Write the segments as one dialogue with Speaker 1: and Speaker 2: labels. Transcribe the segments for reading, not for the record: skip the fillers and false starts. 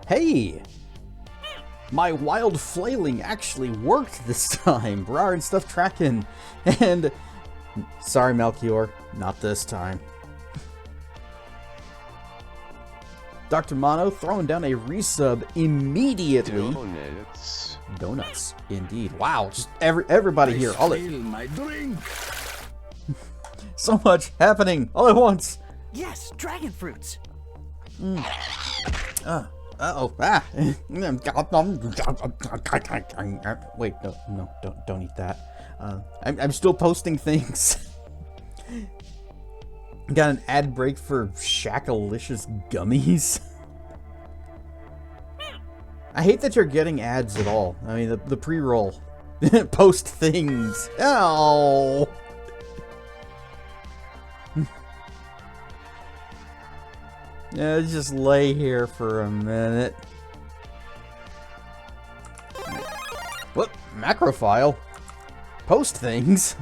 Speaker 1: Hey! My wild flailing actually worked this time. Rar and stuff tracking. And sorry, Melchior, not this time. Dr. Mono throwing down a resub immediately. Donuts, indeed. Wow, just everybody here. All
Speaker 2: my drink.
Speaker 1: So much happening all at once.
Speaker 3: Yes, dragon fruits.
Speaker 1: Uh-oh. Ah. Wait, no, don't eat that. I'm still posting things. Got an ad break for Shackalicious gummies. I hate that you're getting ads at all. I mean, the pre-roll. Post things. Oh. Yeah, just lay here for a minute. What? Macrophile? Post things?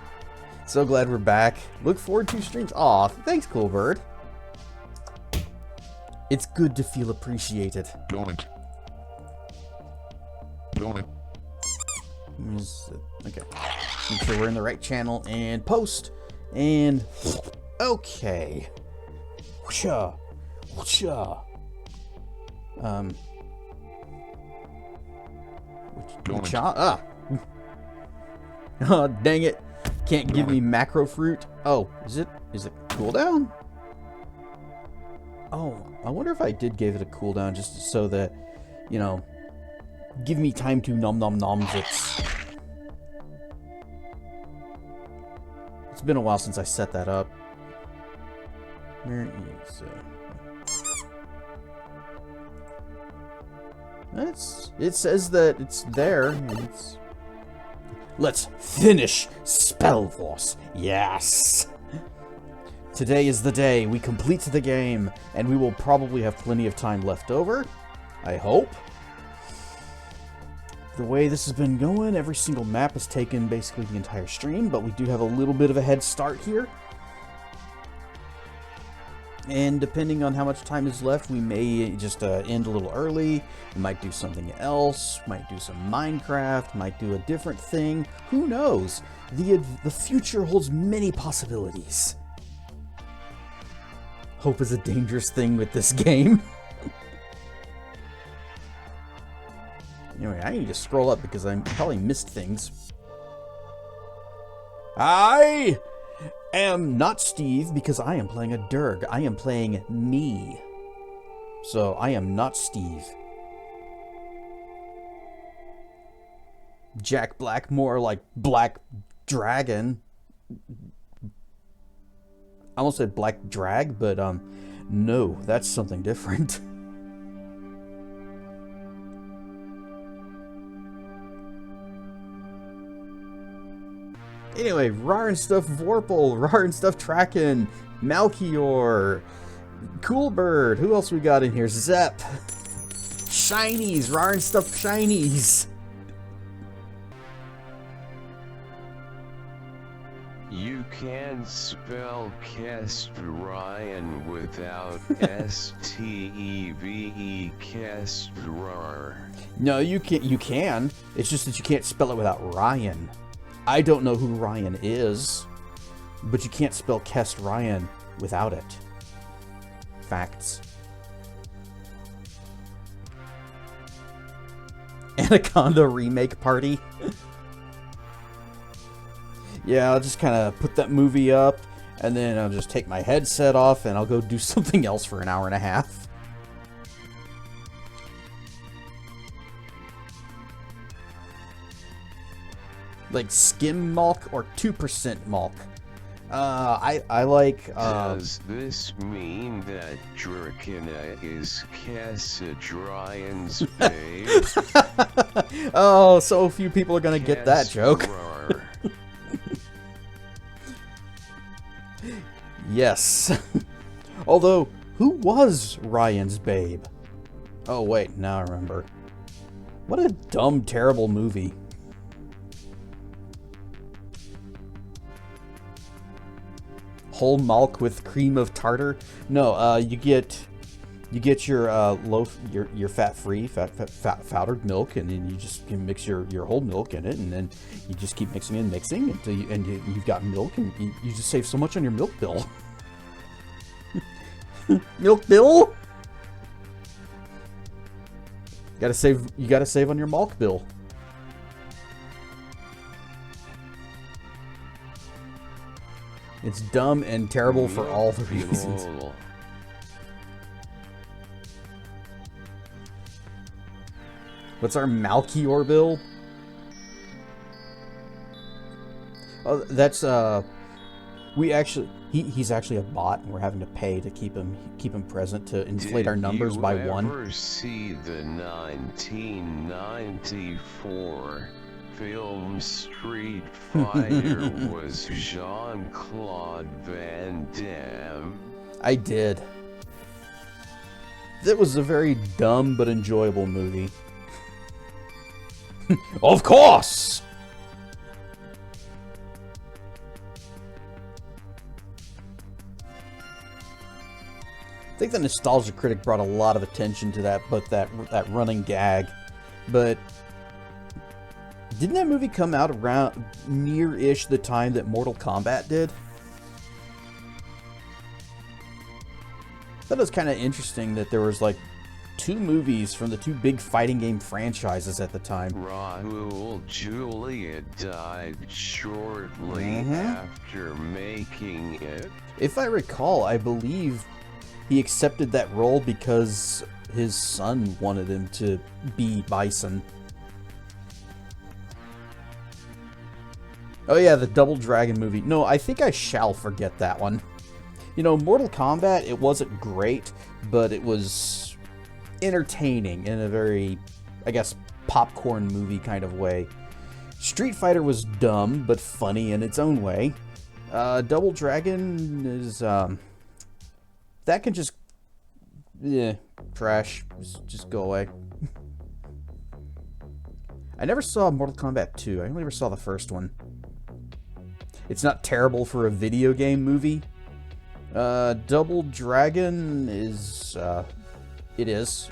Speaker 1: So glad we're back. Look forward to streams. Aw, thanks, Cool Bird. It's good to feel appreciated.
Speaker 4: Don't.
Speaker 1: Okay. Make sure we're in the right channel and post. And okay. Whoosha. Whoosha. Ah. Oh, dang it. Can't give me macro fruit. Oh, is it cooldown? Oh, I wonder if I did give it a cooldown just so that, you know, give me time to nom nom noms it. It's been a while since I set that up. Where is it says that it's there. Let's finish Spellforce. Yes! Today is the day we complete the game, and we will probably have plenty of time left over. I hope. The way this has been going, every single map has taken basically the entire stream, but we do have a little bit of a head start here. And depending on how much time is left, we may just end a little early. We might do something else. Might do some Minecraft. Might do a different thing. Who knows? The future holds many possibilities. Hope is a dangerous thing with this game. Anyway, I need to scroll up because I probably missed things. I am not Steve because I am playing a Durg. I am playing me. So I am not Steve. Jack Black, more like Black Dragon. I almost said Black Drag, but no, that's something different. Anyway, Rar and Stuff Vorpal, Rar and Stuff Trackin', Malchior, Cool Bird, who else we got in here? Zep, Shinies, Rar and Stuff Shinies.
Speaker 5: You can spell Kest Ryan without S-T-E-V-E Kest Rar.
Speaker 1: No, you can't. You can. It's just that you can't spell it without Ryan. I don't know who Ryan is, but you can't spell Kest Ryan without it. Facts. Anaconda remake party. Yeah, I'll just kind of put that movie up, and then I'll just take my headset off, and I'll go do something else for an hour and a half. Like skim milk or 2% milk. I like.
Speaker 5: Does this mean that Dracina is Cassadryan's babe?
Speaker 1: Oh, so few people are gonna get that joke. Yes. Although, who was Ryan's babe? Oh wait, now I remember. What a dumb, terrible movie. whole milk with cream of tartar. No, you get your your fat-free, fat powdered milk, and then you mix your whole milk in it, and then you just keep mixing until you've got milk, and you just save so much on your milk bill. Milk bill? You gotta save on your milk bill. It's dumb and terrible for all the reasons. What's our Malchior bill? Oh, that's he's actually a bot, and we're having to pay to keep him present to inflate our numbers by one.
Speaker 5: Did you ever see the 1994 film Street Fighter was Jean-Claude Van Damme?
Speaker 1: I did. That was a very dumb but enjoyable movie. Of course! I think the Nostalgia Critic brought a lot of attention to that running gag. But didn't that movie come out around near-ish the time that Mortal Kombat did? I thought it was kind of interesting that there was like 2 movies from the 2 big fighting game franchises at the time.
Speaker 5: Raul Julia died shortly after making it.
Speaker 1: If I recall, I believe he accepted that role because his son wanted him to be Bison. Oh yeah, the Double Dragon movie. No, I think I shall forget that one. You know, Mortal Kombat, it wasn't great, but it was entertaining in a very, I guess, popcorn movie kind of way. Street Fighter was dumb, but funny in its own way. Double Dragon is, that can just, trash. Just go away. I never saw Mortal Kombat 2. I only ever saw the first one. It's not terrible for a video game movie. Double Dragon is, it is.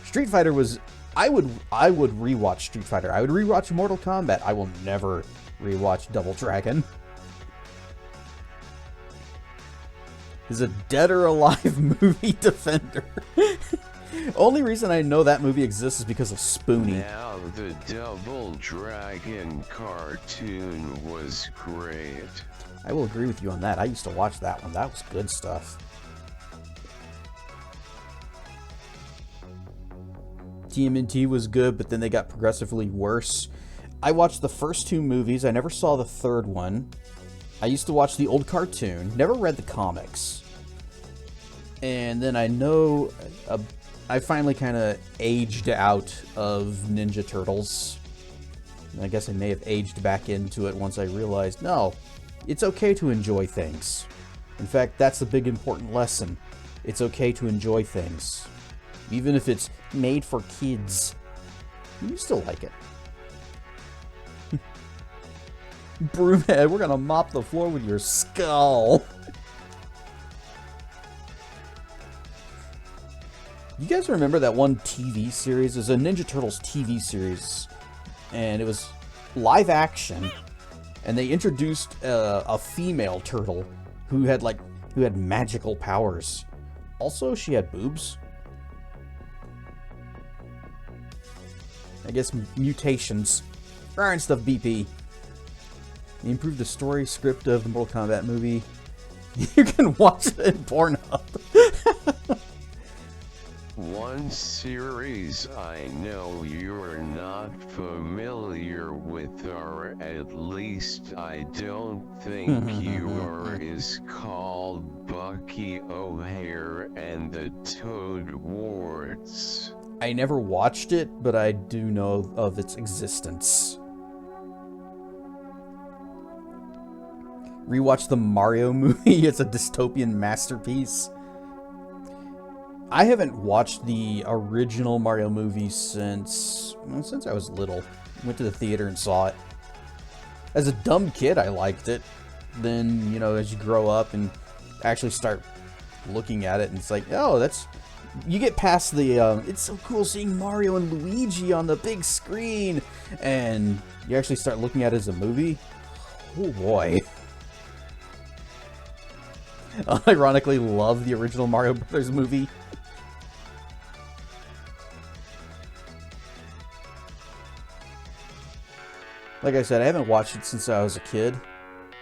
Speaker 1: Street Fighter was, I would rewatch Street Fighter. I would rewatch Mortal Kombat. I will never rewatch Double Dragon. Is a dead or alive movie defender. Only reason I know that movie exists is because of Spoonie.
Speaker 5: Now the Double Dragon cartoon was great.
Speaker 1: I will agree with you on that. I used to watch that one. That was good stuff. TMNT was good, but then they got progressively worse. I watched the first 2 movies. I never saw the third one. I used to watch the old cartoon. Never read the comics. And then I know I finally kind of aged out of Ninja Turtles. I guess I may have aged back into it once I realized, no, it's okay to enjoy things. In fact, that's the big important lesson. It's okay to enjoy things. Even if it's made for kids, you still like it. Broomhead, we're gonna mop the floor with your skull. You guys remember that one TV series? It was a Ninja Turtles TV series, and it was live action, and they introduced a female turtle who had magical powers. Also, she had boobs. I guess mutations. And stuff BP. They improved the story script of the Mortal Kombat movie. You can watch it in Pornhub.
Speaker 5: One series I know you're not familiar with, or at least I don't think you are, is called Bucky O'Hare and the Toad Warts.
Speaker 1: I never watched it, but I do know of its existence. Rewatch the Mario movie. It's a dystopian masterpiece. I haven't watched the original Mario movie since I was little. Went to the theater and saw it. As a dumb kid, I liked it. then, you know, as you grow up and actually start looking at it, and it's like, oh, that's... You get past the, it's so cool seeing Mario and Luigi on the big screen, and you actually start looking at it as a movie. Oh boy. I ironically love the original Mario Brothers movie. Like I said, I haven't watched it since I was a kid.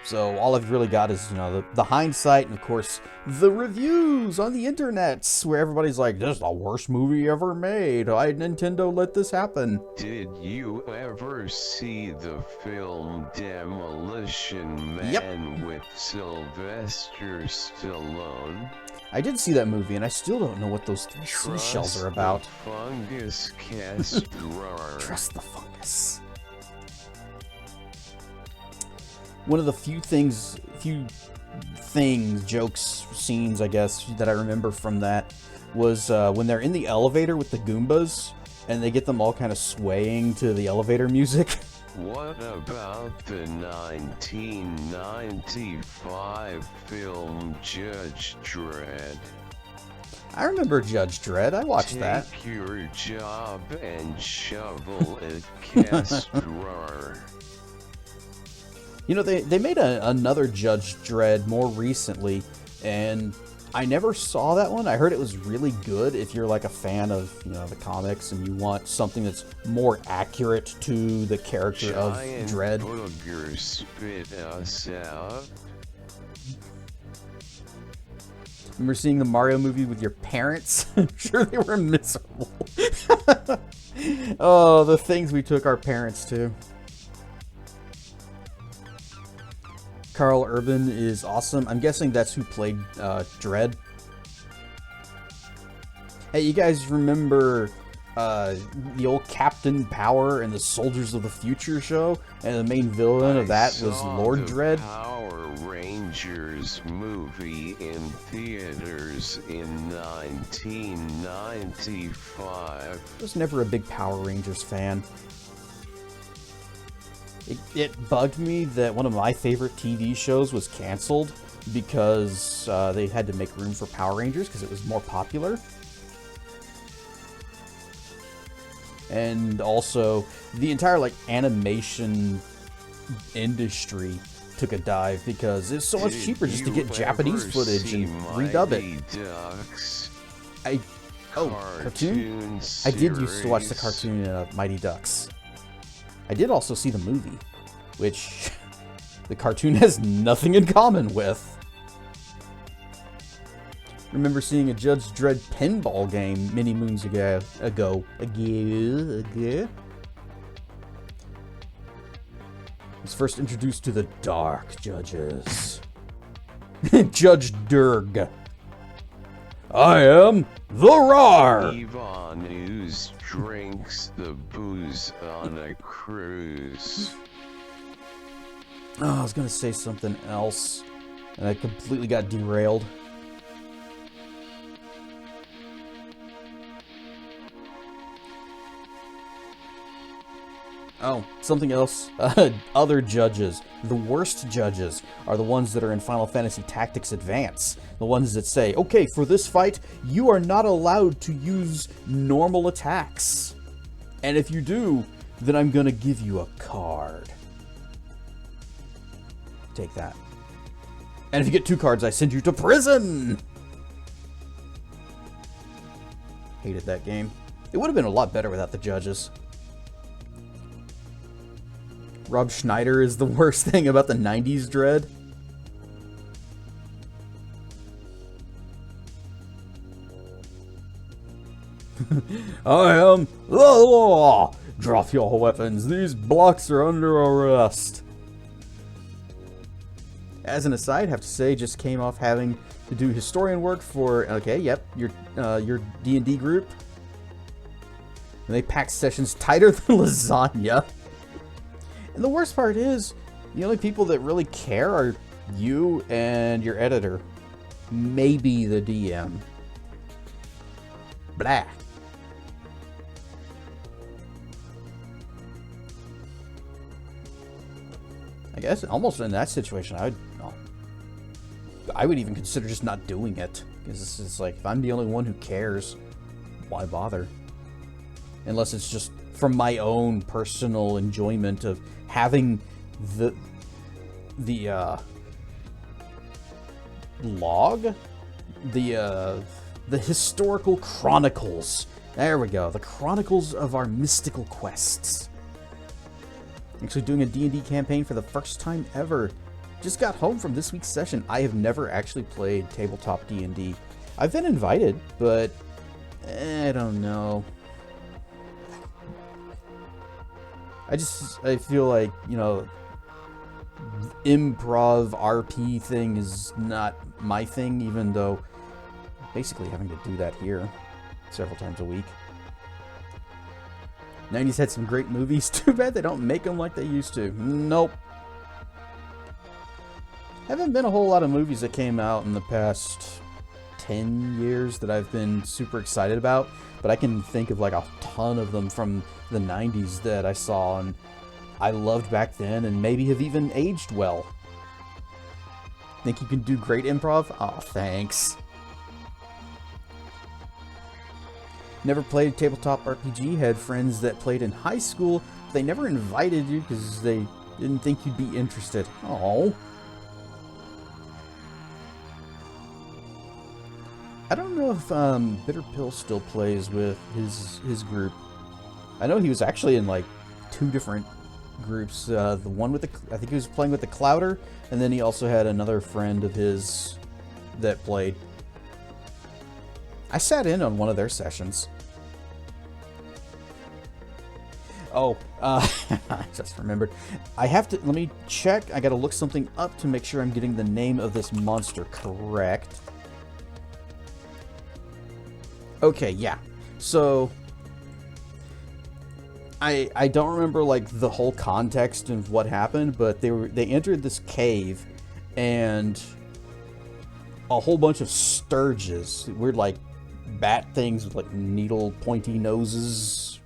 Speaker 1: So all I've really got is, you know, the hindsight and, of course, the reviews on the internets where everybody's like, this is the worst movie ever made. Why did Nintendo let this happen?
Speaker 5: Did you ever see the film Demolition Man
Speaker 1: Yep.
Speaker 5: with Sylvester Stallone?
Speaker 1: I did see that movie, and I still don't know what those three seashells are about.
Speaker 5: Fungus Castrar.
Speaker 1: Trust the fungus. One of the few things, jokes, scenes, I guess, that I remember from that was when they're in the elevator with the Goombas, and they get them all kind of swaying to the elevator music.
Speaker 5: What about the 1995 film Judge Dredd?
Speaker 1: I remember Judge Dredd. I watched that.
Speaker 5: Take your job and shovel at Castrar.
Speaker 1: You know, they made another Judge Dredd more recently, and I never saw that one. I heard it was really good if you're like a fan of, you know, the comics and you want something that's more accurate to the character of Dredd.
Speaker 5: Booger spit us out.
Speaker 1: Remember seeing the Mario movie with your parents? I'm sure they were miserable. Oh, the things we took our parents to. Carl Urban is awesome. I'm guessing that's who played Dredd. Hey, you guys remember the old Captain Power and the Soldiers of the Future show? And the main villain of that was Lord Dredd.
Speaker 5: Power Rangers movie in theaters in 1995.
Speaker 1: I was never a big Power Rangers fan. It bugged me that one of my favorite TV shows was canceled because they had to make room for Power Rangers because it was more popular. And also, the entire like animation industry took a dive because it's so much cheaper just to get Japanese footage and redub it.
Speaker 5: Ducks
Speaker 1: Cartoon? I did used to watch the cartoon Mighty Ducks. I did also see the movie, which the cartoon has nothing in common with. Remember seeing a Judge Dredd pinball game many moons ago. Was first introduced to the Dark Judges. Judge Durg. I am the Rar!
Speaker 5: Ivan Ooze drinks the booze on a cruise.
Speaker 1: Oh, I was gonna say something else, and I completely got derailed. Oh, something else. Other judges. The worst judges are the ones that are in Final Fantasy Tactics Advance. The ones that say, okay, for this fight, you are not allowed to use normal attacks. And if you do, then I'm gonna give you a card. Take that. And if you get 2 cards, I send you to prison! Hated that game. It would have been a lot better without the judges. Rob Schneider is the worst thing about the 90s Dredd. I am the law! Drop your weapons. These blocks are under arrest. As an aside, I have to say, just came off having to do historian work for, your D&D group. And they packed sessions tighter than lasagna. And the worst part is, the only people that really care are you and your editor. Maybe the DM. Blah. I guess almost in that situation, I would I would even consider just not doing it. Because it's like, if I'm the only one who cares, why bother? Unless it's just from my own personal enjoyment of having the log, the historical chronicles. There we go, the chronicles of our mystical quests. Actually doing a D&D campaign for the first time ever. Just got home from this week's session. I have never actually played tabletop D&D. I've been invited, but I don't know. I feel like, you know, improv RP thing is not my thing, even though basically having to do that here several times a week. 90s had some great movies. Too bad they don't make them like they used to. Nope. Haven't been a whole lot of movies that came out in the past 10 years that I've been super excited about, but I can think of like a ton of them from the 90s that I saw and I loved back then and maybe have even aged well. Think you can do great improv? Oh, thanks. Never played tabletop RPG, had friends that played in high school, but they never invited you because they didn't think you'd be interested. Oh. I don't know if Bitter Pill still plays with his group. I know he was actually in like 2 different groups. The one with I think he was playing with the Clouder, and then he also had another friend of his that played. I sat in on one of their sessions. Oh, I just remembered. I have to, let me check. I gotta look something up to make sure I'm getting the name of this monster correct. Okay, yeah. So, I don't remember like the whole context of what happened, but they entered this cave and a whole bunch of sturges, weird like bat things with like needle pointy noses,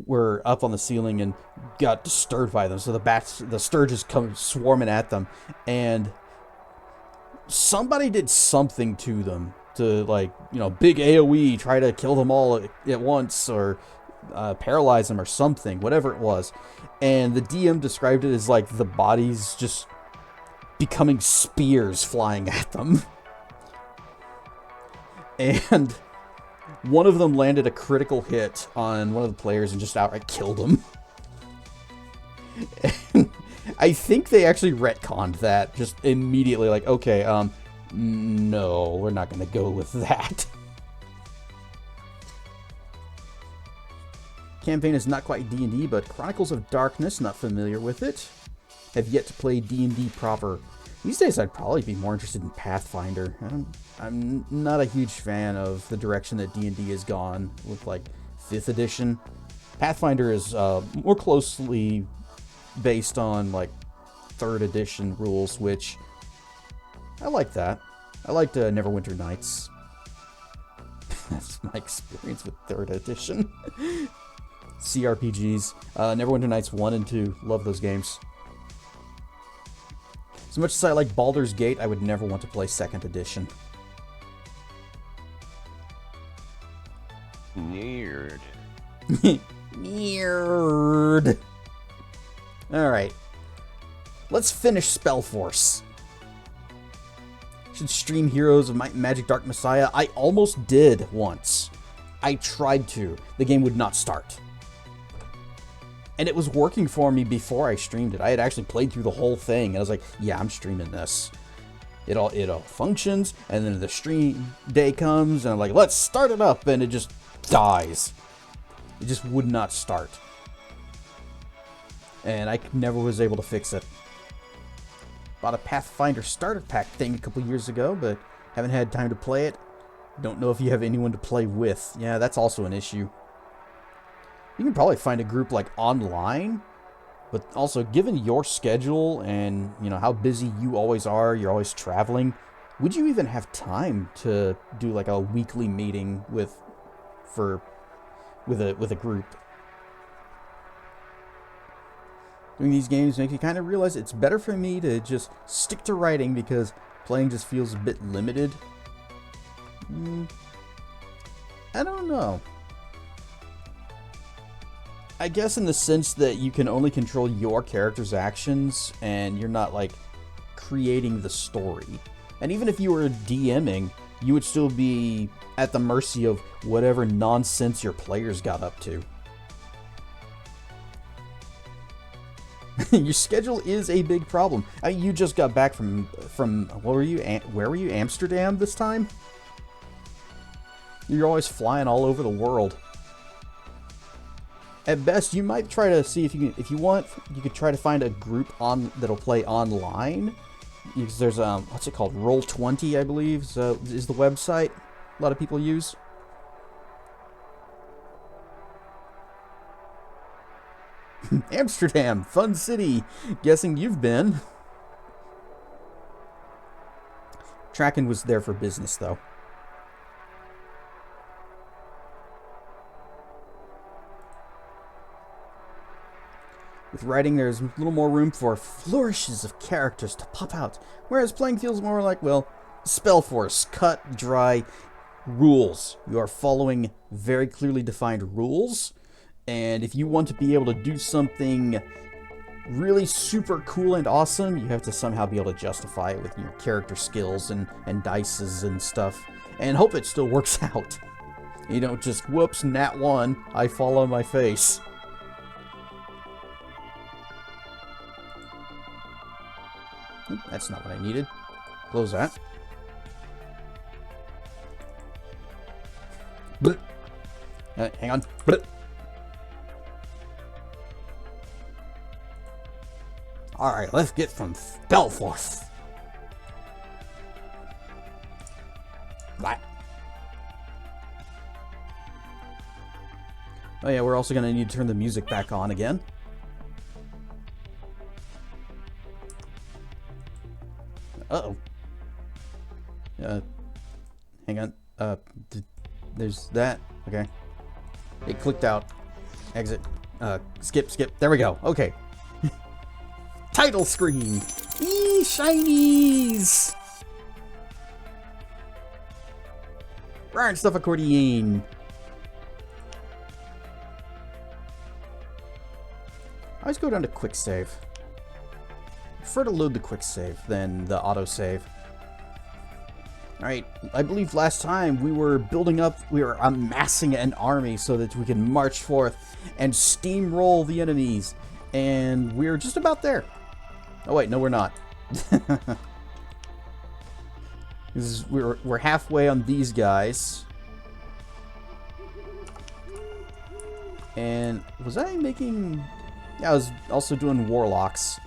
Speaker 1: were up on the ceiling and got disturbed by them. So the sturges come swarming at them, and somebody did something to them to, like, you know, big AoE, try to kill them all at once, or paralyze them or something, whatever it was. And the DM described it as like the bodies just becoming spears flying at them. And one of them landed a critical hit on one of the players and just outright killed him. And I think they actually retconned that just immediately, like, okay, no, we're not going to go with that. Campaign is not quite D&D, but Chronicles of Darkness, not familiar with it. Have yet to play D&D proper. These days I'd probably be more interested in Pathfinder. I'm not a huge fan of the direction that D&D has gone with, like, 5th edition. Pathfinder is more closely based on, like, 3rd edition rules, which I like that. I liked Neverwinter Nights. That's my experience with 3rd edition. CRPGs. Neverwinter Nights 1 and 2. Love those games. As much as I like Baldur's Gate, I would never want to play 2nd edition.
Speaker 5: Nerd.
Speaker 1: Nerd. Alright. Let's finish Spellforce. Should stream Heroes of Might and Magic Dark Messiah. I almost did once. I tried to. The game would not start. And it was working for me before I streamed it. I had actually played through the whole thing, and I was like, yeah, I'm streaming this. It all functions, and then the stream day comes, and I'm like, let's start it up, and it just dies. It just would not start. And I never was able to fix it. Bought a Pathfinder starter pack thing a couple years ago, but haven't had time to play it. Don't know if you have anyone to play with. Yeah, that's also an issue. You can probably find a group like online, but also given your schedule and, you know, how busy you always are, you're always traveling, would you even have time to do like a weekly meeting with a group? Doing these games makes you kind of realize it's better for me to just stick to writing, because Playing just feels a bit limited. I don't know. I guess in the sense that you can only control your character's actions and you're not like creating the story. And even if you were DMing, you would still be at the mercy of whatever nonsense your players got up to. Your schedule is a big problem. You just got back from where were you? Amsterdam this time? You're always flying all over the world. At best, you might try to see if you could try to find a group that'll play online. Because there's what's it called? Roll20, I believe, is the website a lot of people use. Amsterdam, fun city. Guessing you've been. Tracken was there for business, though. With writing, there's a little more room for flourishes of characters to pop out, whereas playing feels more like, well, Spellforce, cut, dry, rules. You are following very clearly defined rules, and if you want to be able to do something really super cool and awesome, you have to somehow be able to justify it with your character skills and dices and stuff, and hope it still works out. You don't just, whoops, nat 1, I fall on my face. That's not what I needed. Close that. Hang on. Alright, let's get some Spellforce. Oh yeah, we're also going to need to turn the music back on again. Uh-oh. Hang on. There's that. Okay. It clicked out. Exit. Skip. There we go. Okay. Title screen. Eee, shinies! Ryan stuff accordion. I always go down to quick save. I prefer to load the quick save than the auto save. Alright, I believe last time we were building up, we were amassing an army so that we can march forth and steamroll the enemies. And we're just about there. Oh wait, no we're not. We're halfway on these guys. And was I making... Yeah, I was also doing warlocks.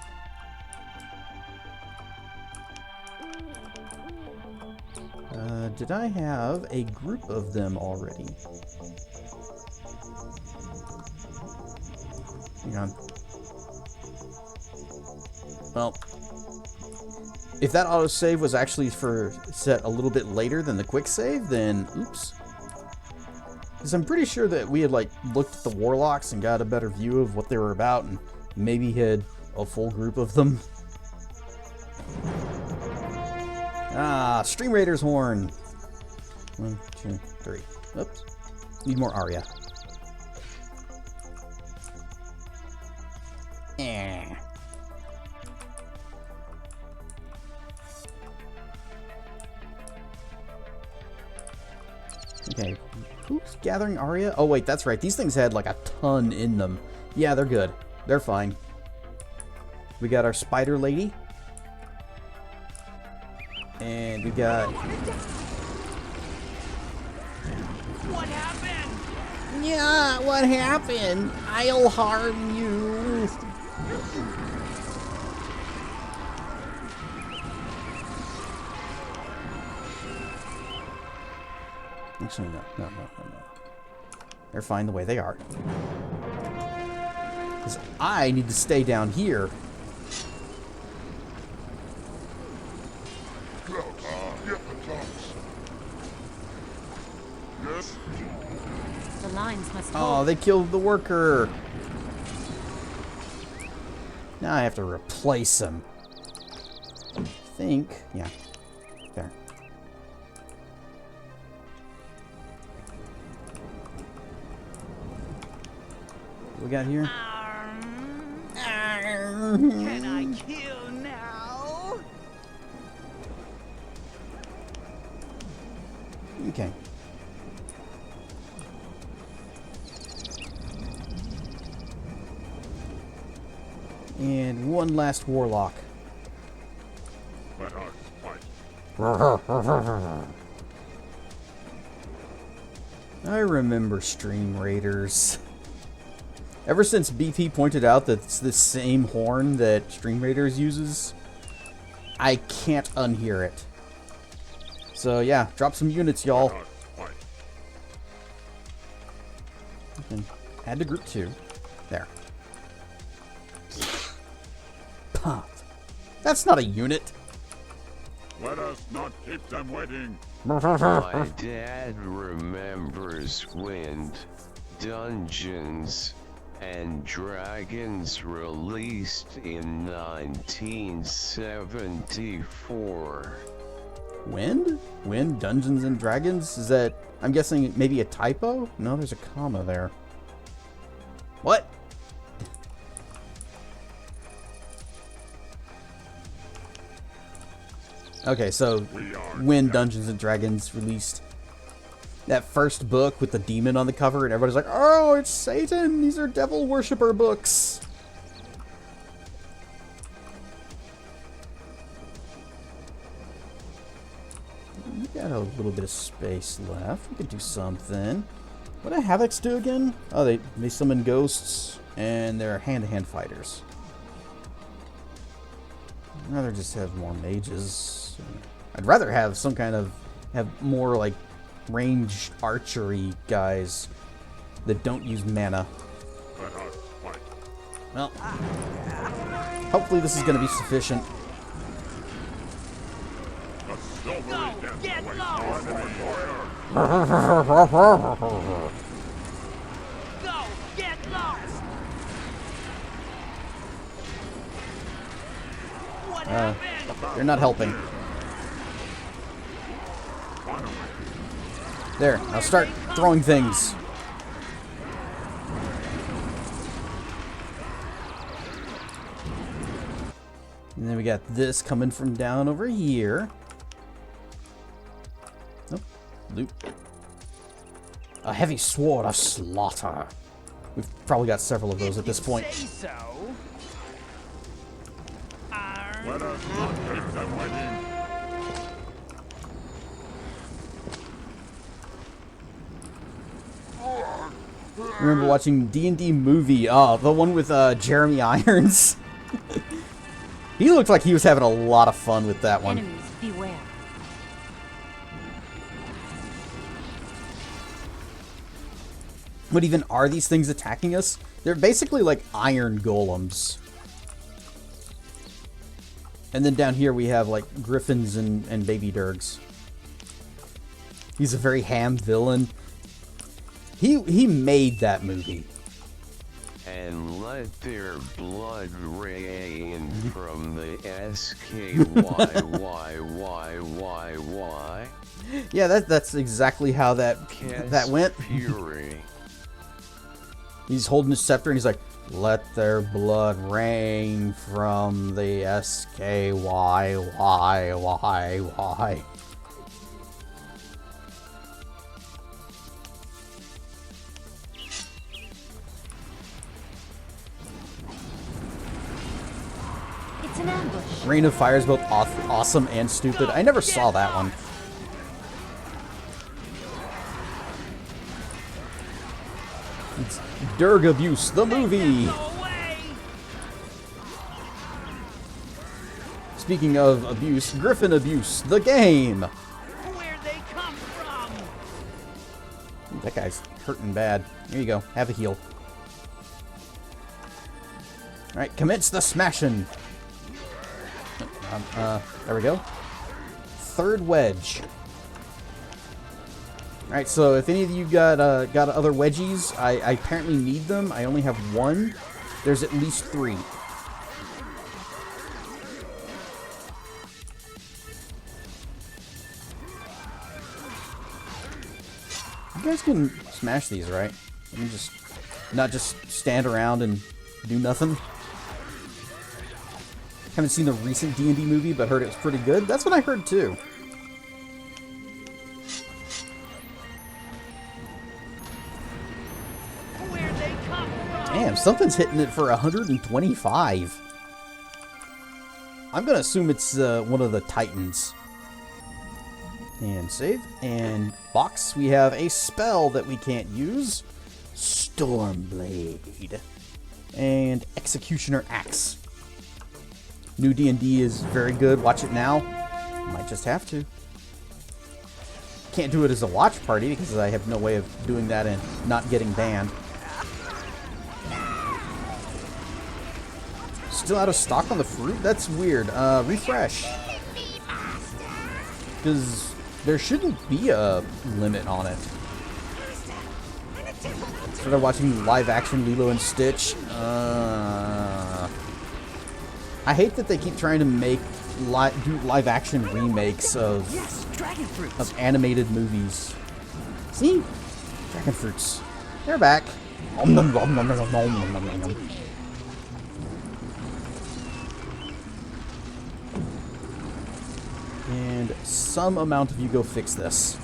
Speaker 1: Did I have a group of them already? Hang on. Well, if that autosave was actually set a little bit later than the quick save, then oops. Because I'm pretty sure that we had like looked at the warlocks and got a better view of what they were about, and maybe had a full group of them. Ah, Stream Raider's horn. 1, 2, 3. Oops. Need more Arya. Eh. Okay. Who's gathering Arya? Oh wait, that's right. These things had like a ton in them. Yeah, they're good. They're fine. We got our spider lady. And we got...
Speaker 3: What happened?
Speaker 1: Yeah, what happened? I'll harm you. Actually, no. They're fine the way they are. Because I need to stay down here.
Speaker 2: The lines must
Speaker 1: Oh,
Speaker 2: hold.
Speaker 1: they killed the worker. Now I have to replace him. I think, yeah. There. What we got here?
Speaker 3: Can I kill now?
Speaker 1: Okay. And one last warlock.
Speaker 4: Let us fight.
Speaker 1: I remember Stream Raiders. Ever since BP pointed out that it's the same horn that Stream Raiders uses, I can't unhear it. So yeah, drop some units, y'all.
Speaker 4: Let us fight.
Speaker 1: And add to group 2. There. Pop. That's not a unit.
Speaker 4: Let us not keep them waiting.
Speaker 5: My dad remembers when Dungeons and Dragons released in 1974.
Speaker 1: When Dungeons and Dragons? Is that, I'm guessing, maybe a typo? No, there's a comma there. What? Okay, so when Dungeons and Dragons released that first book with the demon on the cover, and everybody's like, "Oh, it's Satan! These are devil worshipper books." We got a little bit of space left. We could do something. What do Havocs do again? Oh, they summon ghosts, and they're hand-to-hand fighters. I'd rather just have more mages. I'd rather have some kind of, have more like ranged archery guys that don't use mana.
Speaker 4: Let us fight.
Speaker 1: Well, hopefully this is going to be sufficient.
Speaker 4: The silvery death
Speaker 3: Get
Speaker 4: awaits
Speaker 3: low!
Speaker 4: our enemy warrior.
Speaker 3: Go! Get lost! What happened?
Speaker 1: They're not helping. There, I'll start throwing things. And then we got this coming from down over here. Oh, loot. A heavy sword of slaughter. We've probably got several of those at this point.
Speaker 3: Say so.
Speaker 4: Let us not keep them waiting.
Speaker 1: Remember watching D&D movie, the one with Jeremy Irons? He looked like he was having a lot of fun with that one.
Speaker 2: Enemies, beware.
Speaker 1: What even are these things attacking us? They're basically like iron golems. And then down here we have like griffins and baby durgs. He's a very ham villain. He made that movie.
Speaker 5: And let their blood rain from the SKYYYYY.
Speaker 1: Yeah, that's exactly how that went.
Speaker 5: Fury.
Speaker 1: He's holding his scepter and he's like, "Let their blood rain from the SKYYYY."
Speaker 2: It's an ambush.
Speaker 1: Rain of Fire is both awesome and stupid. I never saw that one. It's Durg Abuse, the movie.
Speaker 3: Go away!
Speaker 1: Speaking of abuse, Griffin Abuse, the game.
Speaker 3: Where'd they come from?
Speaker 1: Ooh, that guy's hurting bad. Here you go. Have a heal. Alright, commence the smashing. There we go. Third wedge. Alright, so if any of you got other wedgies, I apparently need them. I only have one. There's at least 3. You guys can smash these, right? I mean, just not just stand around and do nothing. Haven't seen the recent D&D movie, but heard it was pretty good. That's what I heard too.
Speaker 3: Where'd they come from?
Speaker 1: Damn, something's hitting it for 125. I'm gonna assume it's one of the Titans. And save. And box, we have a spell that we can't use. Stormblade. And Executioner Axe. New D&D is very good. Watch it now. Might just have to. Can't do it as a watch party because I have no way of doing that and not getting banned. Still out of stock on the fruit? That's weird. Refresh. Because there shouldn't be a limit on it. Started watching live action Lilo and Stitch. I hate that they keep trying to make do live action remakes of animated movies. See? Dragon fruits. They're back. And some amount of you go fix this.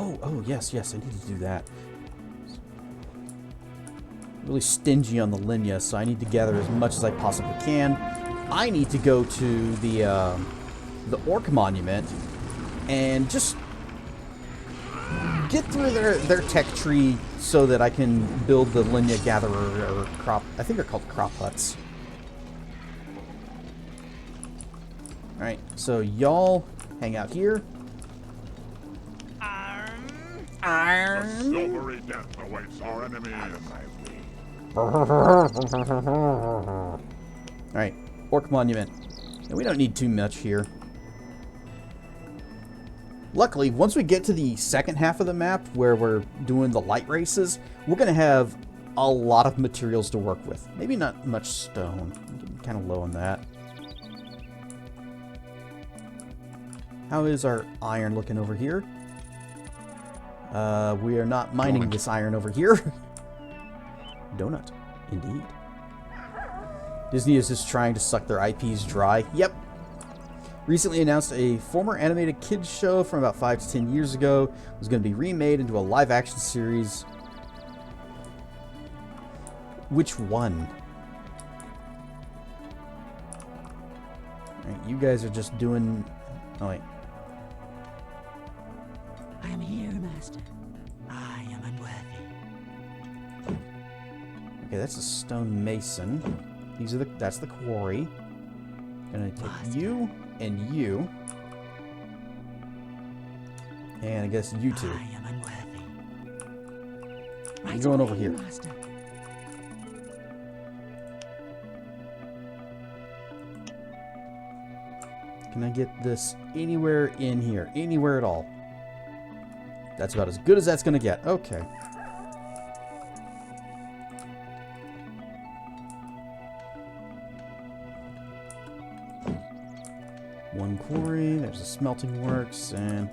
Speaker 1: Oh, yes, I need to do that. Really stingy on the Linya, so I need to gather as much as I possibly can. I need to go to the Orc Monument and just get through their tech tree so that I can build the Linya Gatherer or crop. I think they're called crop huts. Alright, so y'all hang out here.
Speaker 4: A silvery death awaits our enemies.
Speaker 1: Alright, Orc Monument. And we don't need too much here. Luckily, once we get to the second half of the map, where we're doing the light races, we're going to have a lot of materials to work with. Maybe not much stone. I'm getting kind of low on that. How is our iron looking over here? We are not mining this iron over here. Donut, indeed. Disney is just trying to suck their IPs dry. Yep. Recently announced a former animated kids show from about 5 to 10 years ago was going to be remade into a live action series. Which one? Alright, you guys are just doing... Oh, wait.
Speaker 6: I am here, Master. I am unworthy.
Speaker 1: Okay, that's a stone mason. These are that's the quarry. Gonna take you and you. And I guess you two.
Speaker 6: I am unworthy.
Speaker 1: I'm going over here.
Speaker 6: Master.
Speaker 1: Can I get this anywhere in here? Anywhere at all? That's about as good as that's gonna get. Okay. One quarry, there's a smelting works, and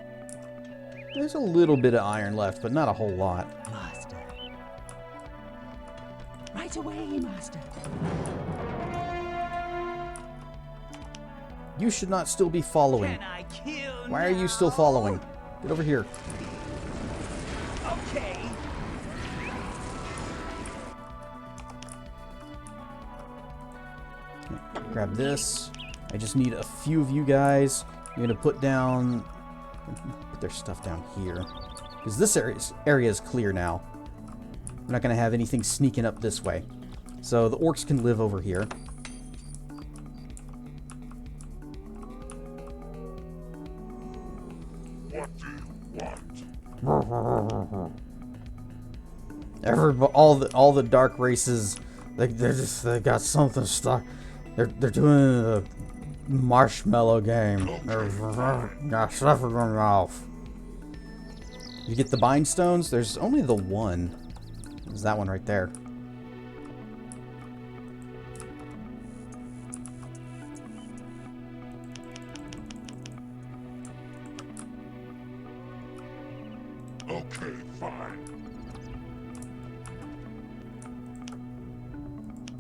Speaker 1: there's a little bit of iron left, but not a whole lot.
Speaker 6: Master. Right away, Master.
Speaker 1: You should not still be following.
Speaker 3: Can I kill
Speaker 1: Why are you still
Speaker 3: now?
Speaker 1: following? Get over here.
Speaker 3: Okay.
Speaker 1: Grab this. I just need a few of you guys. I'm gonna put their stuff down here, because this area is clear now. We're not gonna have anything sneaking up this way, so the orcs can live over here.
Speaker 4: What do you want?
Speaker 1: All the dark races, they got something stuck. They're doing the marshmallow game. Got stuff going off. You get the bind stones. There's only the one. There's that one right there.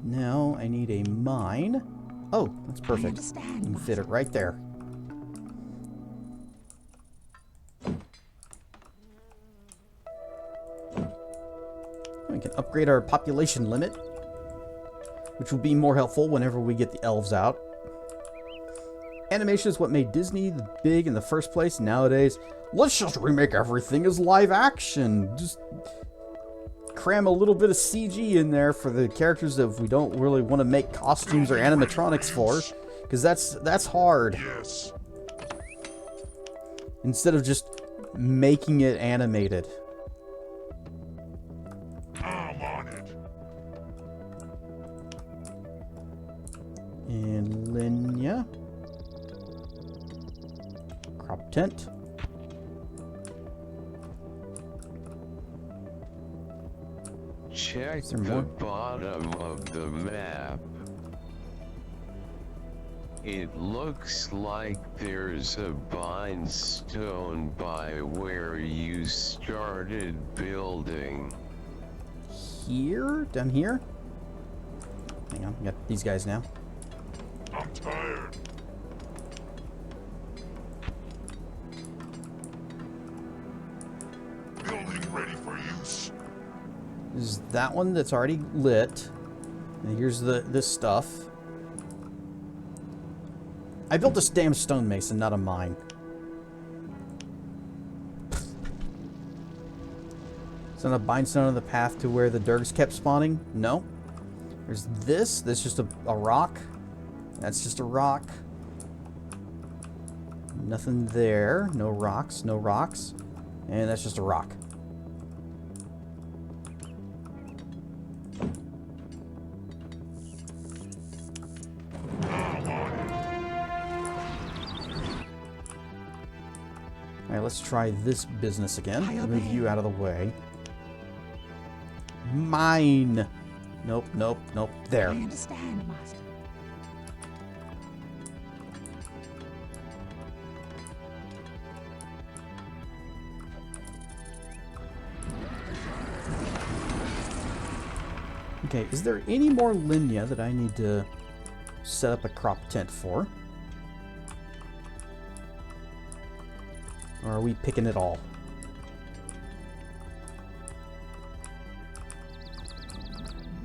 Speaker 1: Now I need a mine. Oh, that's
Speaker 6: I
Speaker 1: perfect.
Speaker 6: understand,
Speaker 1: You can fit it
Speaker 6: Master.
Speaker 1: right there. We can upgrade our population limit, which will be more helpful whenever we get the elves out. Animation is what made Disney big in the first place. Nowadays, let's just remake everything as live action. Just cram a little bit of CG in there for the characters that we don't really want to make costumes or animatronics for, because that's hard.
Speaker 4: Yes.
Speaker 1: Instead of just making it animated.
Speaker 4: I'm on it.
Speaker 1: And Linya. Crop tent.
Speaker 5: Check
Speaker 1: there
Speaker 5: the
Speaker 1: more?
Speaker 5: bottom of the map. It looks like there's a bind stone by where you started building.
Speaker 1: Here? Down here? Hang on, we got these guys now.
Speaker 4: I'm tired. Building ready for use.
Speaker 1: This is that one that's already lit. And here's this stuff. I built this damn stonemason, not a mine. Is that a bindstone on the path to where the Durgs kept spawning? No. There's this. This is just a rock. That's just a rock. Nothing there. No rocks. No rocks. And that's just a rock. Alright, let's try this business again. Move you out of the way. Mine! Nope, nope, nope. There.
Speaker 6: I understand, Master.
Speaker 1: Okay, is there any more Linya that I need to set up a crop tent for? Or are we picking it all?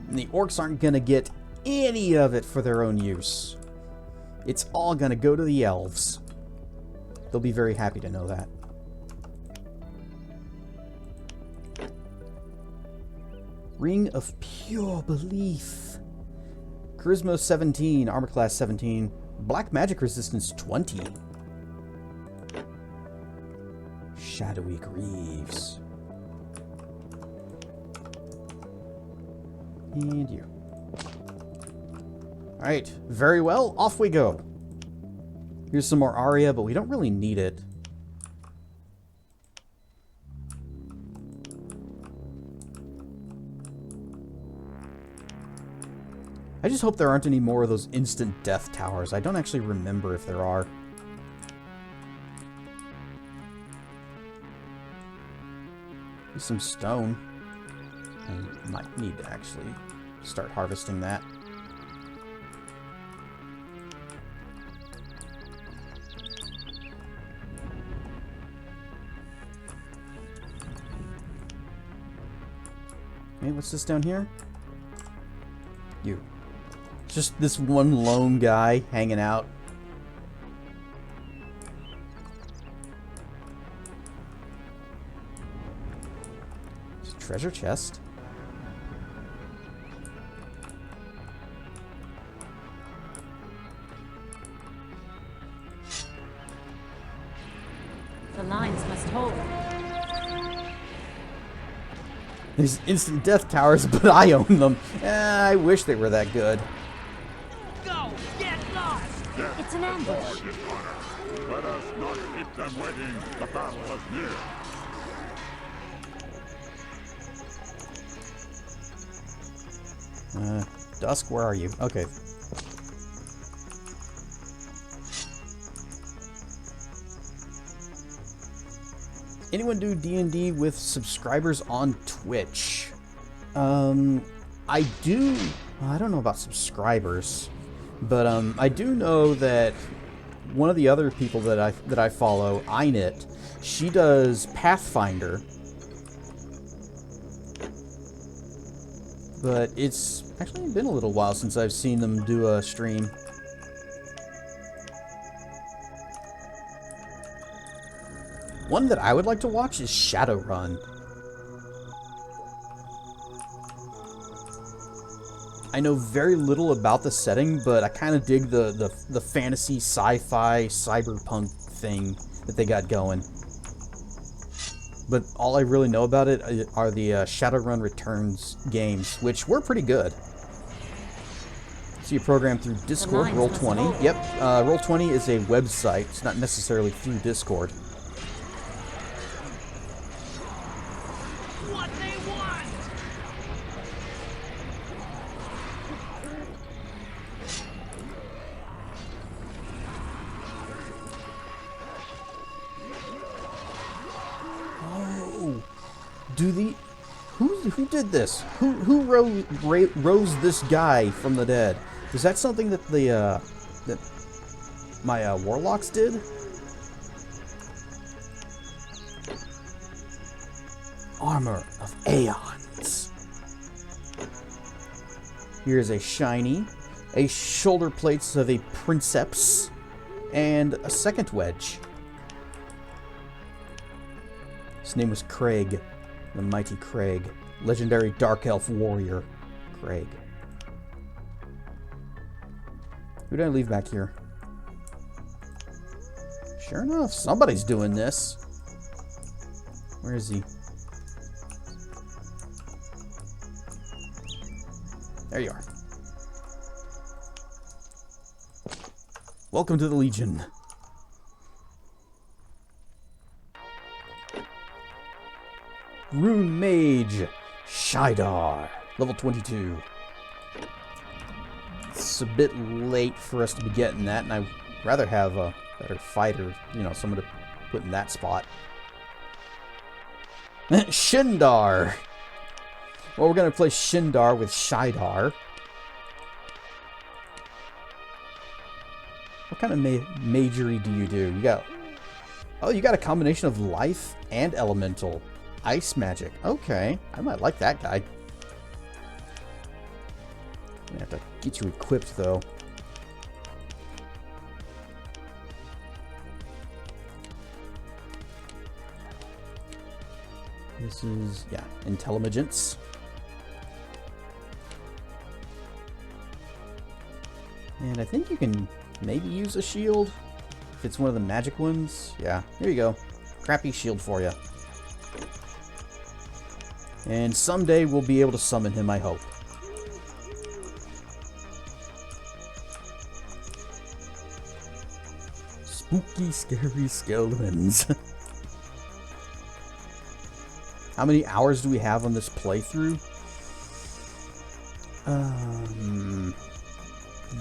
Speaker 1: And the orcs aren't going to get any of it for their own use. It's all going to go to the elves. They'll be very happy to know that. Ring of Pure Belief. Charisma 17, Armor Class 17, Black Magic Resistance 20. Shadowy Greaves. And you. Alright, very well, off we go. Here's some more Aria, but we don't really need it. I just hope there aren't any more of those instant death towers. I don't actually remember if there are. There's some stone. I might need to actually start harvesting that. Okay, what's this down here? You. Just this one lone guy hanging out. It's a treasure chest.
Speaker 2: The lines must hold.
Speaker 1: These instant death towers, but I own them. I wish they were that good.
Speaker 3: Go! Get lost!
Speaker 2: It's an ambush.
Speaker 4: Let us not keep them waiting. The battle is near.
Speaker 1: Dusk, where are you? Okay. Anyone do D&D with subscribers on Twitch? I do Well, I don't know about subscribers, but I do know that one of the other people that I follow, Init, she does Pathfinder. But it's actually been a little while since I've seen them do a stream. One that I would like to watch is Shadowrun. I know very little about the setting, but I kind of dig the fantasy, sci-fi, cyberpunk thing that they got going. But all I really know about it are the Shadowrun Returns games, which were pretty good. So you program through Discord, Roll20. Yep, Roll20 is a website. It's not necessarily through Discord.
Speaker 3: What they want!
Speaker 1: Who did this? Who rose this guy from the dead? Is that something that that my warlocks did? Armor of Aeons. Here's a shiny, a shoulder plates of a princeps, and a second wedge. His name was Craig. The mighty Craig. Legendary Dark Elf warrior. Craig. Who did I leave back here? Sure enough, somebody's doing this. Where is he? There you are. Welcome to the Legion. Rune Mage, Shydar, level 22. It's a bit late for us to be getting that, and I'd rather have a better fighter, you know, someone to put in that spot. Shindar. Well, we're going to play Shindar with Shydar. What kind of magery do you do? You got... Oh, you got a combination of life and elemental. Ice magic. Okay. I might like that guy. I have to get you equipped, though. This is, yeah, intelligence. And I think you can maybe use a shield. If it's one of the magic ones. Yeah, here you go. Crappy shield for you. And someday we'll be able to summon him, I hope. Spooky, scary skeletons. How many hours do we have on this playthrough?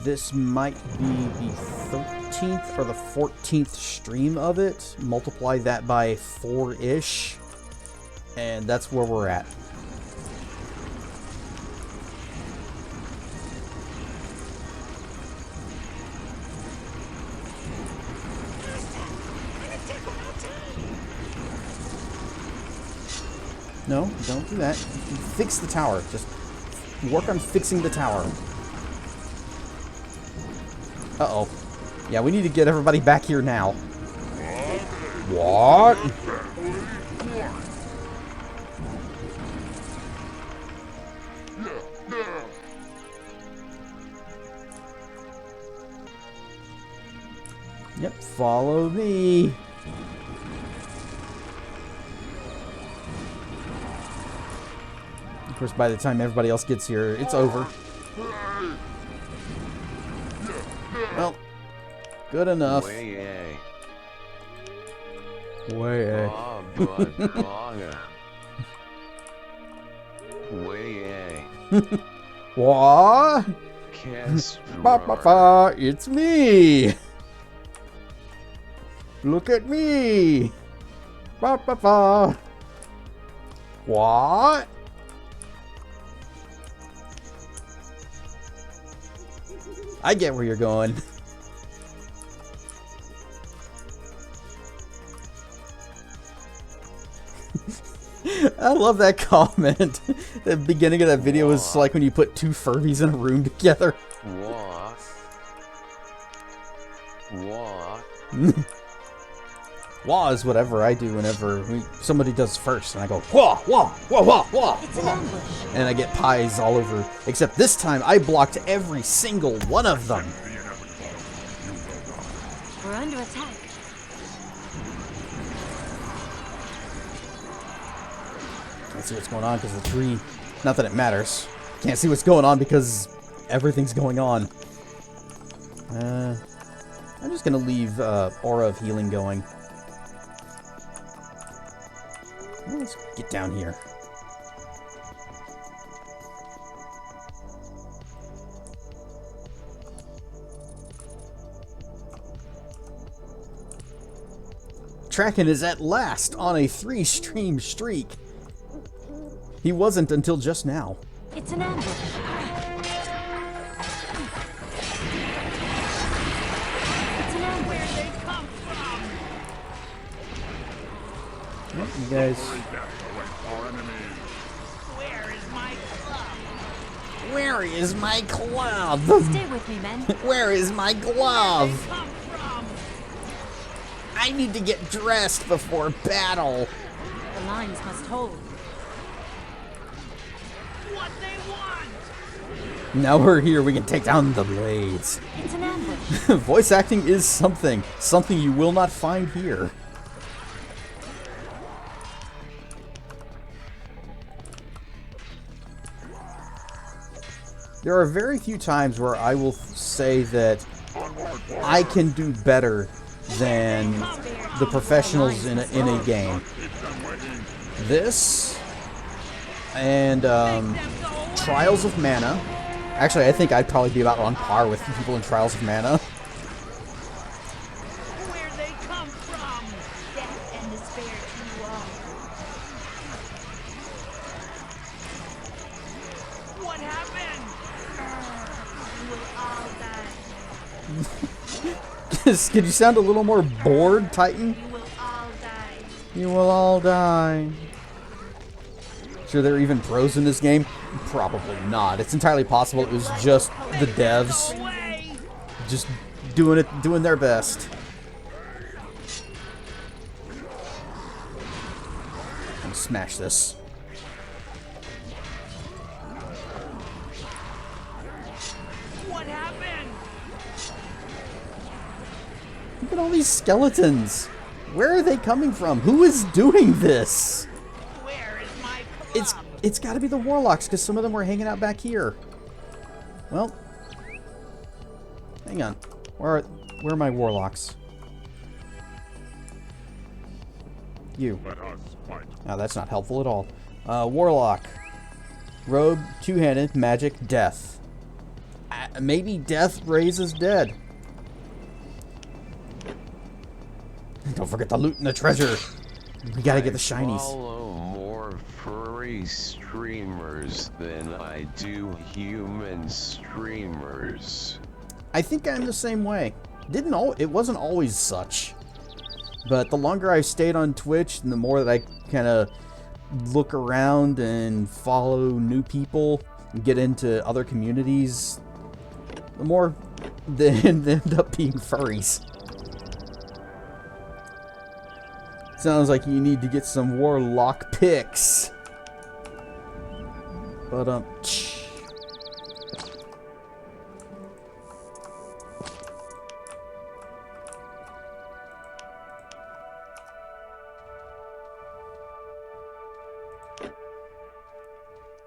Speaker 1: This might be the 13th or the 14th stream of it. Multiply that by 4-ish. And that's where we're at. No, don't do that. Fix the tower. Just work on fixing the tower. Uh-oh. Yeah, we need to get everybody back here now. What? Yep, follow me. Of course, by the time everybody else gets here, it's over. Well, good enough. Way. What? It's me. Look at me. What? I get where you're going. I love that comment. The beginning of that video was like when you put two Furbies in a room together.
Speaker 5: What?
Speaker 1: Wah is whatever I do whenever somebody does first, and I go wah wah wah wah wah.
Speaker 2: It's an ambush.
Speaker 1: And I get pies all over. Except this time, I blocked every single one of them.
Speaker 2: We're under attack.
Speaker 1: Can't see what's going on because the tree. Not that it matters. Can't see what's going on because everything's going on. I'm just gonna leave Aura of Healing going. Let's get down here. Kraken is at last on a 3-stream streak. He wasn't until just now.
Speaker 2: It's an ambush. It's an ambush.
Speaker 3: Where they come from?
Speaker 1: You guys.
Speaker 4: Our enemies.
Speaker 3: Where is my club?
Speaker 1: Where is my glove?
Speaker 2: Stay with me, men.
Speaker 1: Where is my glove?
Speaker 3: Come from?
Speaker 1: I need to get dressed before battle.
Speaker 2: The lines must hold.
Speaker 3: What they want?
Speaker 1: Now we're here, we can take down the blades.
Speaker 2: It's an ambush.
Speaker 1: Voice acting is something you will not find here. There are very few times where I will say that I can do better than the professionals in a game. This and Trials of Mana. Actually, I think I'd probably be about on par with people in Trials of Mana.
Speaker 3: Where they come from? Death and despair to you all. What happened? You will all die.
Speaker 1: Could you sound a little more bored, Titan?
Speaker 3: You will all die.
Speaker 1: You will all die. Sure they're even pros in this game? Probably not. It's entirely possible it was just the devs
Speaker 3: Away!
Speaker 1: just doing their best. I'm gonna smash this.
Speaker 3: What happened?
Speaker 1: Look at all these skeletons. Where are they coming from? Who is doing this?
Speaker 3: Where is my club?
Speaker 1: It's got to be the warlocks because some of them were hanging out back here. Well, hang on. Where are my warlocks? You.
Speaker 4: Let us fight.
Speaker 1: Oh, that's not helpful at all. Warlock. Rogue, two-handed, magic, death. Maybe death raises dead. Don't forget the loot and the treasure. We gotta get the shinies.
Speaker 5: Follow more furry streamers than I do human streamers.
Speaker 1: I think I'm the same way. It wasn't always such. But the longer I stayed on Twitch and the more that I kind of look around and follow new people and get into other communities, the more they end up being furries. Sounds like you need to get some warlock picks. But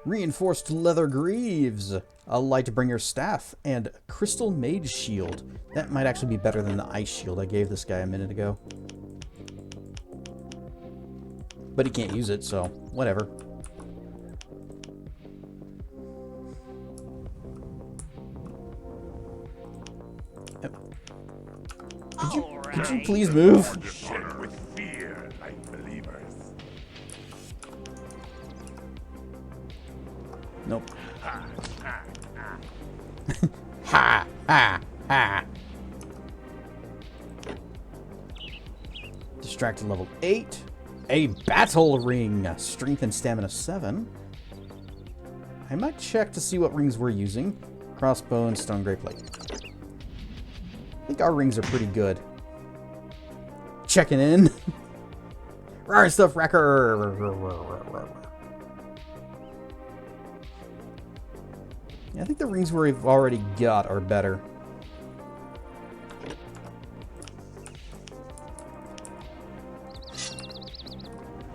Speaker 1: reinforced leather greaves, a Lightbringer staff, and crystal mage shield. That might actually be better than the ice shield I gave this guy a minute ago. But he can't use it, so whatever. Could you please move?
Speaker 4: Shit with fear, like believers.
Speaker 1: Nope. Ha! Ha! Ha! Distracted level 8. A battle ring. Strength and stamina 7. I might check to see what rings we're using. Crossbow and stone grey plate. I think our rings are pretty good. Checking in. Rar stuff wrecker. Yeah, I think the rings we've already got are better.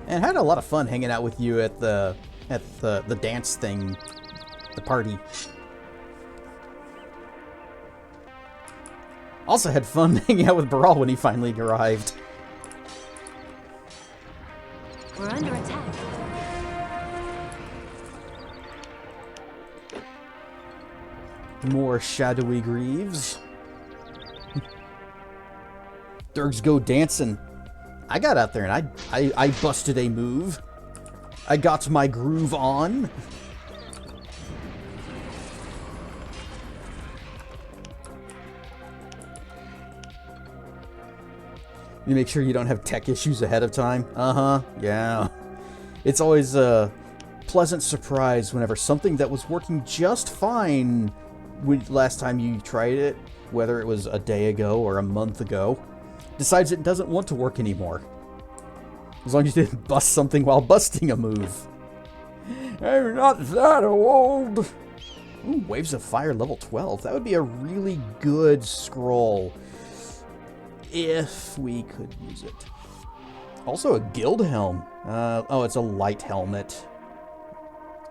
Speaker 1: And I had a lot of fun hanging out with you at the dance thing, the party. Also had fun hanging out with Baral when he finally arrived.
Speaker 2: We're under attack.
Speaker 1: More shadowy Greaves. Durgs go dancing. I got out there and I busted a move. I got my groove on. You make sure you don't have tech issues ahead of time. Uh-huh, yeah. It's always a pleasant surprise whenever something that was working just fine last time you tried it, whether it was a day ago or a month ago, decides it doesn't want to work anymore. As long as you didn't bust something while busting a move. I'm not that old. Ooh, Waves of Fire level 12. That would be a really good scroll. If we could use it. Also a guild helm. Oh, it's a light helmet.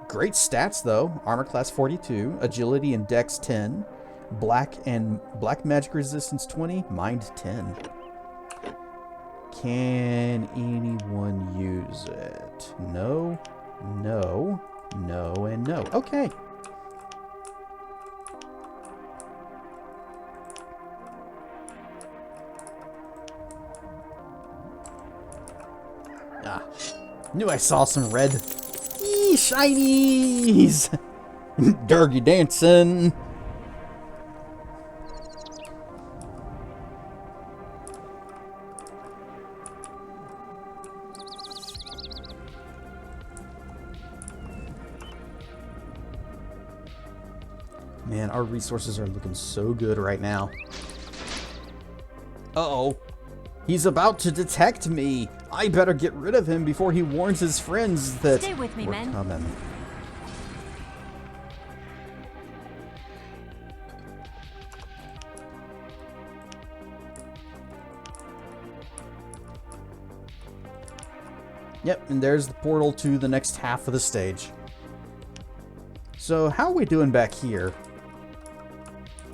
Speaker 1: Great stats though. Armor class 42, agility and dex 10, black magic resistance 20, mind 10. Can anyone use it? No, no, no, and no. Okay. Ah, knew I saw some red. Eee, shinies! Durgy dancing. Man, our resources are looking so good right now. Uh-oh. He's about to detect me. I better get rid of him before he warns his friends that
Speaker 2: Stay with me,
Speaker 1: we're
Speaker 2: men.
Speaker 1: coming. Yep, and there's the portal to the next half of the stage. So, how are we doing back here?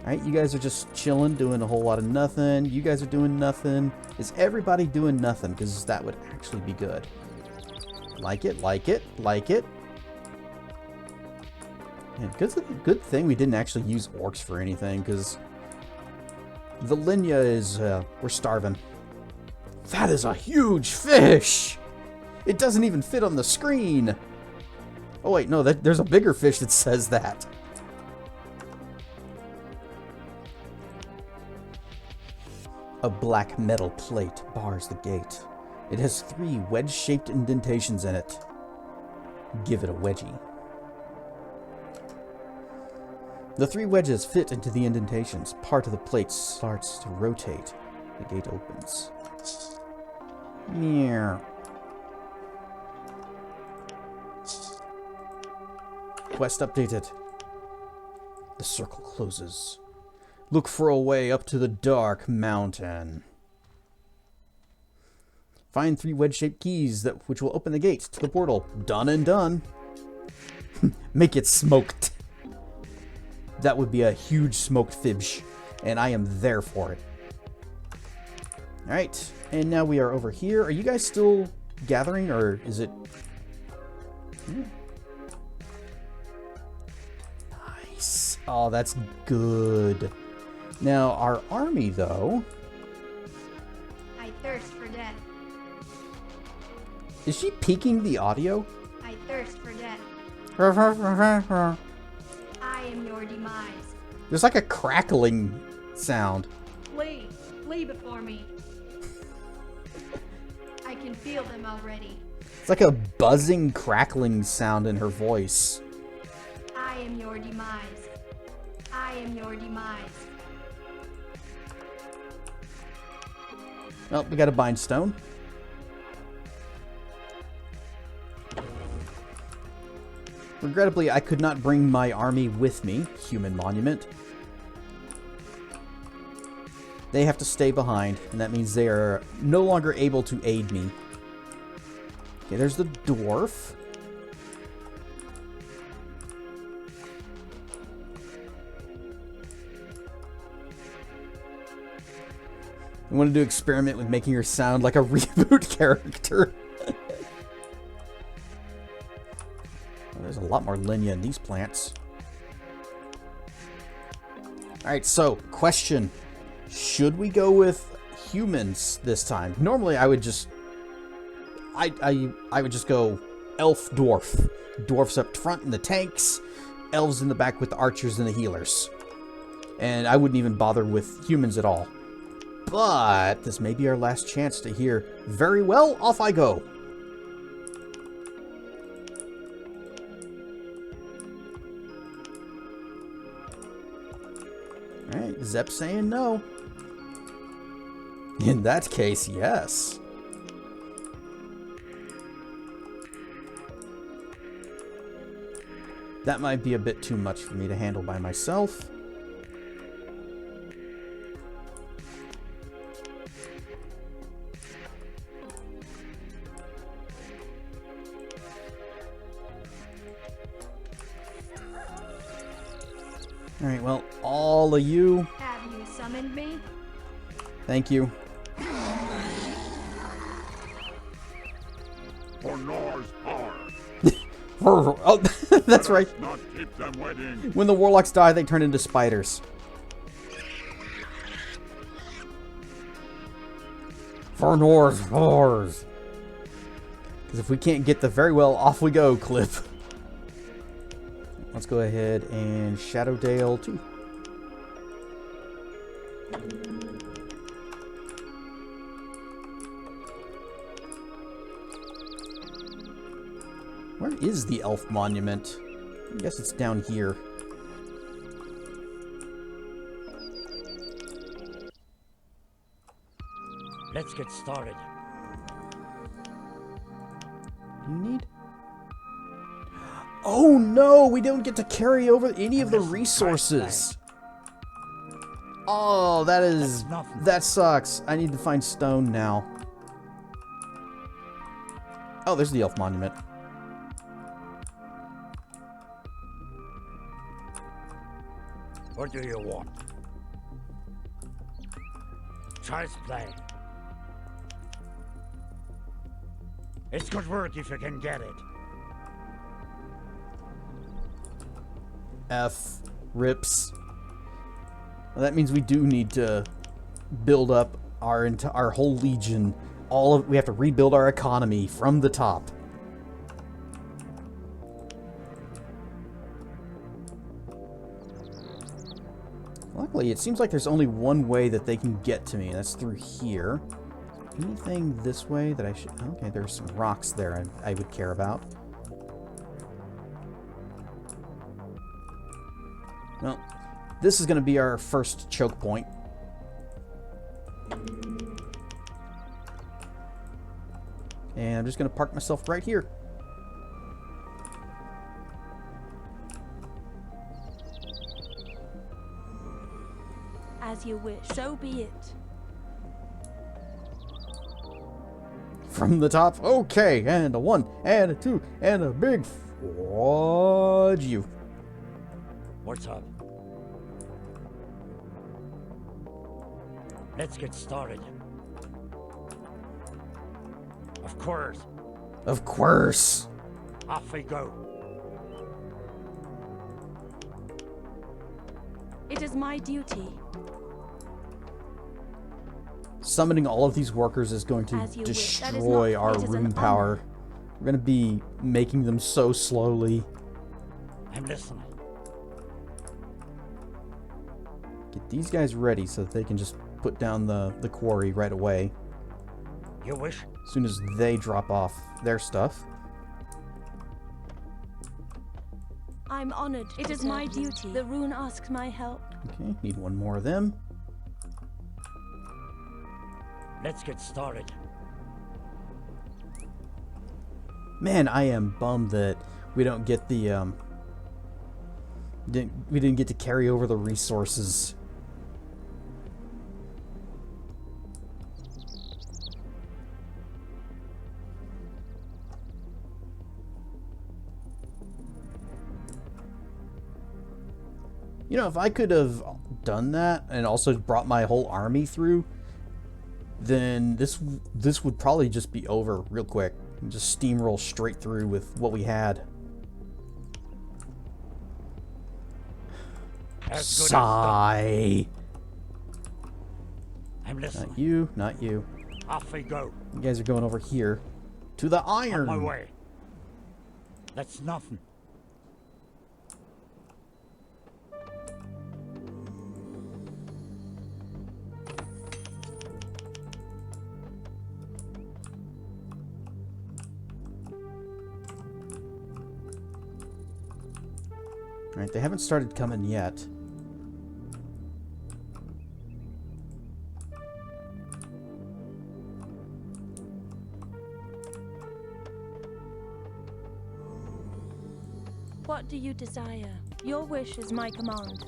Speaker 1: Alright, you guys are just chilling, doing a whole lot of nothing. You guys are doing nothing. Is everybody doing nothing? Because that would actually be good. Like it, like it, like it. Man, good thing we didn't actually use orcs for anything, because the Linya is, we're starving. That is a huge fish! It doesn't even fit on the screen! Oh wait, no, there's a bigger fish that says that. A black metal plate bars the gate. It has 3 wedge-shaped indentations in it. Give it a wedgie. The 3 wedges fit into the indentations. Part of the plate starts to rotate. The gate opens. Meow. Quest updated. The circle closes. Look for a way up to the dark mountain. Find 3 wedge-shaped keys which will open the gate to the portal. Done and done. Make it smoked. That would be a huge smoked fish, and I am there for it. Alright, and now we are over here. Are you guys still gathering, or is it... Nice. Oh, that's good. Now, our army, though...
Speaker 3: I thirst for death.
Speaker 1: Is she peaking the audio?
Speaker 3: I thirst for death. I am your demise.
Speaker 1: There's like a crackling sound.
Speaker 3: Flee! Flee before me. I can feel them already.
Speaker 1: It's like a buzzing, crackling sound in her voice.
Speaker 3: I am your demise. I am your demise.
Speaker 1: Well, we got a bind stone. Regrettably, I could not bring my army with me, human monument. They have to stay behind, and that means they are no longer able to aid me. Okay, there's the dwarf. I wanted to experiment with making her sound like a reboot character. Well, there's a lot more linia in these plants. Alright, so, question. Should we go with humans this time? Normally I would just... I would just go elf dwarf. Dwarfs up front in the tanks, elves in the back with the archers and the healers. And I wouldn't even bother with humans at all. But this may be our last chance to hear, very well, off I go. Alright, Zep saying no. In that case, yes. That might be a bit too much for me to handle by myself. Alright, well, all of you...
Speaker 3: Have you summoned me?
Speaker 1: Thank you.
Speaker 4: For Nor's hard.
Speaker 1: Oh, that's right.
Speaker 4: Let us not keep them waiting.
Speaker 1: When the warlocks die, they turn into spiders. For Nor's wars. Because if we can't get the very well, off we go clip. Let's go ahead and Shadowdale too. Where is the elf monument? I guess it's down here.
Speaker 6: Let's get started.
Speaker 1: Do you need? Oh no, we don't get to carry over any of the resources. Oh, that sucks. I need to find stone now. Oh, there's the elf monument.
Speaker 6: What do you want? Child's play. It's good work if you can get it.
Speaker 1: F rips. Well, that means we do need to build up our whole legion. We have to rebuild our economy from the top. Luckily, it seems like there's only one way that they can get to me, and that's through here. Anything this way that I should... Okay, there's some rocks there I would care about. Well, this is going to be our first choke point. And I'm just going to park myself right here.
Speaker 2: As you wish, so be it.
Speaker 1: From the top. Okay, and a 1, and a 2, and a big fudge you.
Speaker 6: What's up? Let's get started. Of course.
Speaker 1: Of course.
Speaker 6: Off we go.
Speaker 2: It is my duty.
Speaker 1: Summoning all of these workers is going to
Speaker 2: As you wish. That is
Speaker 1: destroy
Speaker 2: not-
Speaker 1: our
Speaker 2: it is an
Speaker 1: rune
Speaker 2: honor.
Speaker 1: power. We're going to be making them so slowly.
Speaker 6: I'm listening.
Speaker 1: these guys ready so that they can just put down the quarry right away.
Speaker 6: You wish?
Speaker 1: As soon as they drop off their stuff.
Speaker 2: I'm honored. It is my duty. The rune asks my help.
Speaker 1: Okay, need one more of them.
Speaker 6: Let's get started.
Speaker 1: Man, I am bummed that we don't get the we didn't get to carry over the resources. You know, if I could have done that and also brought my whole army through, then this would probably just be over real quick. Just steamroll straight through with what we had. Sigh.
Speaker 6: I'm listening.
Speaker 1: Not you, not you.
Speaker 6: Off we go.
Speaker 1: You guys are going over here to the iron.
Speaker 6: On my way. That's nothing.
Speaker 1: Alright, they haven't started coming yet.
Speaker 2: What do you desire? Your wish is my command.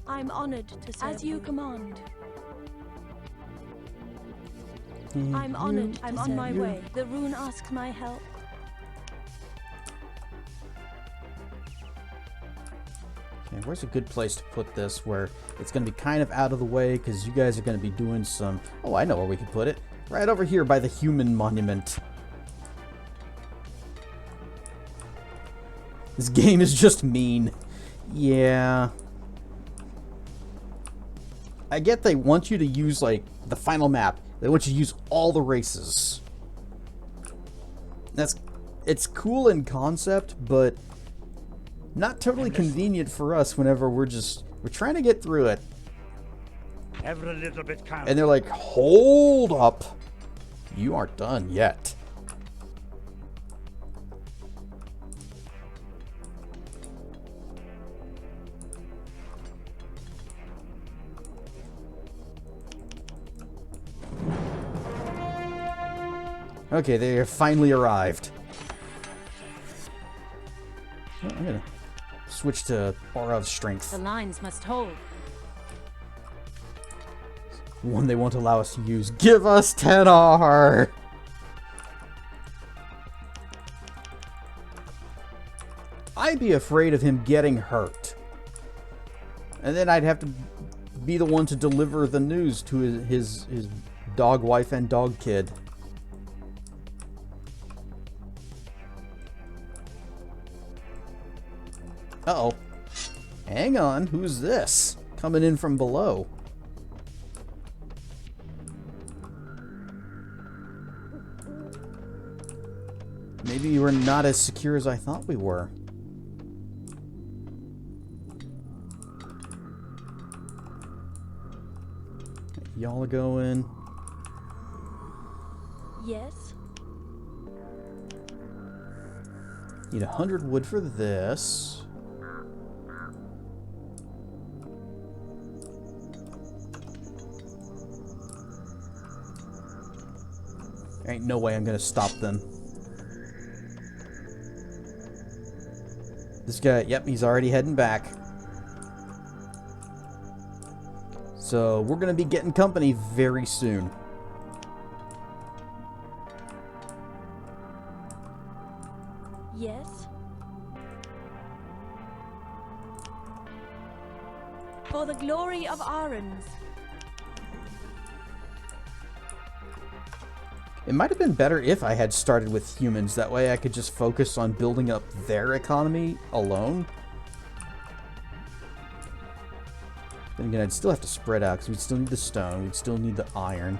Speaker 2: I'm honored to serve as you command. I'm honored. I'm on my way. The rune asks my help.
Speaker 1: Okay, where's a good place to put this where it's going to be kind of out of the way because you guys are going to be doing some... Oh, I know where we could put it. Right over here by the human monument. This game is just mean. Yeah. I get they want you to use, like, the final map. They want you to use all the races. It's cool in concept, but not totally convenient for us whenever we're trying to get through it.
Speaker 6: Every little bit counts.
Speaker 1: And they're like, hold up. You aren't done yet. Okay, they have finally arrived. Oh, I'm gonna switch to Aura of Strength.
Speaker 2: The lines must hold.
Speaker 1: One they won't allow us to use. Give us 10R! I'd be afraid of him getting hurt. And then I'd have to be the one to deliver the news to his dog wife and dog kid. Uh-oh. Hang on, who's this? Coming in from below. Maybe we're not as secure as I thought we were. Y'all are going.
Speaker 2: Yes.
Speaker 1: Need 100 wood for this. Ain't no way I'm gonna stop them. This guy, yep, he's already heading back. So we're gonna be getting company very soon.
Speaker 2: Yes. For the glory of Ahrens.
Speaker 1: It might have been better if I had started with humans. That way I could just focus on building up their economy alone. Then again, I'd still have to spread out because we'd still need the stone. We'd still need the iron.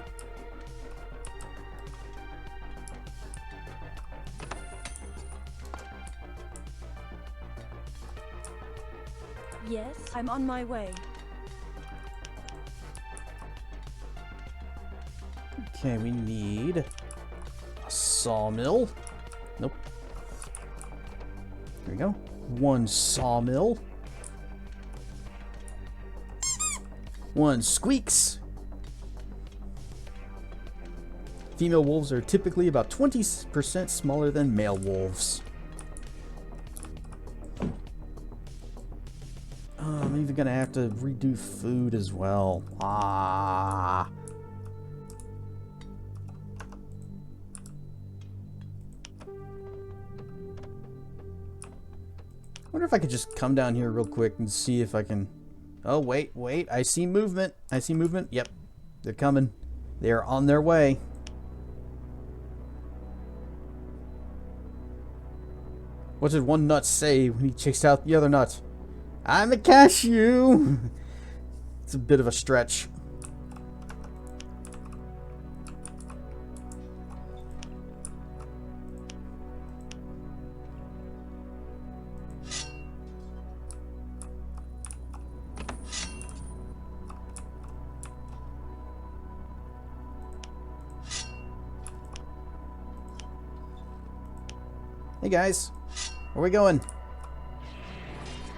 Speaker 2: Yes, I'm on my way.
Speaker 1: Okay, we need a sawmill. Nope. There we go. 1 sawmill. 1 squeaks. Female wolves are typically about 20% smaller than male wolves. I'm even gonna have to redo food as well. Ah. I wonder if I could just come down here real quick and see if I can... Oh, wait. I see movement. Yep. They're coming. They're on their way. What did one nut say when he chased out the other nut? I'm a cashew! It's a bit of a stretch. Hey guys, where we going?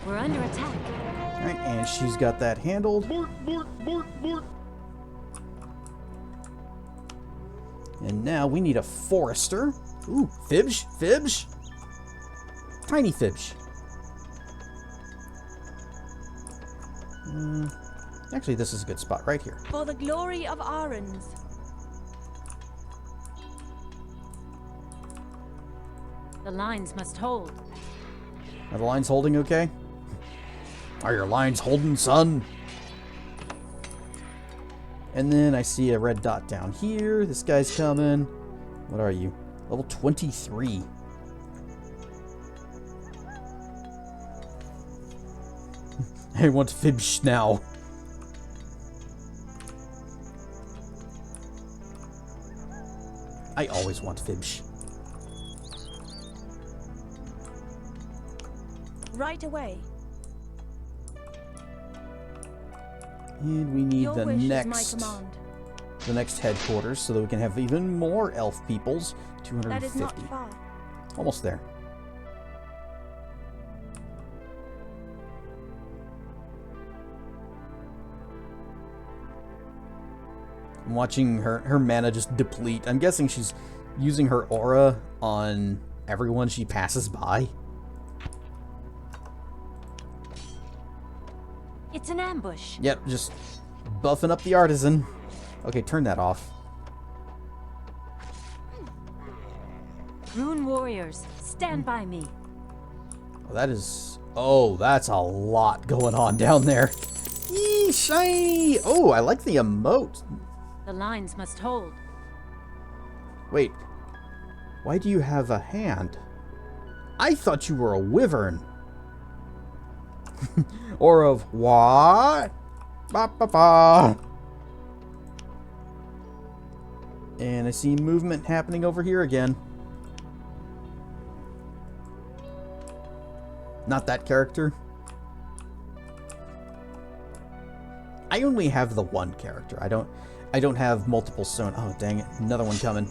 Speaker 2: We're under attack.
Speaker 1: Alright, and she's got that handled. And now we need a forester. Ooh, Fibs. Tiny Fibs. Actually, this is a good spot right here.
Speaker 2: For the glory of Arons. The lines must hold.
Speaker 1: Are the lines holding okay? Are your lines holding, son? And then I see a red dot down here. This guy's coming. What are you? Level 23. I want Fibs now. I always want Fibs.
Speaker 2: Right away.
Speaker 1: And we need
Speaker 2: Your
Speaker 1: the
Speaker 2: wish is my
Speaker 1: next
Speaker 2: command.
Speaker 1: headquarters so that we can have even more elf peoples.
Speaker 2: That is
Speaker 1: 250.
Speaker 2: not far.
Speaker 1: Almost there. I'm watching her mana just deplete. I'm guessing she's using her aura on everyone she passes by.
Speaker 2: It's an ambush.
Speaker 1: Yep, just buffing up the artisan. Okay, turn that off.
Speaker 2: Rune warriors, stand by me.
Speaker 1: Oh, that is... Oh, that's a lot going on down there. Yee, shiny! Oh, I like the emote.
Speaker 2: The lines must hold.
Speaker 1: Wait. Why do you have a hand? I thought you were a wyvern. Or of what? Ba ba ba. And I see movement happening over here again. Not that character. I only have the one character. I don't have multiple stone. Oh, dang it. Another one coming.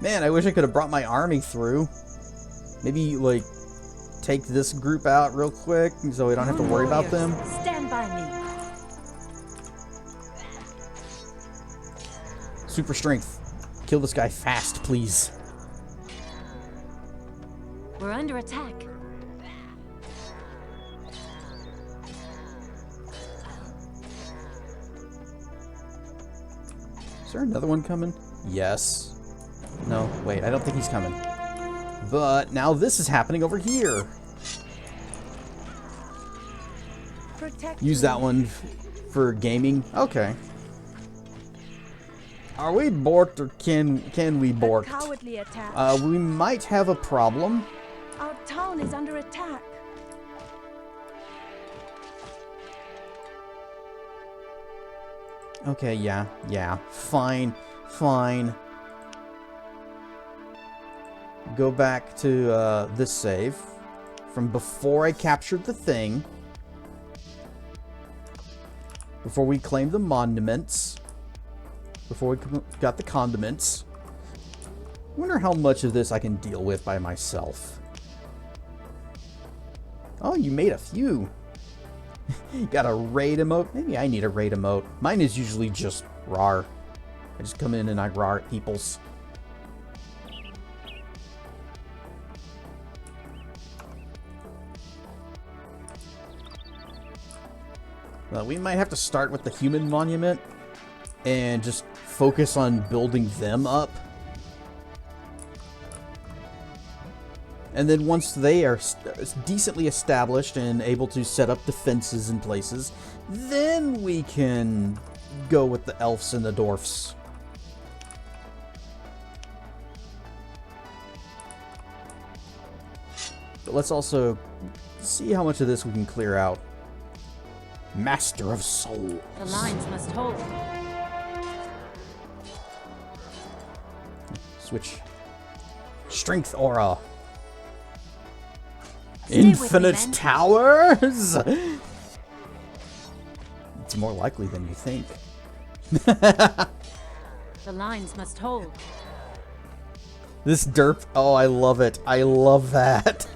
Speaker 1: Man, I wish I could have brought my army through. Maybe, like, take this group out real quick so we don't have to worry about them.
Speaker 2: Stand by me.
Speaker 1: Super strength. Kill this guy fast, please.
Speaker 2: We're under attack.
Speaker 1: Is there another one coming? Yes. No, wait, I don't think he's coming. But now this is happening over here.
Speaker 2: Protect
Speaker 1: Use
Speaker 2: me.
Speaker 1: that one for gaming. Okay. Are we borked or can we
Speaker 2: A
Speaker 1: borked?
Speaker 2: cowardly attack.
Speaker 1: We might have a problem.
Speaker 2: Our town is under attack.
Speaker 1: Okay, yeah. Fine. Go back to this save from before I captured the thing. before we claim the monuments, before we got the condiments. I wonder how much of this I can deal with by myself. Oh, you made a few. You got a raid emote? Maybe I need a raid emote. Mine is usually just rar. I just come in and I rar at people's. Well, we might have to start with the human monument and just focus on building them up. And then once they are decently established and able to set up defenses in places, then we can go with the elves and the dwarfs. But let's also see how much of this we can clear out. Master of Souls.
Speaker 2: The lines must hold.
Speaker 1: Switch. Strength aura.
Speaker 2: Stay with me,
Speaker 1: Infinite
Speaker 2: men.
Speaker 1: towers? It's more likely than you think.
Speaker 2: The lines must hold.
Speaker 1: This derp. Oh, I love it. I love that.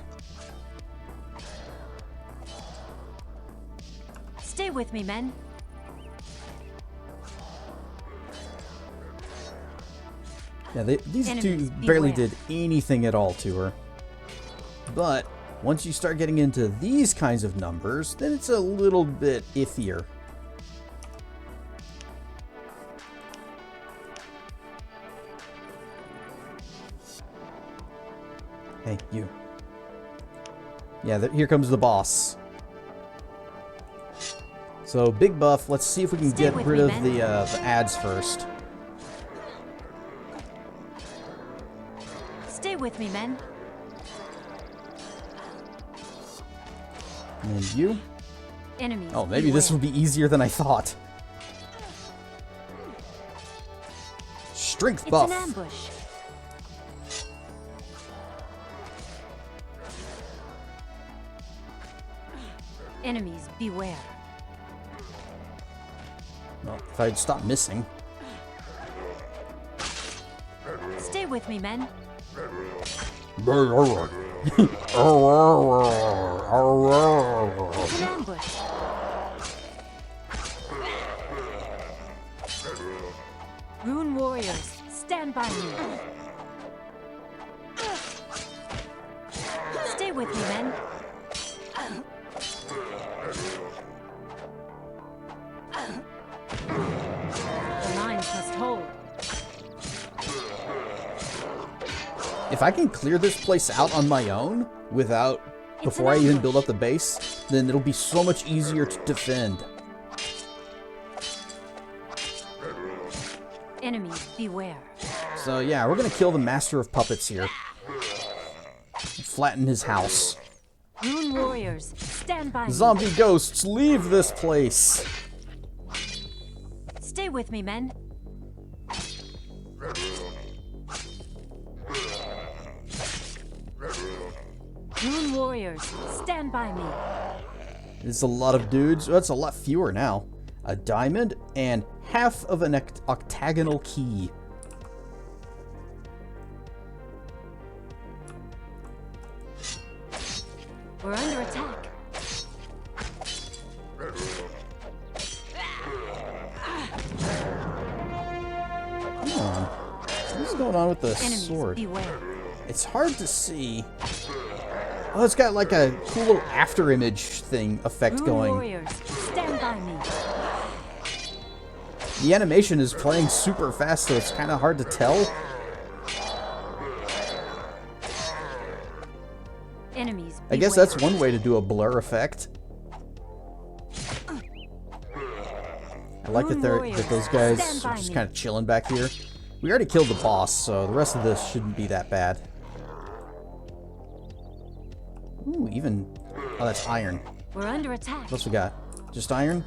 Speaker 2: Stay with me, men.
Speaker 1: Yeah, these two
Speaker 2: Enemies,
Speaker 1: barely
Speaker 2: beware.
Speaker 1: did anything at all to her. But once you start getting into these kinds of numbers, then it's a little bit iffier. Hey, you. Yeah, here comes the boss. So, big buff. Let's see if we can
Speaker 2: Stay
Speaker 1: get
Speaker 2: with
Speaker 1: rid
Speaker 2: me,
Speaker 1: of
Speaker 2: men.
Speaker 1: the ads first.
Speaker 2: Stay with me, men.
Speaker 1: And then you.
Speaker 2: Enemies.
Speaker 1: Oh, maybe this
Speaker 2: beware.
Speaker 1: would be easier than I thought. Strength
Speaker 2: It's
Speaker 1: buff.
Speaker 2: an ambush. Enemies, beware.
Speaker 1: Well, if I'd stop missing.
Speaker 2: Stay with me, men. It's an ambush. Rune warriors, stand by me. Stay with me, men. The lines must hold.
Speaker 1: If I can clear this place out on my own without before I even build up the base, then it'll be so much easier to defend.
Speaker 2: Enemies, beware.
Speaker 1: So yeah, we're gonna kill the Master of Puppets here. Flatten his house.
Speaker 2: Rune warriors, stand by me.
Speaker 1: Zombie ghosts, leave this place.
Speaker 2: Stay with me, men. Rune warriors, stand by me.
Speaker 1: It's a lot of dudes. That's a lot fewer now. A diamond and half of an octagonal key.
Speaker 2: We're under attack.
Speaker 1: Come on. What's going on with the
Speaker 2: Enemies,
Speaker 1: sword?
Speaker 2: beware.
Speaker 1: It's hard to see. Oh, it's got like a cool little after image thing effect
Speaker 2: Rune
Speaker 1: going.
Speaker 2: warriors, stand by me.
Speaker 1: The animation is playing super fast, so it's kind of hard to tell.
Speaker 2: Enemies,
Speaker 1: I guess
Speaker 2: beware.
Speaker 1: that's one way to do a blur effect. I like that those guys
Speaker 2: Stand
Speaker 1: are
Speaker 2: by
Speaker 1: just
Speaker 2: me.
Speaker 1: kind of chilling back here. We already killed the boss, so the rest of this shouldn't be that bad. Ooh, even... Oh, that's iron.
Speaker 2: We're under attack.
Speaker 1: What else we got? Just iron?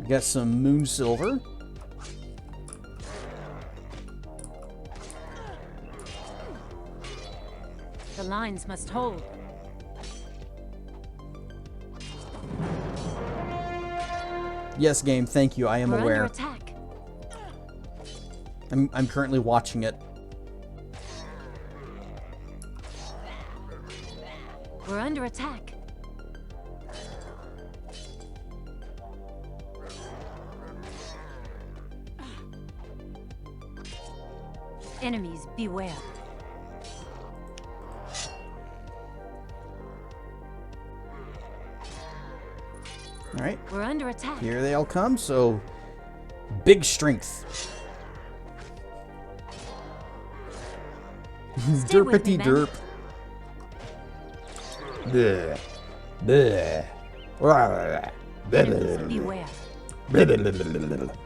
Speaker 1: We got some moon silver.
Speaker 2: The lines must hold.
Speaker 1: Yes, game. Thank you. I am
Speaker 2: We're under
Speaker 1: aware.
Speaker 2: attack.
Speaker 1: I'm currently watching it.
Speaker 2: We're under attack. Enemies, beware.
Speaker 1: All right.
Speaker 2: We're under attack.
Speaker 1: Here they all come. So, big strength.
Speaker 2: Stay with me,
Speaker 1: Derpity
Speaker 2: men.
Speaker 1: derp. Bleh. Bleh. Bleh.
Speaker 2: Enemies, beware.
Speaker 1: Bleh.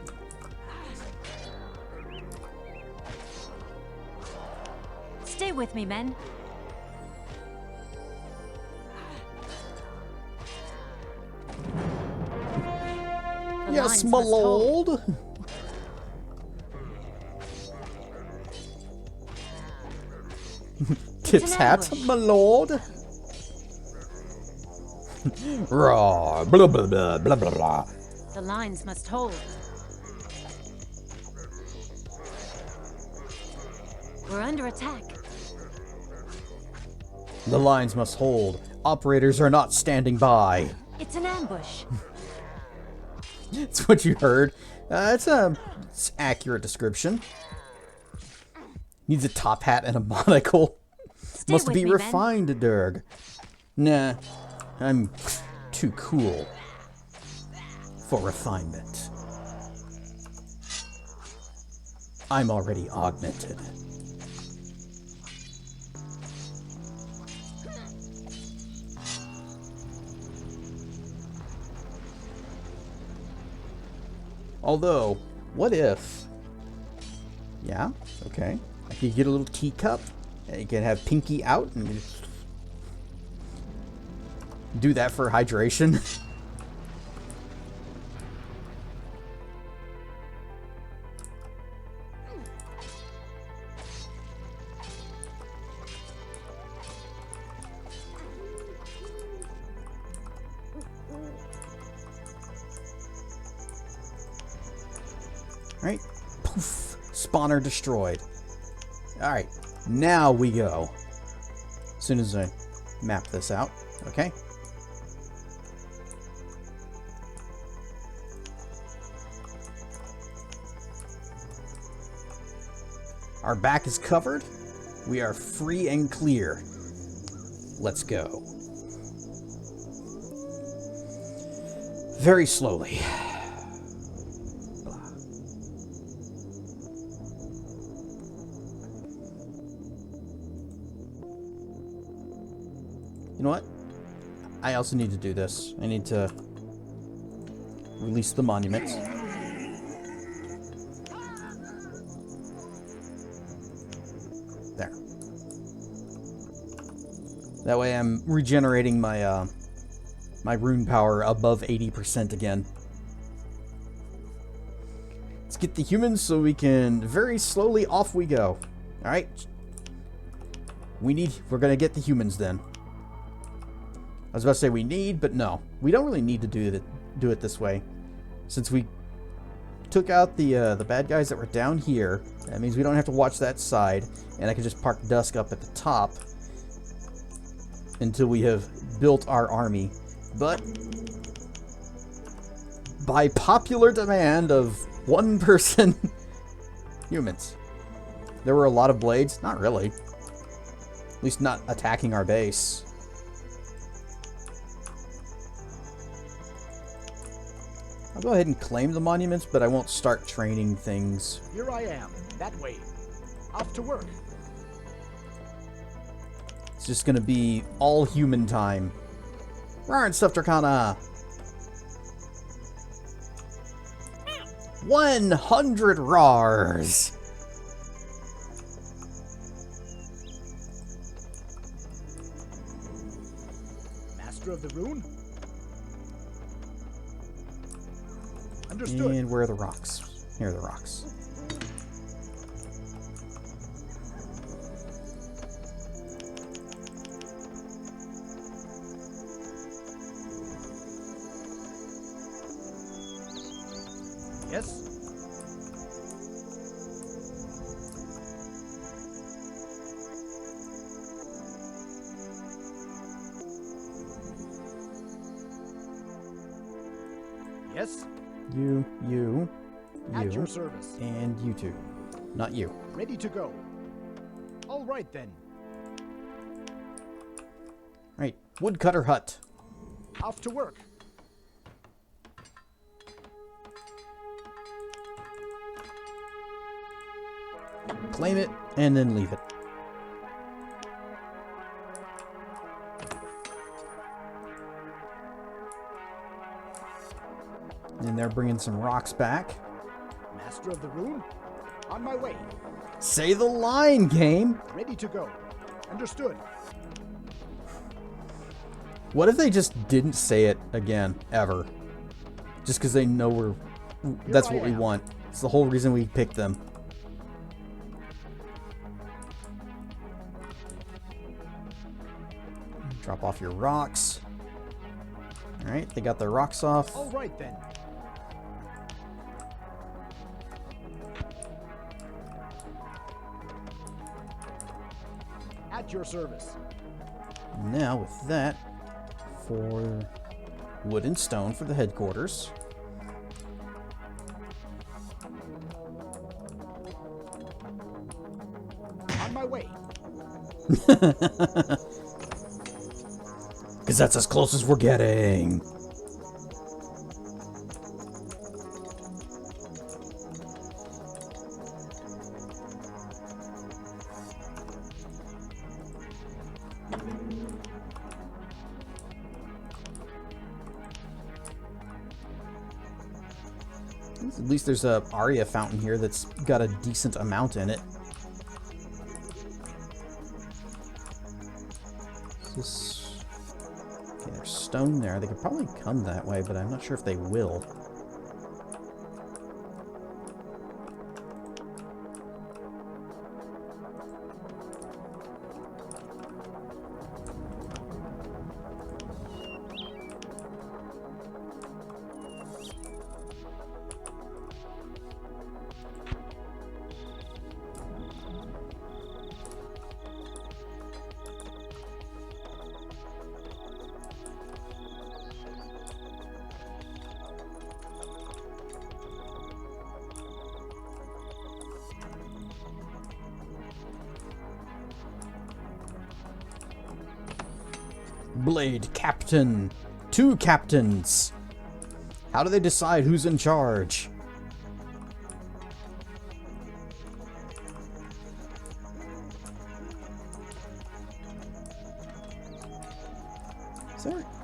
Speaker 2: Stay with me, men. The
Speaker 1: Yes,
Speaker 2: lines
Speaker 1: my
Speaker 2: must hold.
Speaker 1: lord. Tips
Speaker 2: an
Speaker 1: hat,
Speaker 2: ambush.
Speaker 1: my lord. Raw. Blah, blah, blah, blah, blah, blah.
Speaker 2: The lines must hold. We're under attack.
Speaker 1: The lines must hold. Operators are not standing by.
Speaker 2: It's an ambush.
Speaker 1: That's what you heard. It's accurate description. Needs a top hat and a monocle.
Speaker 2: Stay
Speaker 1: Must
Speaker 2: with
Speaker 1: be
Speaker 2: me, men.
Speaker 1: refined, Durg. Nah, I'm too cool for refinement. I'm already augmented. Although, what if... Yeah, okay. I could get a little teacup, and you can have Pinky out, and just do that for hydration. Alright, poof, spawner destroyed. Alright, now we go. As soon as I map this out, okay? Our back is covered. We are free and clear. Let's go. Very slowly. You know what? I also need to do this. I need to release the monuments. There. That way I'm regenerating my my rune power above 80% again. Let's get the humans so we can very slowly off we go. Alright. We're gonna get the humans then. I was about to say we need, but no. We don't really need to do it this way. Since we took out the bad guys that were down here, that means we don't have to watch that side, and I can just park Dusk up at the top until we have built our army. But by popular demand of one person, humans. There were a lot of blades. Not really. At least not attacking our base. I'll go ahead and claim the monuments, but I won't start training things.
Speaker 7: Here I am, that way. Off to work.
Speaker 1: It's just gonna be all human time. Rar and stuff, Dracana! 100 Rars!
Speaker 7: Master of the rune? Understood.
Speaker 1: And where are the rocks? Here are the rocks.
Speaker 7: Yes?
Speaker 1: You,
Speaker 7: At your service.
Speaker 1: and you two. Not you.
Speaker 7: Ready to go. All right then.
Speaker 1: Right, woodcutter hut.
Speaker 7: Off to work.
Speaker 1: Claim it, and then leave it. And they're bringing some rocks back.
Speaker 7: Master of the rune? On my way.
Speaker 1: Say the line, game!
Speaker 7: Ready to go. Understood.
Speaker 1: What if they just didn't say it again, ever? Just because they know that's what we want. It's the whole reason we picked them. Drop off your rocks. Alright, they got their rocks off.
Speaker 7: All right then. At your service.
Speaker 1: Now, with that, for wood and stone for the headquarters.
Speaker 7: On my way.
Speaker 1: Because that's as close as we're getting. At least there's a Aria fountain here that's got a decent amount in it. This... Okay, there's stone there. They could probably come that way, but I'm not sure if they will. Blade Captain. 2 captains. How do they decide who's in charge?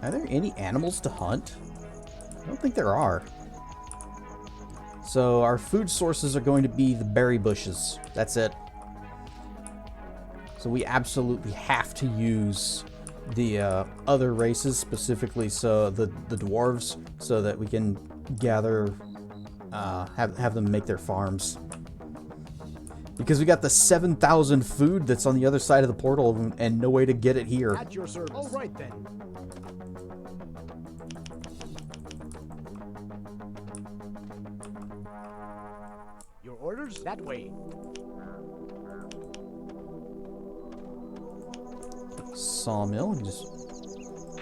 Speaker 1: Are there any animals to hunt? I don't think there are. So our food sources are going to be the berry bushes. That's it. So we absolutely have to use the other races, specifically so the dwarves, so that we can gather, have them make their farms. Because we got the 7,000 food that's on the other side of the portal and no way to get it here.
Speaker 7: At your service. All right then. Your orders? That way.
Speaker 1: Sawmill, just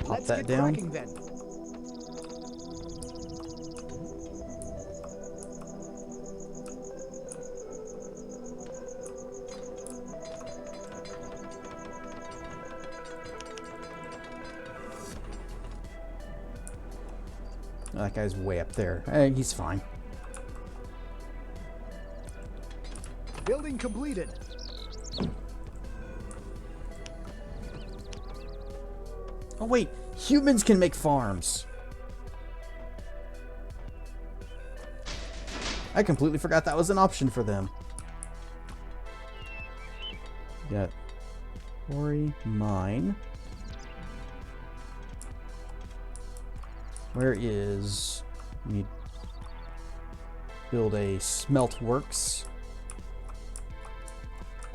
Speaker 1: pop
Speaker 7: Let's
Speaker 1: that
Speaker 7: get
Speaker 1: down.
Speaker 7: cracking then.
Speaker 1: Oh, that guy's way up there. Hey, he's fine.
Speaker 7: Building completed.
Speaker 1: Oh wait, humans can make farms. I completely forgot that was an option for them. Got quarry, mine. Where is... We need build a smelt works.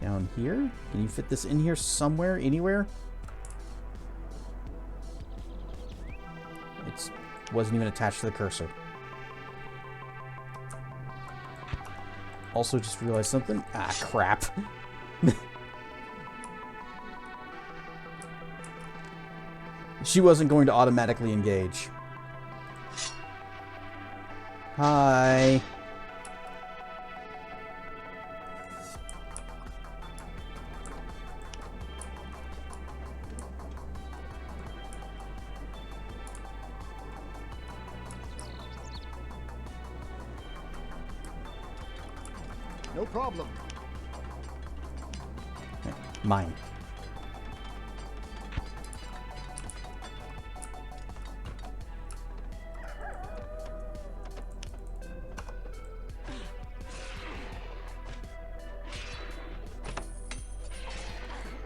Speaker 1: Down here? Can you fit this in here somewhere, anywhere? It wasn't even attached to the cursor. Also just realized something. Ah, crap. She wasn't going to automatically engage. Hi.
Speaker 7: No problem.
Speaker 1: Mine.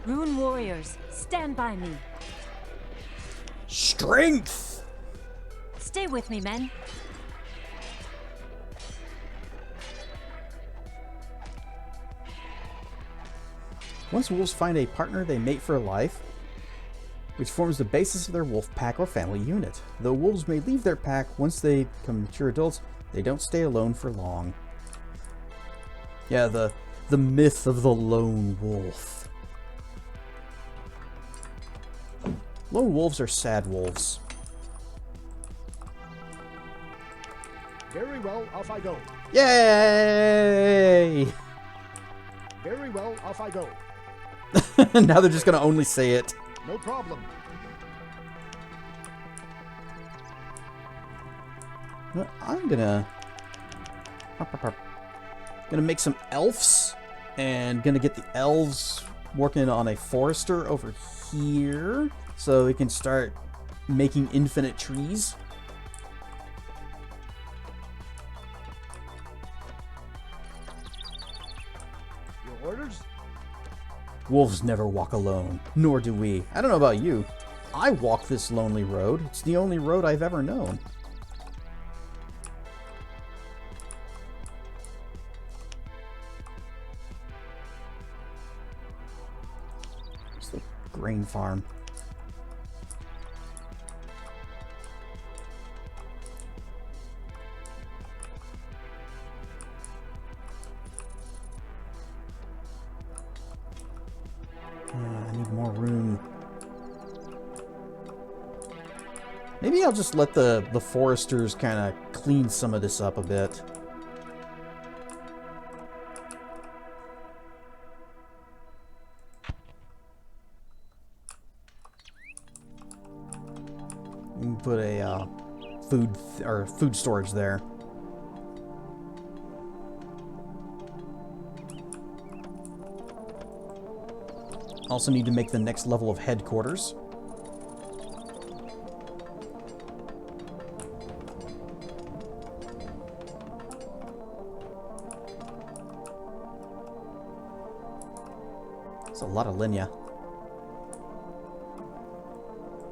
Speaker 2: Rune warriors, stand by me.
Speaker 1: Strength!
Speaker 2: Stay with me, men.
Speaker 1: Once wolves find a partner, they mate for life, which forms the basis of their wolf pack or family unit. Though wolves may leave their pack once they become mature adults, they don't stay alone for long. Yeah, the myth of the lone wolf. Lone wolves are sad wolves.
Speaker 7: Very well, off I go.
Speaker 1: Yay!
Speaker 7: Very well, off I go.
Speaker 1: Now they're just gonna only say it.
Speaker 7: No problem.
Speaker 1: Well, I'm gonna make some elves, and gonna get the elves working on a forester over here, so we can start making infinite trees.
Speaker 7: Your orders?
Speaker 1: Wolves never walk alone, nor do we. I don't know about you. I walk this lonely road. It's the only road I've ever known. It's the grain farm. I need more room. Maybe I'll just let the foresters kind of clean some of this up a bit. Put a food storage there. Also need to make the next level of headquarters. It's a lot of linea.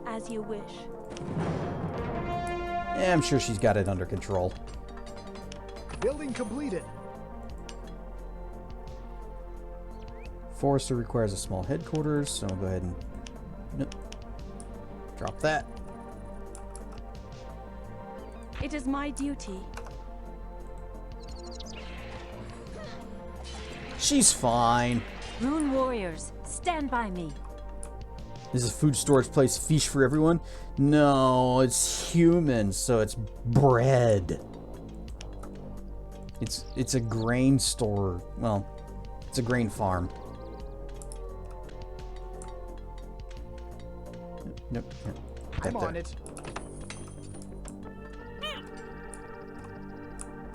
Speaker 2: As you wish.
Speaker 1: Yeah, I'm sure she's got it under control.
Speaker 7: Building completed.
Speaker 1: Forester requires a small headquarters, so I'll go ahead and drop that.
Speaker 2: It is my duty.
Speaker 1: She's fine.
Speaker 2: Rune warriors, stand by me.
Speaker 1: This is a food storage place, fish for everyone? No, it's human, so it's bread. It's a grain store. Well, it's a grain farm. Nope.
Speaker 7: I'm on it.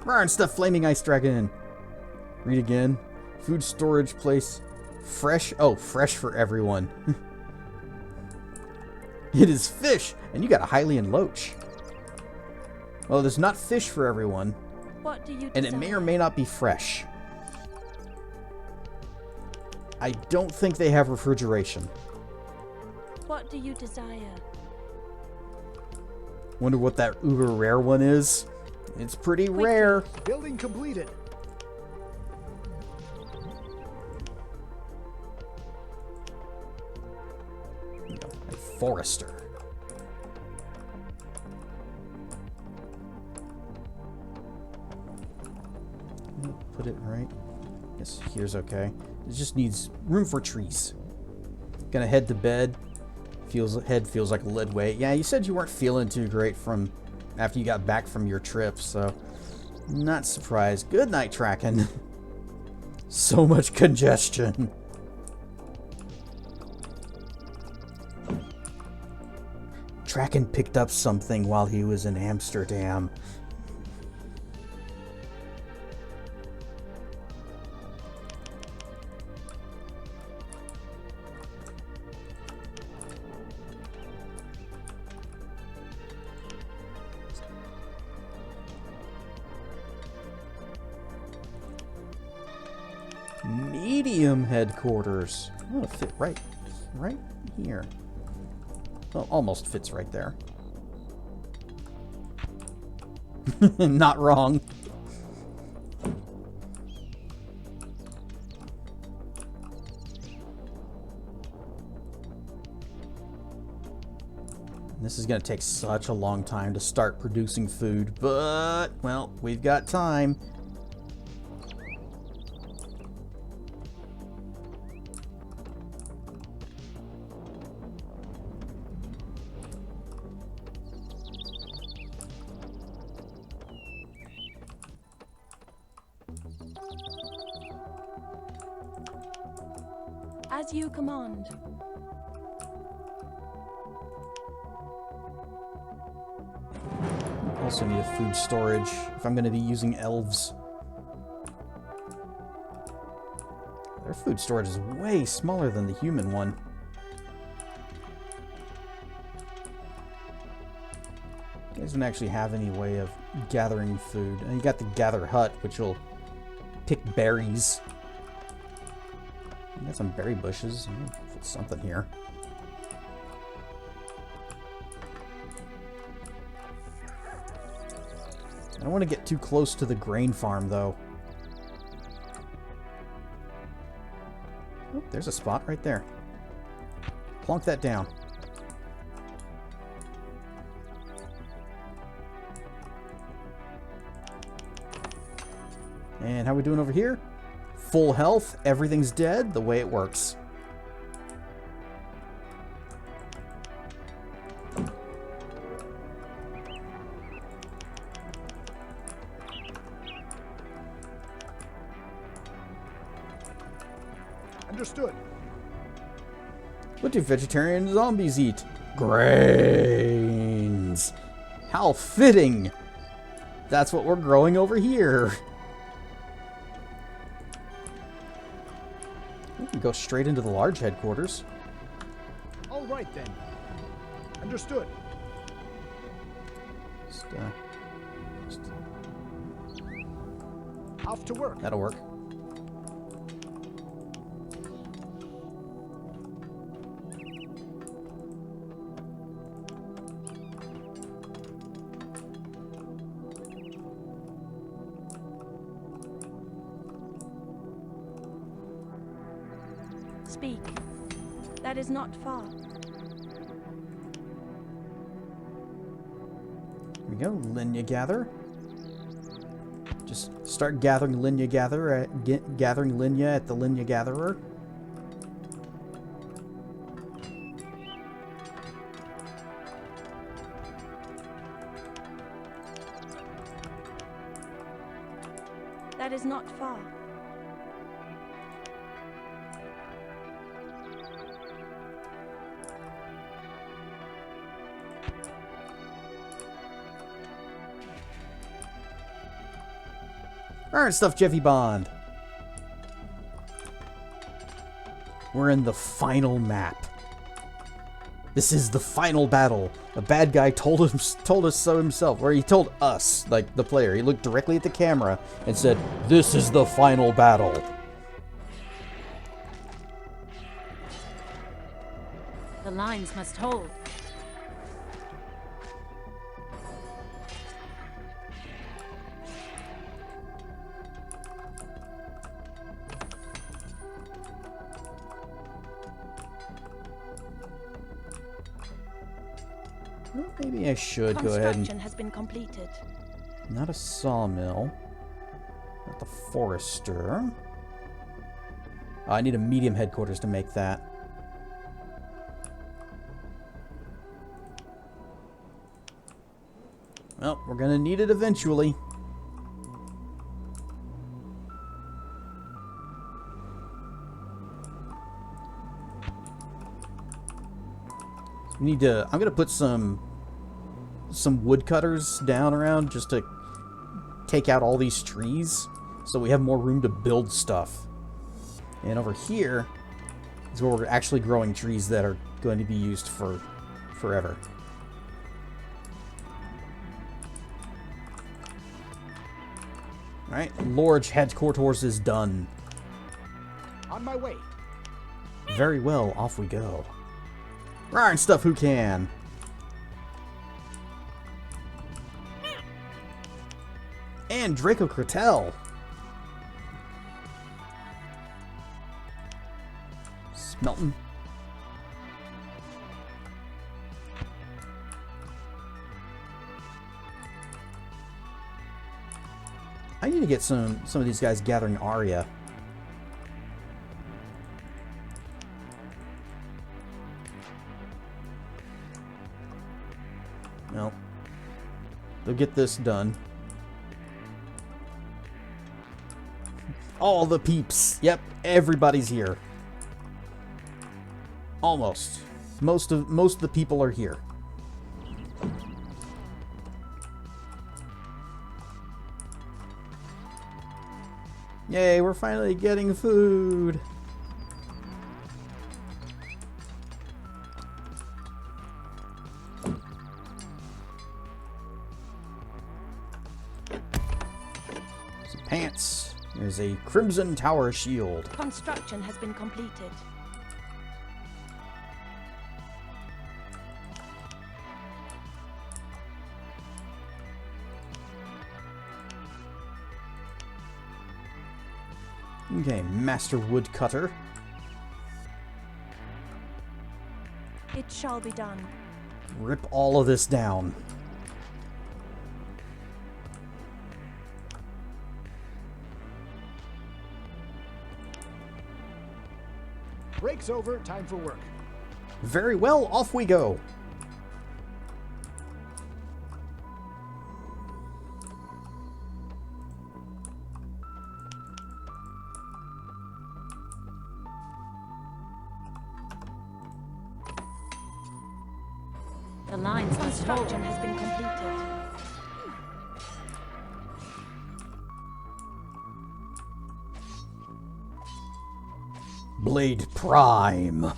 Speaker 1: Run, stuff flaming ice dragon. Read again. Food storage place. Fresh. Oh, fresh for everyone. It is fish, and you got a Hylian loach. Well, there's not fish for everyone,
Speaker 2: What do you
Speaker 1: and it may or may not be fresh. I don't think they have refrigeration.
Speaker 2: What do you desire?
Speaker 1: Wonder what that uber rare one is. It's pretty rare.
Speaker 7: Building completed.
Speaker 1: A forester. Put it right. Yes, here's okay. It just needs room for trees. Gonna head to bed. Head feels like a lead weight. Yeah, you said you weren't feeling too great from after you got back from your trip, so Not surprised. Good night, Tracken. So much congestion. Tracken picked up something while he was in Amsterdam. Medium headquarters. Oh, fit right here. Well, almost fits right there. Not wrong. This is going to take such a long time to start producing food, but, well, we've got time.
Speaker 2: As you command.
Speaker 1: Also need a food storage if I'm going to be using elves. Their food storage is way smaller than the human one. You guys don't actually have any way of gathering food. And you got the gather hut, which will pick berries. You got some berry bushes. Put something here. I don't want to get too close to the grain farm, though. Oh, there's a spot right there. Plonk that down. And how we doing over here? Full health, everything's dead, the way it works.
Speaker 7: Understood.
Speaker 1: What do vegetarian zombies eat? Grains. How fitting. That's what we're growing over here. We can go straight into the large headquarters.
Speaker 7: All right then. Understood.
Speaker 1: Just,
Speaker 7: Off to work.
Speaker 1: that'll work.
Speaker 2: Speak. That is not far.
Speaker 1: Here we go, Linya gather. Just start gathering Linya gathering Linya at the Linya gatherer.
Speaker 2: That is not far.
Speaker 1: Alright, stuff Jeffy Bond. We're in the final map. This is the final battle. A bad guy told us so himself, or he told us, like the player. He looked directly at the camera and said, "This is the final battle."
Speaker 8: The lines must hold.
Speaker 1: Well, maybe I should go ahead
Speaker 2: Construction
Speaker 1: and...
Speaker 2: has been completed.
Speaker 1: Not a sawmill. Not the forester. Oh, I need a medium headquarters to make that. Well, we're gonna need it eventually. We need to... I'm gonna put some woodcutters down around just to take out all these trees so we have more room to build stuff. And over here is where we're actually growing trees that are going to be used for forever. Alright, Lord's headquarters is done.
Speaker 7: On my way.
Speaker 1: Very well, off we go. Rawr and stuff who can. And Draco Kratel. Smelting. I need to get some of these guys gathering Arya. No. They'll get this done. All the peeps. Yep, everybody's here. Almost. Most of the people are here. Yay, we're finally getting food. Some pants. There's a Crimson Tower shield.
Speaker 2: Construction has been completed.
Speaker 1: Okay, Master Woodcutter.
Speaker 2: It shall be done.
Speaker 1: Rip all of this down.
Speaker 7: Break's over. Time for work.
Speaker 1: Very well, off we go.
Speaker 8: The lines must hold.
Speaker 2: Construction has been completed.
Speaker 1: Blade Prime.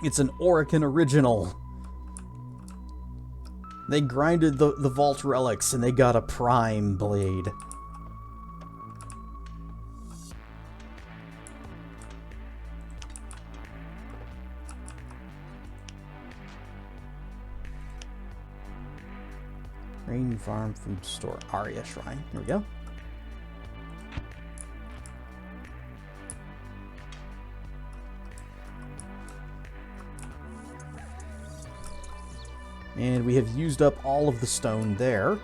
Speaker 1: It's an Orican original. They grinded the Vault Relics and they got a Prime blade. Rain Farm Food Store. Arya Shrine. Here we go. And we have used up all of the stone there.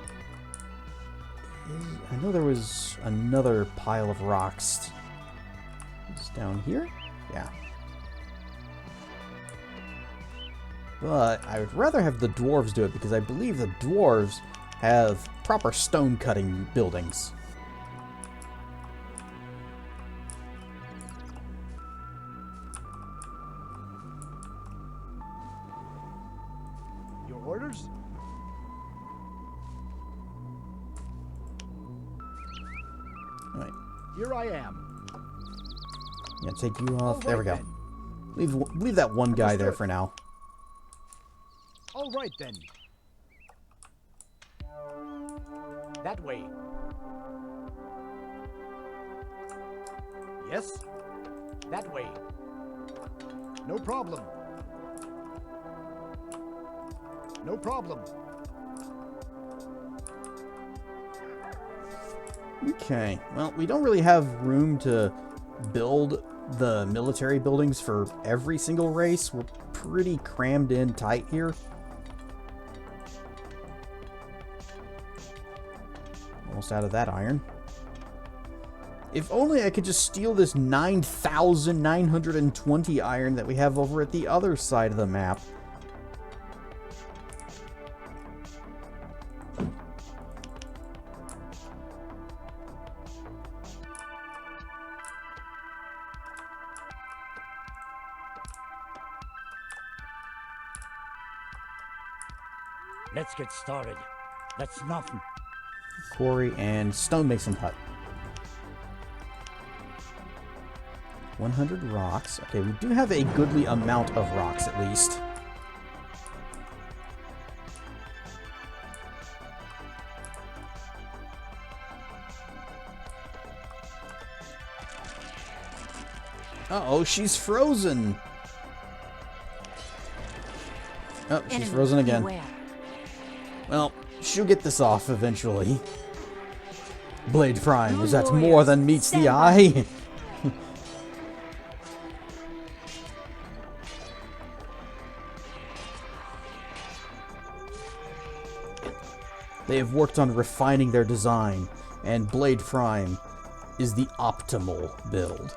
Speaker 1: I know there was another pile of rocks. It's down here? Yeah. But I would rather have the dwarves do it because I believe the dwarves have proper stone cutting buildings.
Speaker 7: Your orders?
Speaker 1: Alright.
Speaker 7: Here I am.
Speaker 1: Yeah, take you off.
Speaker 7: All
Speaker 1: There we
Speaker 7: right,
Speaker 1: go.
Speaker 7: then.
Speaker 1: Leave that one guy there
Speaker 7: Understood.
Speaker 1: for now.
Speaker 7: All right then. That way. Yes? That way. No problem. No problem.
Speaker 1: Okay, well, we don't really have room to build the military buildings for every single race. We're pretty crammed in tight here. Almost out of that iron. If only I could just steal this 9,920 iron that we have over at the other side of the map.
Speaker 6: Let's get started. That's nothing.
Speaker 1: Quarry and stonemason hut. 100 rocks. Okay, we do have a goodly amount of rocks at least. Uh-oh, she's frozen. Oh, she's frozen again. Well, she'll get this off eventually. Blade Prime, is that more than meets the eye? They have worked on refining their design, and Blade Prime is the optimal build.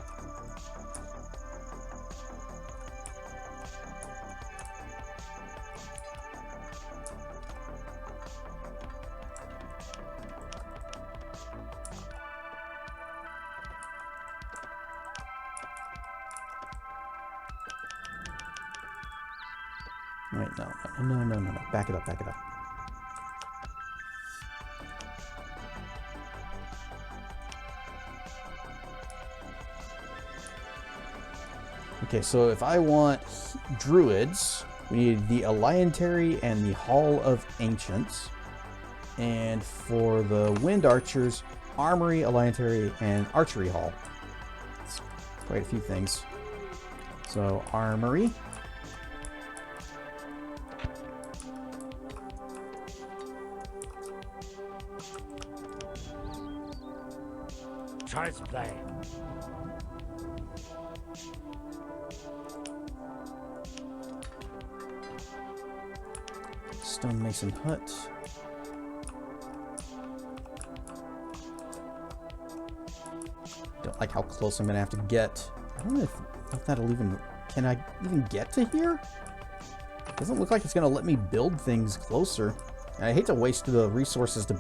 Speaker 1: Wait, no. Back it up. Okay, so if I want druids, we need the Alliantary and the Hall of Ancients. And for the wind archers, Armory, Alliantary, and Archery Hall. It's quite a few things. So, Armory.
Speaker 6: Child's play.
Speaker 1: Stonemason hut. Don't like how close I'm gonna have to get. I don't know if that'll even... Can I even get to here? Doesn't look like it's gonna let me build things closer. And I hate to waste the resources to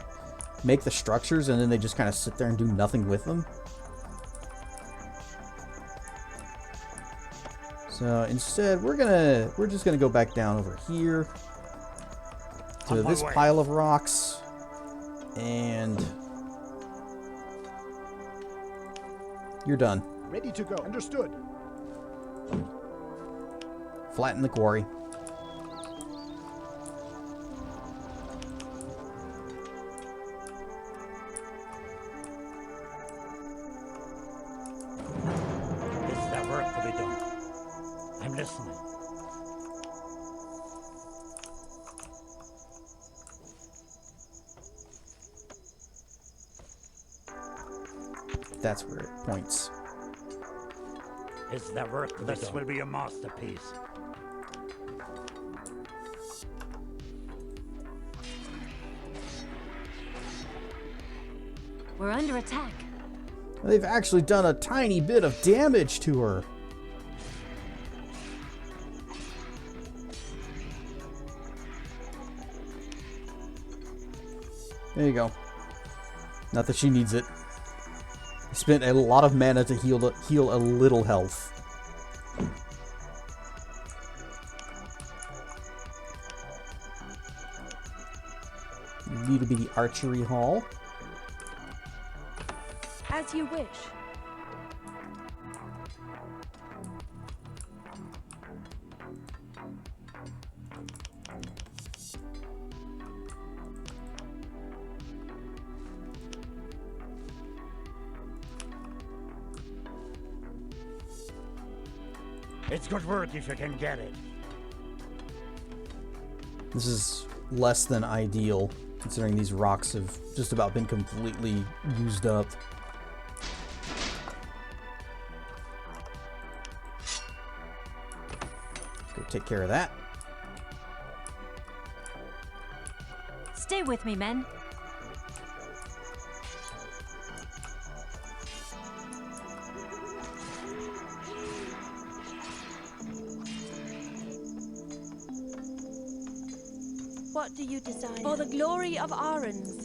Speaker 1: make the structures and then they just kind of sit there and do nothing with them. So instead, we're just gonna go back down over here to this pile of rocks, and you're done.
Speaker 7: Ready to go. Understood.
Speaker 1: Flatten the quarry.
Speaker 6: Is there work to be done? I'm listening.
Speaker 1: That's where it points.
Speaker 6: Is there work to be done? This will be a masterpiece.
Speaker 8: We're under attack.
Speaker 1: They've actually done a tiny bit of damage to her. There you go. Not that she needs it. Spent a lot of mana to heal a little health. Need to be the Archery Hall.
Speaker 2: As you wish.
Speaker 6: It's good work if you can get it.
Speaker 1: This is less than ideal, considering these rocks have just about been completely used up. Go take care of that.
Speaker 8: Stay with me, men.
Speaker 2: What do you desire? For the glory of Arons.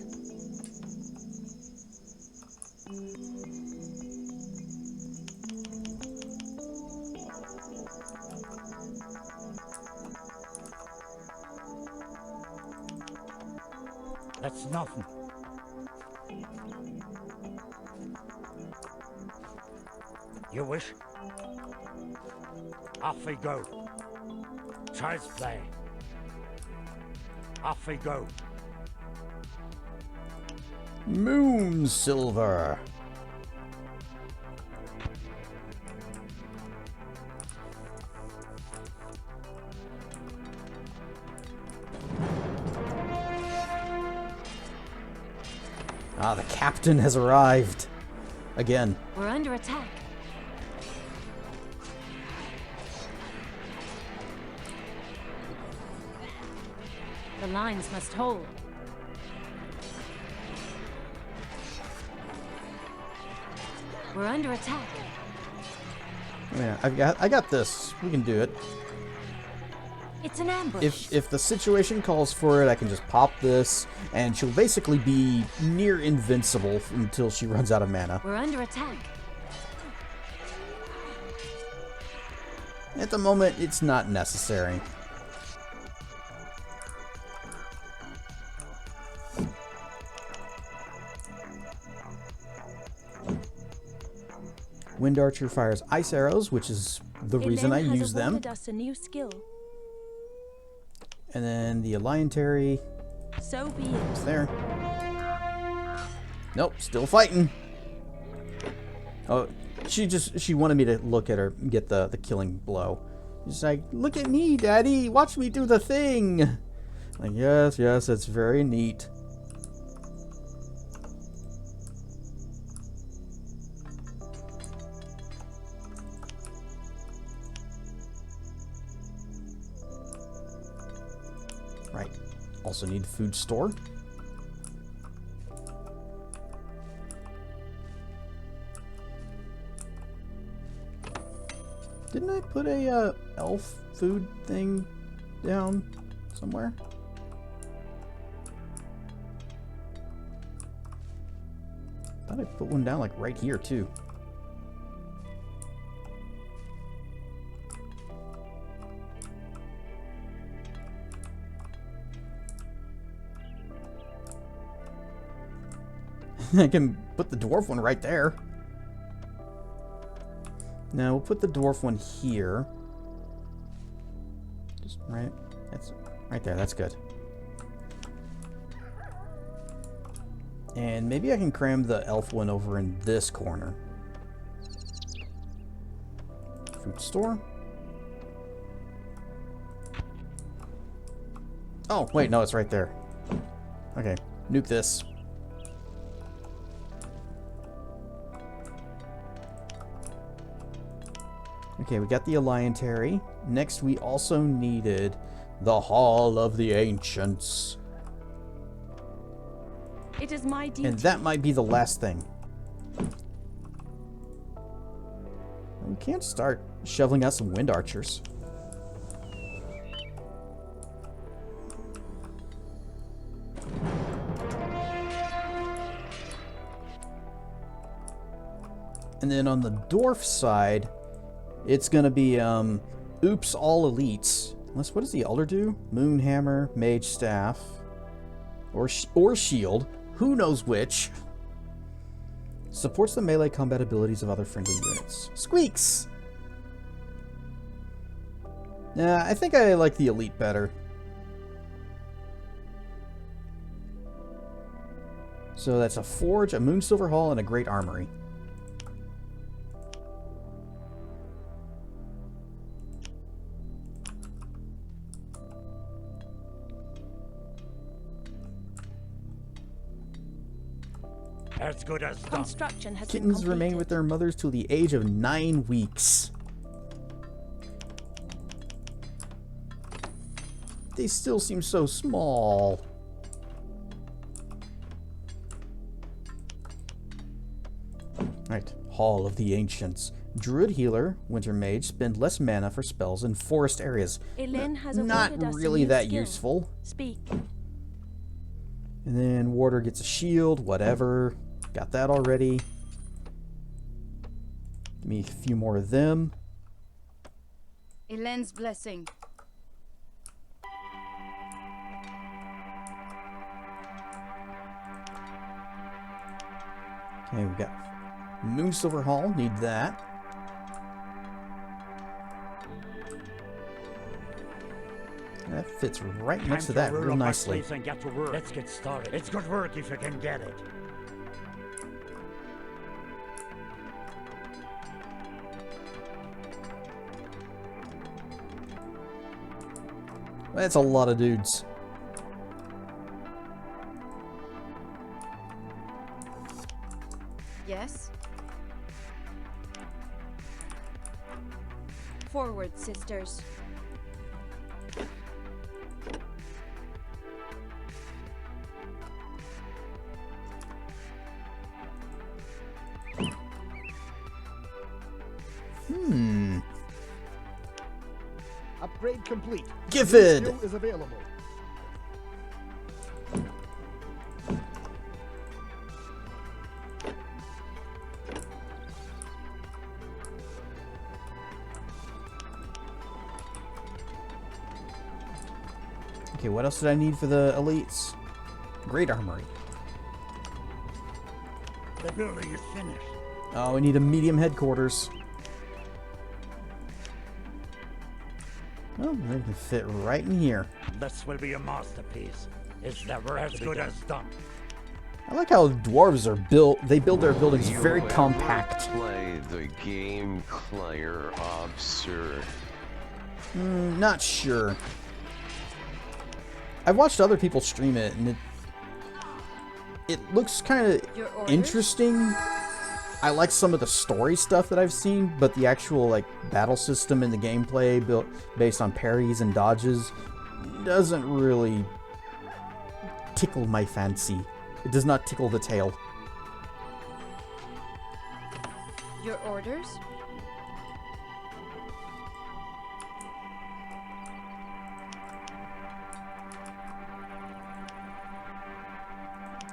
Speaker 6: It's nothing. You wish? Off we go. Child's play. Off we go.
Speaker 1: Moon silver. Ah, the captain has arrived. Again.
Speaker 8: We're under attack. The lines must hold. We're under attack.
Speaker 1: Yeah, I got this. We can do it.
Speaker 8: It's an ambush.
Speaker 1: If the situation calls for it, I can just pop this, and she'll basically be near invincible until she runs out of mana.
Speaker 8: We're under attack.
Speaker 1: At the moment, it's not necessary. Wind Archer fires ice arrows, which is the reason I use them.
Speaker 2: Us a new skill.
Speaker 1: And then the Alliantary
Speaker 2: So be
Speaker 1: is
Speaker 2: it.
Speaker 1: there. Nope, still fighting. Oh, she wanted me to look at her, get the killing blow. She's like, look at me, Daddy, watch me do the thing. Like, yes, it's very neat. Right. Also need food store. Didn't I put a elf food thing down somewhere? Thought I put one down like right here too. I can put the dwarf one right there. Now we'll put the dwarf one here. Just right. That's right there. That's good. And maybe I can cram the elf one over in this corner. Food store. Oh, wait, no, it's right there. Okay, nuke this. Okay, we got the Alliantary. Next, we also needed the Hall of the Ancients.
Speaker 2: It is my duty.
Speaker 1: And that might be the last thing. We can't start shoveling out some wind archers. And then on the dwarf side, it's gonna be oops all elites. Unless, what does the elder do? Moonhammer, mage staff, or shield. Who knows which? Supports the melee combat abilities of other friendly units. Squeaks! Nah, I think I like the elite better. So that's a forge, a moon silver hall, and a great armory.
Speaker 6: As good as done.
Speaker 2: Construction has been
Speaker 1: Kittens remain
Speaker 2: completed.
Speaker 1: with their mothers till the age of 9 weeks. They still seem so small. Right, Hall of the Ancients. Druid healer, winter mage, spend less mana for spells in forest areas.
Speaker 2: Elaine has
Speaker 1: Not
Speaker 2: awarded us a
Speaker 1: really
Speaker 2: new
Speaker 1: that
Speaker 2: skill.
Speaker 1: useful.
Speaker 2: Speak.
Speaker 1: And then warder gets a shield, whatever. Got that already. Give me a few more of them.
Speaker 3: Elaine's blessing.
Speaker 1: Okay, we've got Moonsilver Hall. Need that. That fits right next to that real nicely.
Speaker 6: And get to work. Let's get started. It's good work if you can get it.
Speaker 1: That's a lot of dudes.
Speaker 2: Yes? Forward, sisters.
Speaker 7: Upgrade complete.
Speaker 1: Gifford!
Speaker 7: Skill is available.
Speaker 1: Okay, what else did I need for the elites? Great armory.
Speaker 6: The building is finished.
Speaker 1: Oh, we need a medium headquarters. Well, they can fit right in here.
Speaker 6: This will be a masterpiece. It's never as good as done.
Speaker 1: I like how dwarves are built. They build their buildings very compact.
Speaker 5: Play the game Claire Obser.
Speaker 1: Not sure. I've watched other people stream it, and it looks kind of interesting. I like some of the story stuff that I've seen, but the actual like battle system and the gameplay built based on parries and dodges doesn't really tickle my fancy. It does not tickle the tail.
Speaker 2: Your orders?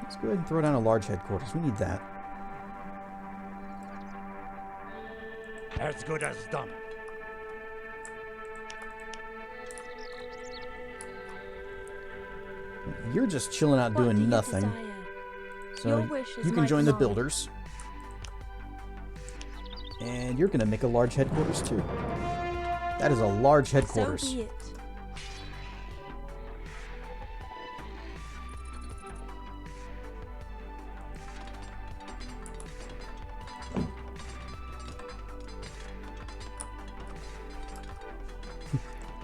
Speaker 1: Let's go ahead and throw down a large headquarters. We need that.
Speaker 6: As good as done.
Speaker 1: You're just chilling out
Speaker 2: What do you
Speaker 1: doing nothing.
Speaker 2: desire?
Speaker 1: So
Speaker 2: Your wish is
Speaker 1: you can
Speaker 2: my
Speaker 1: join the
Speaker 2: command.
Speaker 1: builders. And you're going to make a large headquarters too. That is a large headquarters.
Speaker 2: So be it.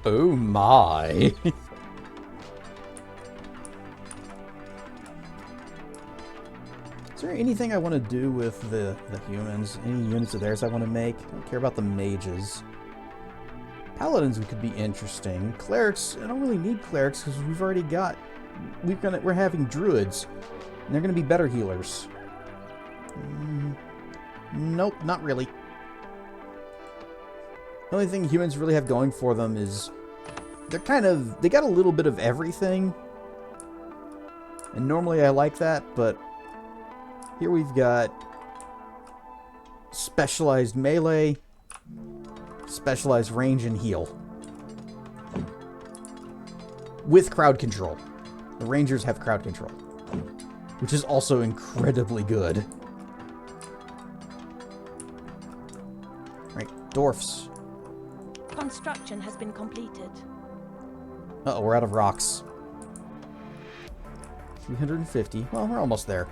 Speaker 1: Oh my. Is there anything I want to do with the humans? Any units of theirs I want to make? I don't care about the mages. Paladins could be interesting. Clerics, I don't really need clerics because we've already got... We're having druids. And they're going to be better healers. Nope, not really. The only thing humans really have going for them is they got a little bit of everything. And normally I like that, but here we've got specialized melee, specialized range and heal. With crowd control. The rangers have crowd control, which is also incredibly good. Right, dwarfs.
Speaker 2: Construction has been completed.
Speaker 1: Uh-oh, we're out of rocks. 350. Well, we're almost there.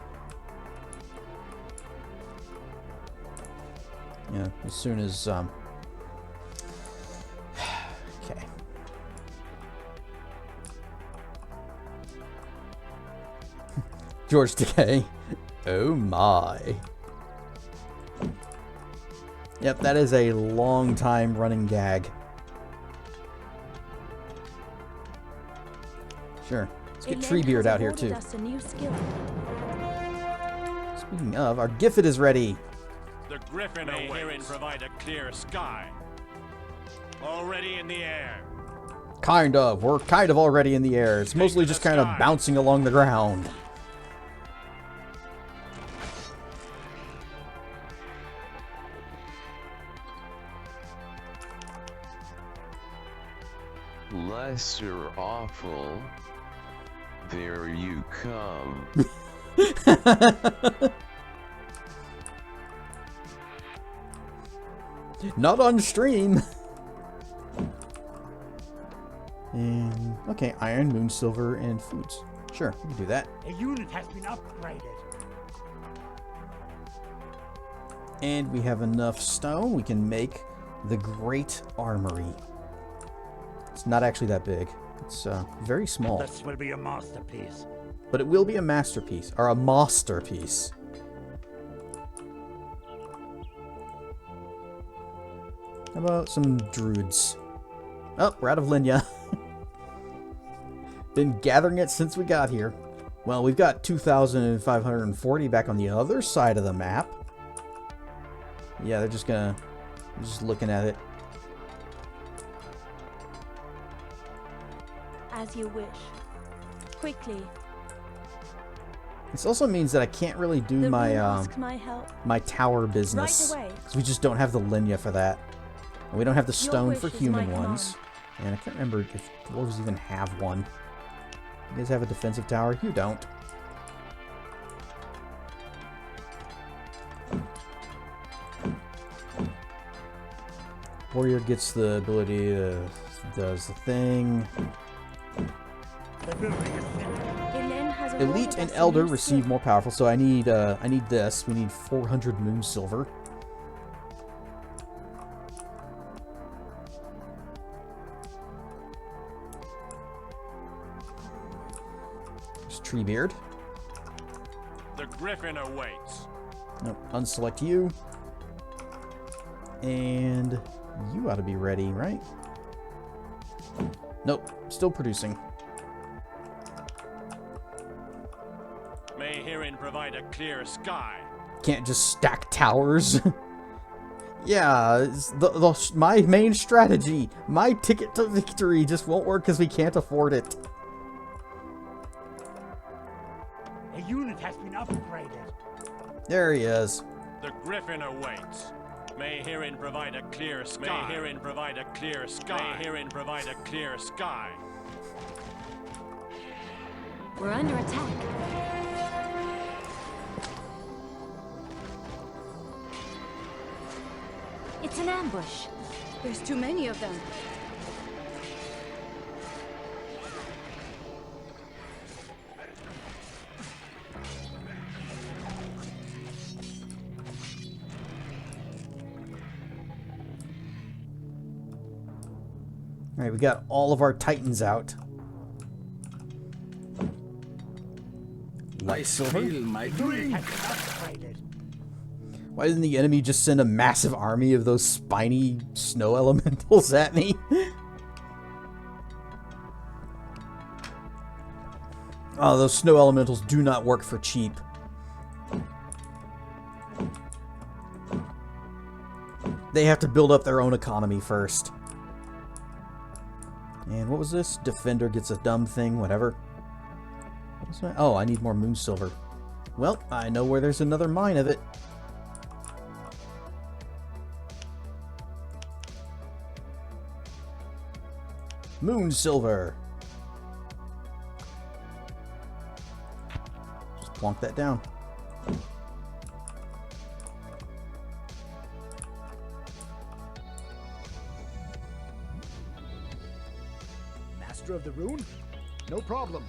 Speaker 1: Yeah, as soon as, okay. George Decay. Oh my. Yep, that is a long time running gag. Sure. Let's get
Speaker 2: Elaine
Speaker 1: Treebeard
Speaker 2: has
Speaker 1: out here
Speaker 2: awarded
Speaker 1: too.
Speaker 2: us a new skill.
Speaker 1: Speaking of, our Gifford is ready.
Speaker 9: The Griffin may herein provide a clear sky. Already in the air.
Speaker 1: Kind of. We're kind of already in the air. It's mostly just kind of bouncing along the ground.
Speaker 5: Lesser awful. There you come.
Speaker 1: Not on stream. And okay, iron, moon, silver, and foods. Sure, we can do that.
Speaker 6: A unit has been upgraded.
Speaker 1: And we have enough stone. We can make the Great Armory. It's not actually that big. It's very small.
Speaker 6: This will be a masterpiece.
Speaker 1: But it will be a masterpiece, or a masterpiece. How about some druids? Oh, we're out of Linya. Been gathering it since we got here. Well, we've got 2,540 back on the other side of the map. Yeah, they're just gonna... I'm just looking at it.
Speaker 2: As you wish. Quickly.
Speaker 1: This also means that I can't really do
Speaker 2: The
Speaker 1: my
Speaker 2: room asks my help.
Speaker 1: my tower business.
Speaker 2: Right away.
Speaker 1: Because we just don't have the Linya for that. And we don't have the stone
Speaker 2: wish
Speaker 1: for
Speaker 2: is
Speaker 1: human
Speaker 2: my
Speaker 1: ones. And I can't remember if dwarves even have one. You guys have a defensive tower? You don't. Warrior gets the ability to... does the thing.
Speaker 2: Elen has
Speaker 1: Elite
Speaker 2: awarded
Speaker 1: and
Speaker 2: us a
Speaker 1: Elder
Speaker 2: new
Speaker 1: receive
Speaker 2: skill.
Speaker 1: more powerful, so I need this. We need 400 moon silver. There's Treebeard.
Speaker 9: The griffin awaits.
Speaker 1: Nope, unselect you. And you ought to be ready, right? Nope, still producing.
Speaker 9: May herein provide a clear sky.
Speaker 1: Can't just stack towers. Yeah, it's my main strategy. My ticket to victory just won't work because we can't afford it.
Speaker 6: A unit has been upgraded.
Speaker 1: There he is.
Speaker 9: The griffin awaits. May herein provide a clear sky. May herein provide a clear sky. May herein provide a clear sky.
Speaker 8: We're under attack. It's an ambush.
Speaker 2: There's too many of them.
Speaker 1: Alright, we got all of our titans out. Light silver.
Speaker 6: My unit has been upgraded.
Speaker 1: Why didn't the enemy just send a massive army of those spiny snow elementals at me? Oh, those snow elementals do not work for cheap. They have to build up their own economy first. And what was this? Defender gets a dumb thing, whatever. What was that? Oh, I need more moon silver. Well, I know where there's another mine of it. Moon silver. Just plonk that down.
Speaker 7: Master of the rune? No problem.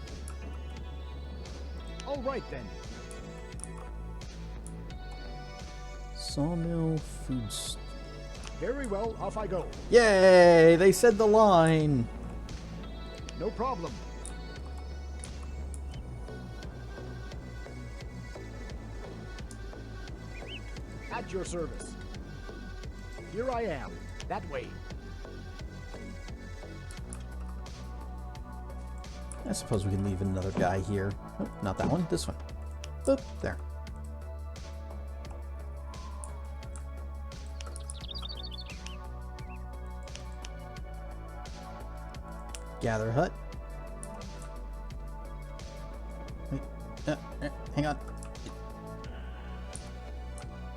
Speaker 7: All right then.
Speaker 1: Sawmill foods.
Speaker 7: Very well, off I go.
Speaker 1: Yay! They said the line.
Speaker 7: No problem. At your service. Here I am. That way.
Speaker 1: I suppose we can leave another guy here. Oh, not that one, this one. Boop, there. Gather hut. Wait, hang on.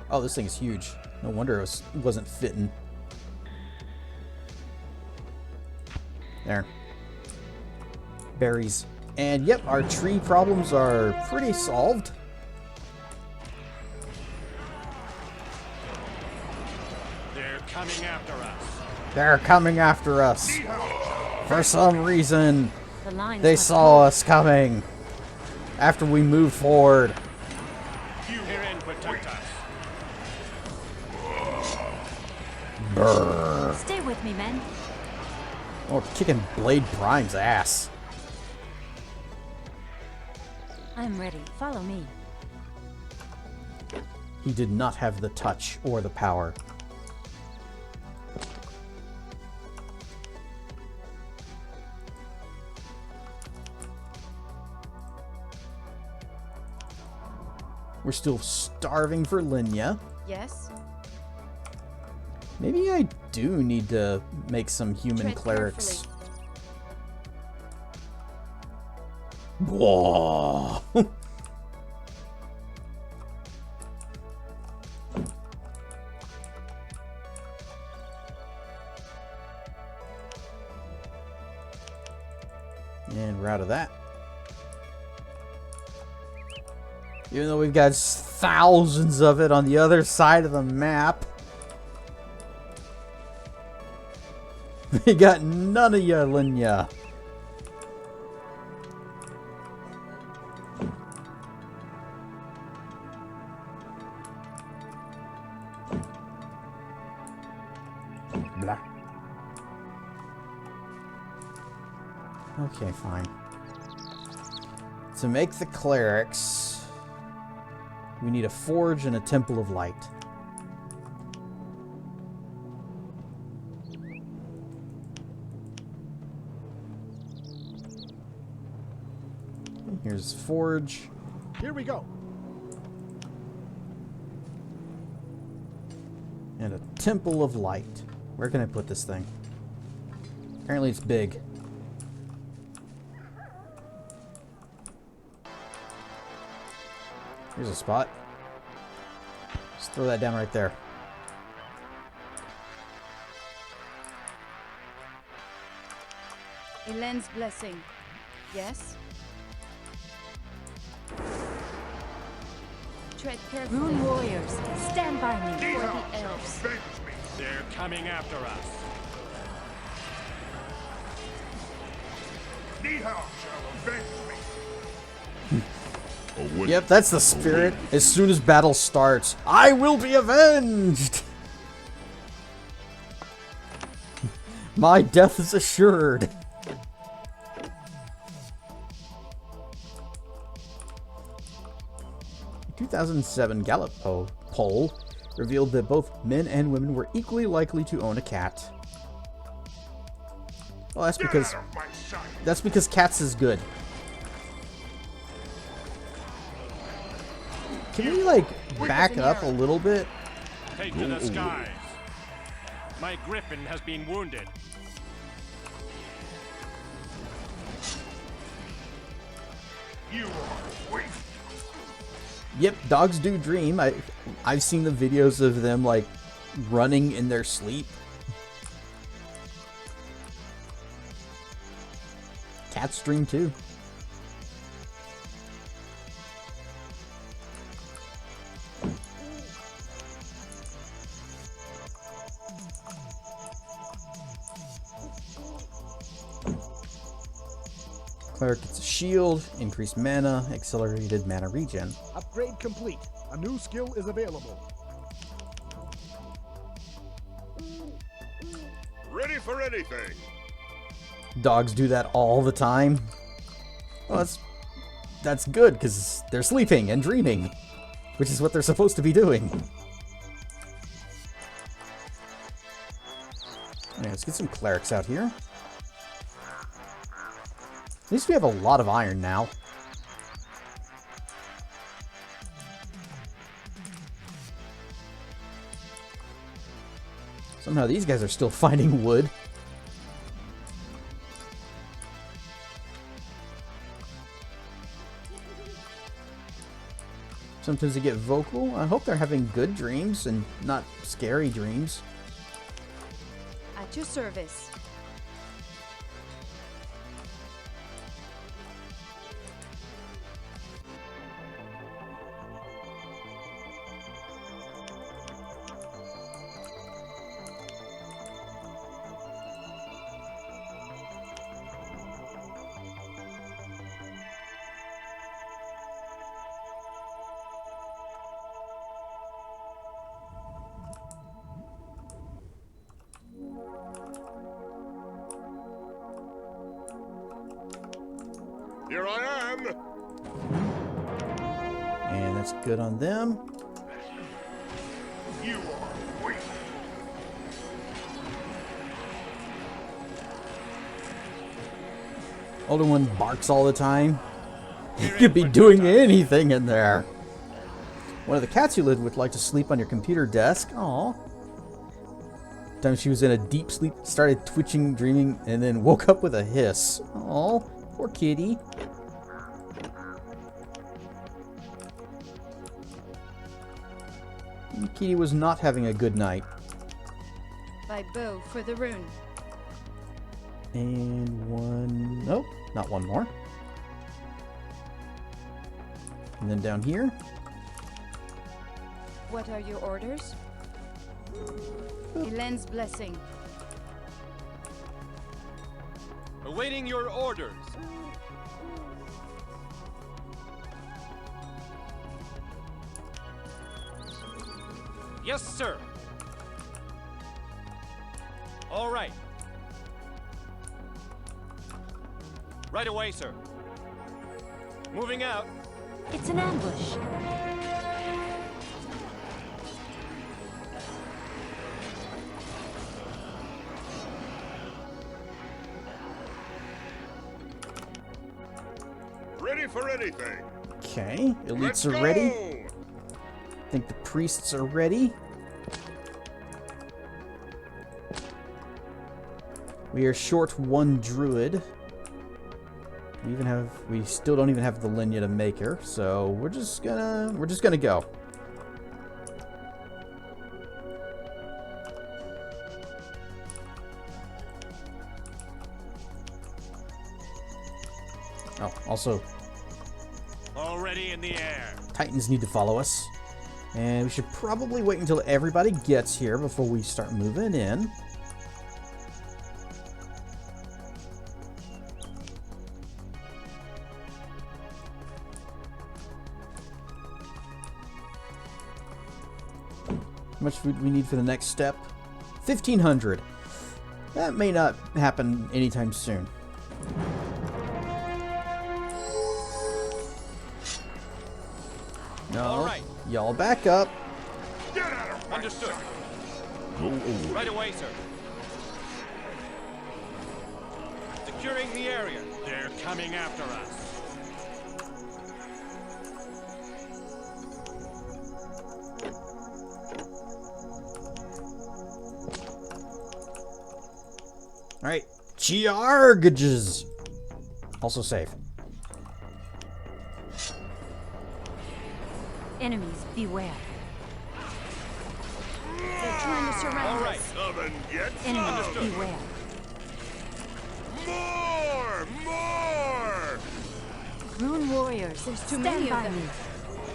Speaker 1: Oh, this thing is huge. No wonder it wasn't fitting. There. Berries. And yep, our tree problems are pretty solved.
Speaker 9: Their coming after us.
Speaker 1: They're coming after us. For some reason,
Speaker 8: The lines
Speaker 1: they
Speaker 8: must
Speaker 1: saw
Speaker 8: hold.
Speaker 1: us coming. After we moved forward.
Speaker 9: You herein protect us.
Speaker 1: Brrr.
Speaker 8: Stay with me, men.
Speaker 1: Oh, kicking Blade Prime's ass.
Speaker 8: I'm ready. Follow me.
Speaker 1: He did not have the touch or the power. We're still starving for Linya.
Speaker 3: Yes?
Speaker 1: Maybe I do need to make some human
Speaker 3: Tread
Speaker 1: clerics.
Speaker 3: carefully.
Speaker 1: Whoa. And we're out of that. Even though we've got thousands of it on the other side of the map. We got none of ya, Linya. Blah. Okay, fine. To make the clerics, we need a forge and a temple of light. Here's forge.
Speaker 7: Here we go.
Speaker 1: And a temple of light. Where can I put this thing? Apparently it's big. Here's a spot. Just throw that down right there.
Speaker 3: Elene's blessing. Yes? Tread carefully.
Speaker 8: Rune warriors, stand by me.
Speaker 3: For the elves.
Speaker 9: They're coming after us.
Speaker 1: Yep, that's the spirit. As soon as battle starts, I will be avenged! My death is assured. A 2007 Gallup poll revealed that both men and women were equally likely to own a cat. Well, that's because cats is good. Can we, like, back up a little bit?
Speaker 9: Take to the skies. My griffin has been wounded.
Speaker 1: Yep, dogs do dream. I've seen the videos of them, like, running in their sleep. Cats dream too. Cleric gets a shield, increased mana, accelerated mana regen.
Speaker 7: Upgrade complete. A new skill is available.
Speaker 4: Ready for anything.
Speaker 1: Dogs do that all the time. Well, that's good, because they're sleeping and dreaming, which is what they're supposed to be doing. Alright, let's get some clerics out here. At least we have a lot of iron now. Somehow these guys are still finding wood. Sometimes they get vocal. I hope they're having good dreams and not scary dreams.
Speaker 3: At your service.
Speaker 4: Here I am.
Speaker 1: And that's good on them.
Speaker 4: You are weak.
Speaker 1: Older one barks all the time. You could be doing anything in there. One of the cats you lived with liked to sleep on your computer desk. Aw. Time she was in a deep sleep, started twitching, dreaming, and then woke up with a hiss. Aw, poor kitty. Kitty was not having a good night.
Speaker 3: By bow for the rune.
Speaker 1: And one... Nope, not one more. And then down here.
Speaker 3: What are your orders? Helen's blessing.
Speaker 9: Awaiting your orders. Yes, sir. All right. Right away, sir. Moving out.
Speaker 8: It's an ambush.
Speaker 4: Ready for anything.
Speaker 1: Okay, elites
Speaker 4: Let's
Speaker 1: are
Speaker 4: go.
Speaker 1: ready. I think the priests are ready. We are short one druid. We still don't even have the lineage to make her, so we're just gonna go. Oh, also,
Speaker 9: Already in the air.
Speaker 1: Titans need to follow us. And we should probably wait until everybody gets here before we start moving in. How much food do we need for the next step? 1,500. That may not happen anytime soon. No.
Speaker 9: All right.
Speaker 1: Y'all back up.
Speaker 4: Get out of my
Speaker 9: Understood.
Speaker 4: sight.
Speaker 9: Right away, sir. Securing the area. They're coming after us.
Speaker 1: Alright. Charges. Also save.
Speaker 8: Enemies, beware.
Speaker 3: They're trying to surround
Speaker 9: All right.
Speaker 3: us.
Speaker 4: Come and get
Speaker 8: Enemies,
Speaker 4: some.
Speaker 8: beware.
Speaker 4: More!
Speaker 8: Rune warriors,
Speaker 3: There's too
Speaker 8: stand
Speaker 3: many of
Speaker 8: by
Speaker 3: them.
Speaker 8: me.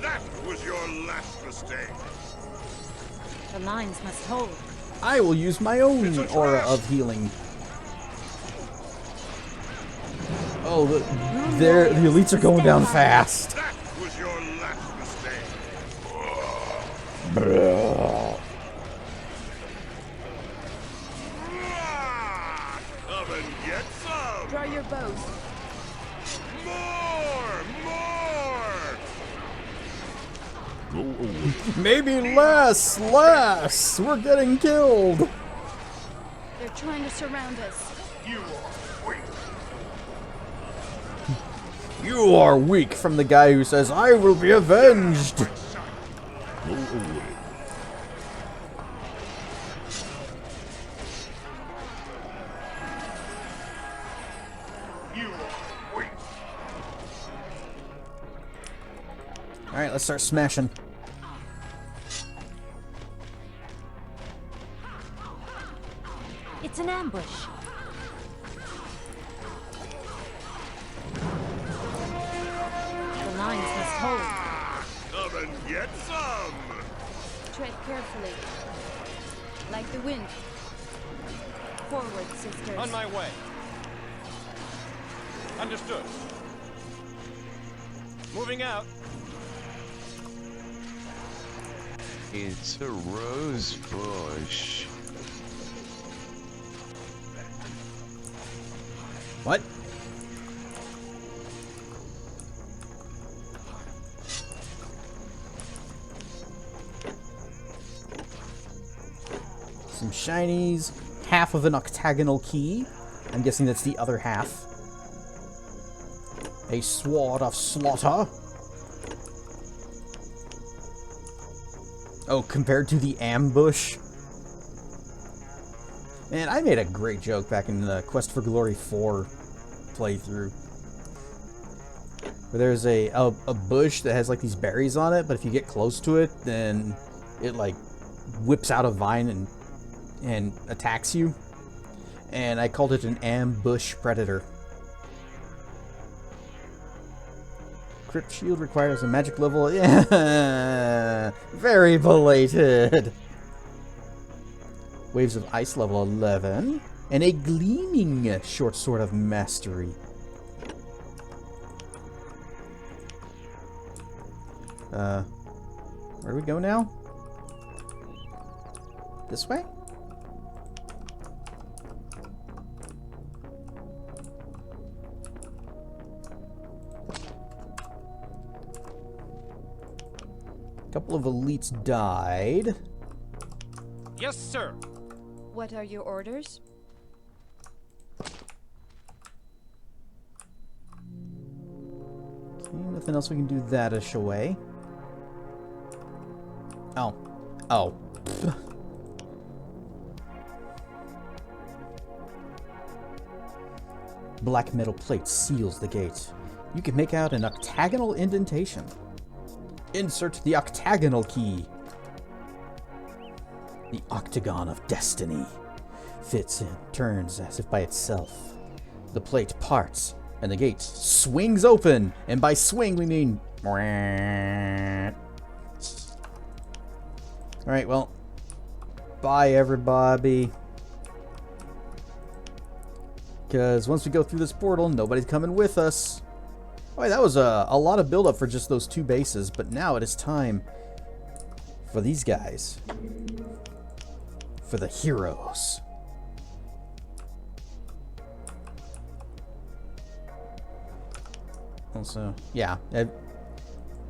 Speaker 4: That was your last mistake.
Speaker 8: The lines must hold.
Speaker 1: I will use my own
Speaker 4: It's a
Speaker 1: aura
Speaker 4: trap.
Speaker 1: of healing. Oh, the elites are going down fast.
Speaker 4: That was your last mistake. Come and get some.
Speaker 3: Draw your bows.
Speaker 4: More!
Speaker 1: Maybe less. We're getting killed.
Speaker 3: They're trying to surround us.
Speaker 4: You are weak.
Speaker 1: You are weak, from the guy who says, I will be avenged.
Speaker 4: Go away. You are weak.
Speaker 1: Alright, let's start smashing.
Speaker 8: It's an ambush. The lines must hold.
Speaker 4: Come and get some.
Speaker 3: Tread carefully. Like the wind. Forward, sisters.
Speaker 9: On my way. Understood. Moving out.
Speaker 5: It's a rose bush.
Speaker 1: What? Some shinies. Half of an octagonal key. I'm guessing that's the other half. A sword of slaughter. Oh, compared to the ambush. Man, I made a great joke back in the Quest for Glory 4 playthrough. Where there's a bush that has like these berries on it, but if you get close to it, then it like whips out a vine and attacks you. And I called it an ambush predator. Crit shield requires a magic level. Yeah, very belated. Waves of Ice level 11. And a gleaming short sword of mastery. Where do we go now? This way? A couple of elites died.
Speaker 9: Yes, sir.
Speaker 2: What are your orders?
Speaker 1: Okay, nothing else we can do that-ish away. Oh. Oh. Black metal plate seals the gate. You can make out an octagonal indentation. Insert the octagonal key. The octagon of destiny fits in, turns as if by itself. The plate parts, and the gate swings open. And by swing, we mean... Alright, well... Bye, everybody. Because once we go through this portal, nobody's coming with us. Boy, that was a lot of build-up for just those two bases, but now it is time for these guys. For the heroes. Also, yeah,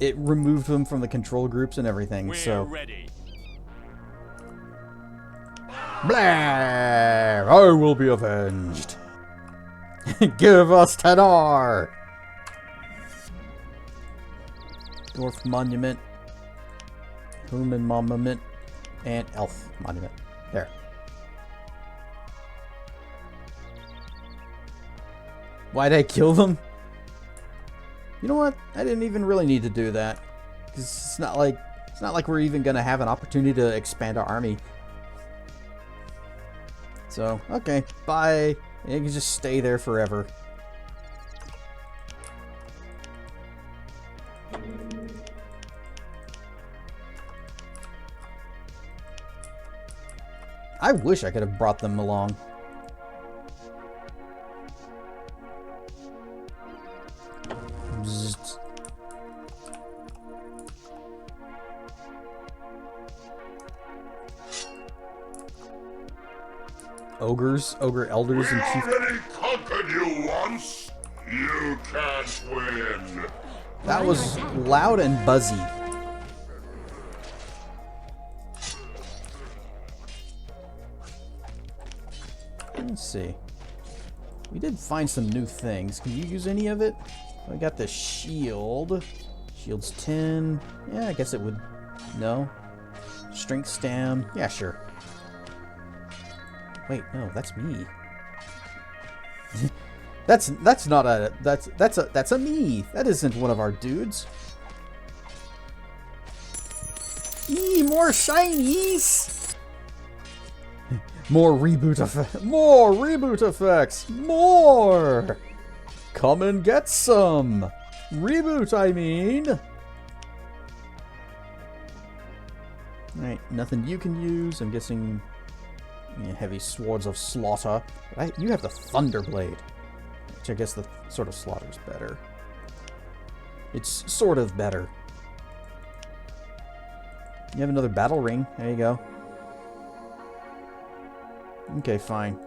Speaker 1: it removed them from the control groups and everything,
Speaker 9: We're
Speaker 1: so...
Speaker 9: ready.
Speaker 1: Blair! I will be avenged! Give us Tadar! Dwarf Monument, Human Monument, and Elf Monument. There. Why'd I kill them? You know what? I didn't even really need to do that. 'Cause it's not like we're even gonna have an opportunity to expand our army. So, okay, bye. You can just stay there forever. I wish I could have brought them along. Bzzzt. Ogres, ogre elders, and chief.
Speaker 4: Already conquered you once. You can't win.
Speaker 1: That was loud and buzzy. Let's see. We did find some new things. Can you use any of it? I got the shield. Shield's 10. Yeah, I guess it would. No. Strength stam. Yeah, sure. Wait, no, that's me. that's not a that's a me. That isn't one of our dudes. Eee, more shinies. More reboot effects. More reboot effects. More. Come and get some. Reboot, I mean. Alright, nothing you can use. I'm guessing heavy swords of slaughter. You have the Thunderblade, which I guess the sort of slaughter is better. It's sort of better. You have another battle ring. There you go. Okay, fine.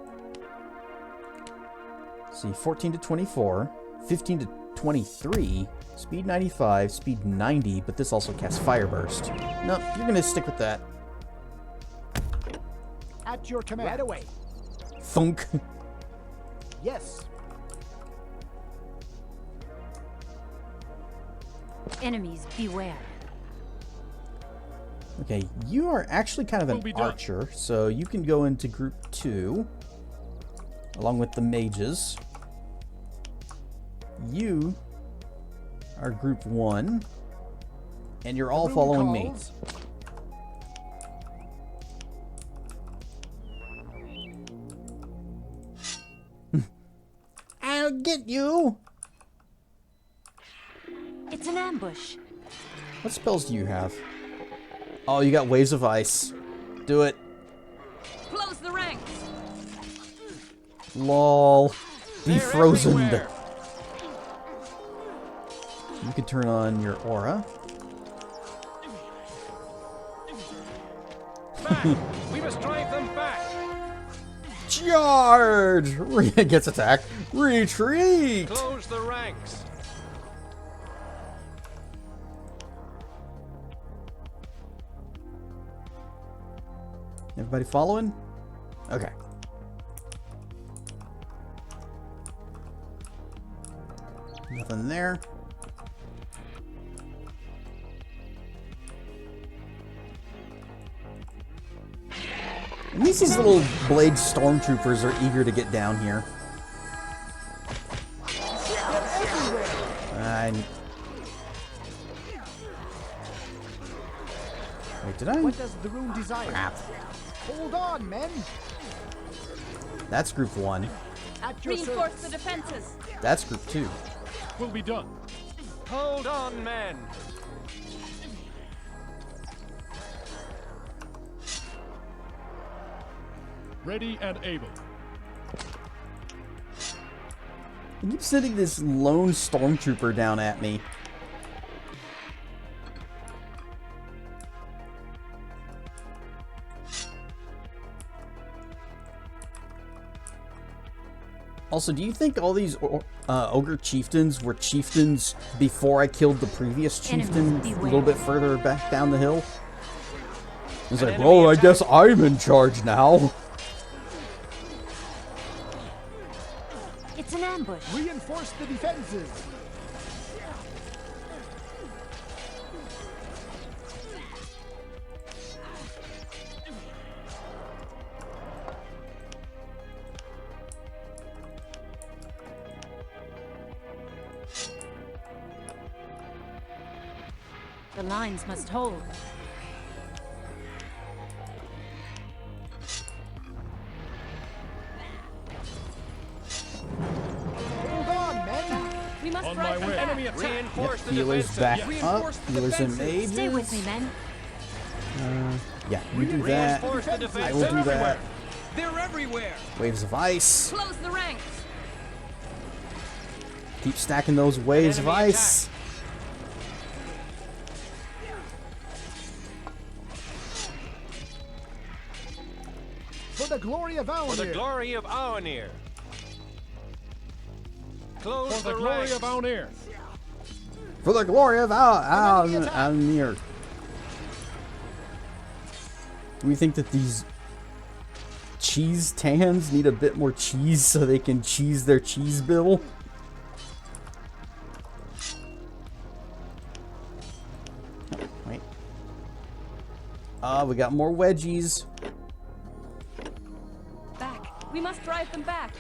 Speaker 1: Let's see, 14 to 24, 15 to 23, speed 95, speed 90, but this also casts Fire Burst. No, you're gonna stick with that.
Speaker 7: At your command. Right away.
Speaker 1: Thunk.
Speaker 7: Yes.
Speaker 8: Enemies beware.
Speaker 1: Okay, you are actually kind of an archer, so you can go into group 2, along with the mages. You are group 1, and you're all following me. I'll get you!
Speaker 8: It's an ambush.
Speaker 1: What spells do you have? Oh, you got Waves of Ice. Do it.
Speaker 8: Close the ranks.
Speaker 1: Lol. Be
Speaker 9: They're
Speaker 1: frozen.
Speaker 9: everywhere.
Speaker 1: You can turn on your aura.
Speaker 9: Back! We must drive them back!
Speaker 1: Charge! Gets attacked. Retreat!
Speaker 9: Close the ranks!
Speaker 1: Everybody following? Okay. Nothing there. At least these little blade stormtroopers are eager to get down here. Wait, did I?
Speaker 7: What does the rune desire?
Speaker 1: Crap.
Speaker 7: Hold on, men.
Speaker 1: That's group 1.
Speaker 7: At your
Speaker 8: Reinforce
Speaker 7: service.
Speaker 8: the defenses.
Speaker 1: That's group 2.
Speaker 9: Will be done. Hold on, men!
Speaker 10: Ready and able.
Speaker 1: I keep sending this lone stormtrooper down at me. Also, do you think all these ogre chieftains were chieftains before I killed the previous chieftain a little bit further back down the hill? It's like, well, I guess I'm in charge now.
Speaker 8: It's an ambush.
Speaker 7: Reinforce the defenses.
Speaker 8: The lines must hold.
Speaker 7: Hold on, men.
Speaker 8: We must
Speaker 10: On
Speaker 8: drive
Speaker 10: my
Speaker 8: them
Speaker 10: way.
Speaker 8: back.
Speaker 9: Enemy attack! Reinforce the
Speaker 1: Healers
Speaker 9: defenses!
Speaker 1: back up.
Speaker 9: Reinforce the
Speaker 1: Healers and
Speaker 9: defenses.
Speaker 1: mages.
Speaker 8: Stay with me, men.
Speaker 1: Yeah, you do that.
Speaker 9: Reinforce the defenses!
Speaker 1: I will do that.
Speaker 9: They're everywhere!
Speaker 1: Waves of ice.
Speaker 8: Close the ranks.
Speaker 1: Keep stacking those waves of
Speaker 9: Enemy
Speaker 1: ice.
Speaker 7: For the glory of
Speaker 9: For the
Speaker 7: Aonir.
Speaker 9: glory of Aonir! Close
Speaker 10: For the
Speaker 9: the
Speaker 10: glory
Speaker 9: ranks!
Speaker 10: of Aonir.
Speaker 1: For the glory of Alnir. Do we think that these cheese tans need a bit more cheese so they can cheese their cheese bill? Wait. We got more wedgies.
Speaker 8: Back. We must drive them back.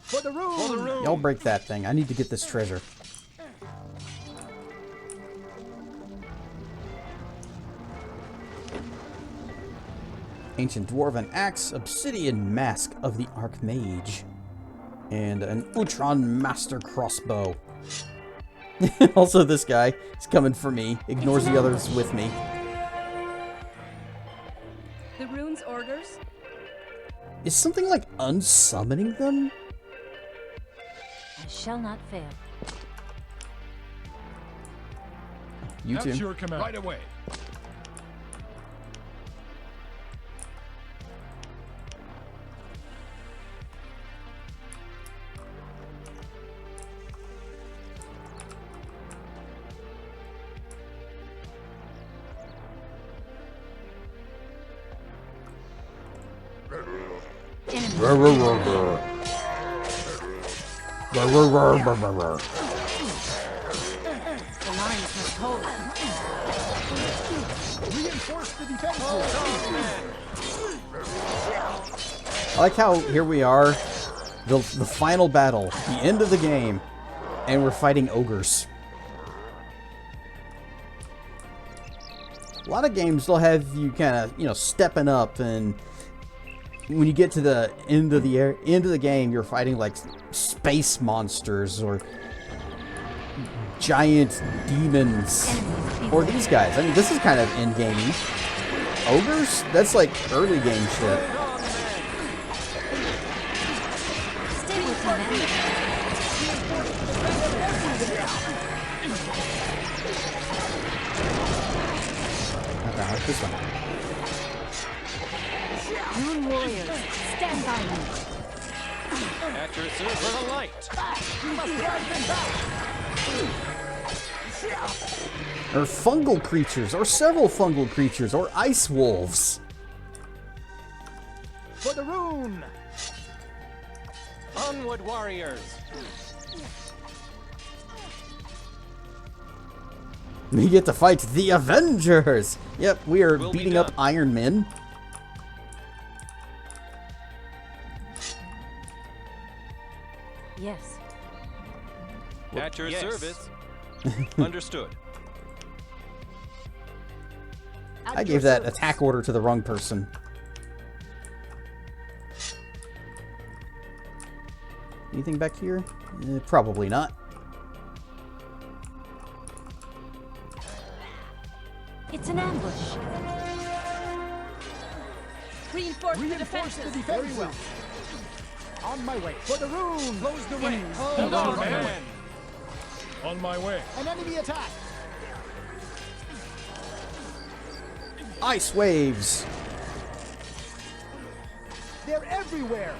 Speaker 7: For the rune.
Speaker 9: For the room!
Speaker 1: Y'all break that thing. I need to get this treasure. Ancient Dwarven Axe, Obsidian Mask of the Archmage, and an Utron Master Crossbow. Also, this guy is coming for me. Ignores the others with me.
Speaker 8: The rune's orders.
Speaker 1: Is something like unsummoning them?
Speaker 8: I shall not fail.
Speaker 1: You
Speaker 10: At
Speaker 1: two.
Speaker 10: your command. Right away.
Speaker 8: The lines must hold.
Speaker 7: Reinforce the defenses.
Speaker 1: I like how here we are, the final battle, the end of the game, and we're fighting ogres. A lot of games they'll have you kind of, you know, stepping up, and when you get to the end of the game, you're fighting like space monsters or giant demons, or these guys. I mean, this is kind of end gamey. Ogres? That's like early game shit.
Speaker 8: Stay with me, men.
Speaker 1: Okay, this one.
Speaker 8: Rune warriors, stand by me.
Speaker 9: At your service for the light.
Speaker 1: Or fungal creatures, or several fungal creatures, or ice wolves.
Speaker 7: For the rune.
Speaker 9: Onward, warriors.
Speaker 1: We get to fight the Avengers! Yep, we are
Speaker 9: Will be
Speaker 1: beating up
Speaker 9: done.
Speaker 1: Iron Men.
Speaker 8: Yes.
Speaker 9: At your service. Understood.
Speaker 1: I gave that attack order to the wrong person. Anything back here? Probably not.
Speaker 8: It's an ambush.
Speaker 7: Reinforce the defenses. Very well. On my way. For the rune. Close the ring.
Speaker 10: Hold on, man. On my way.
Speaker 7: An enemy attack.
Speaker 1: Ice waves!
Speaker 7: They're everywhere.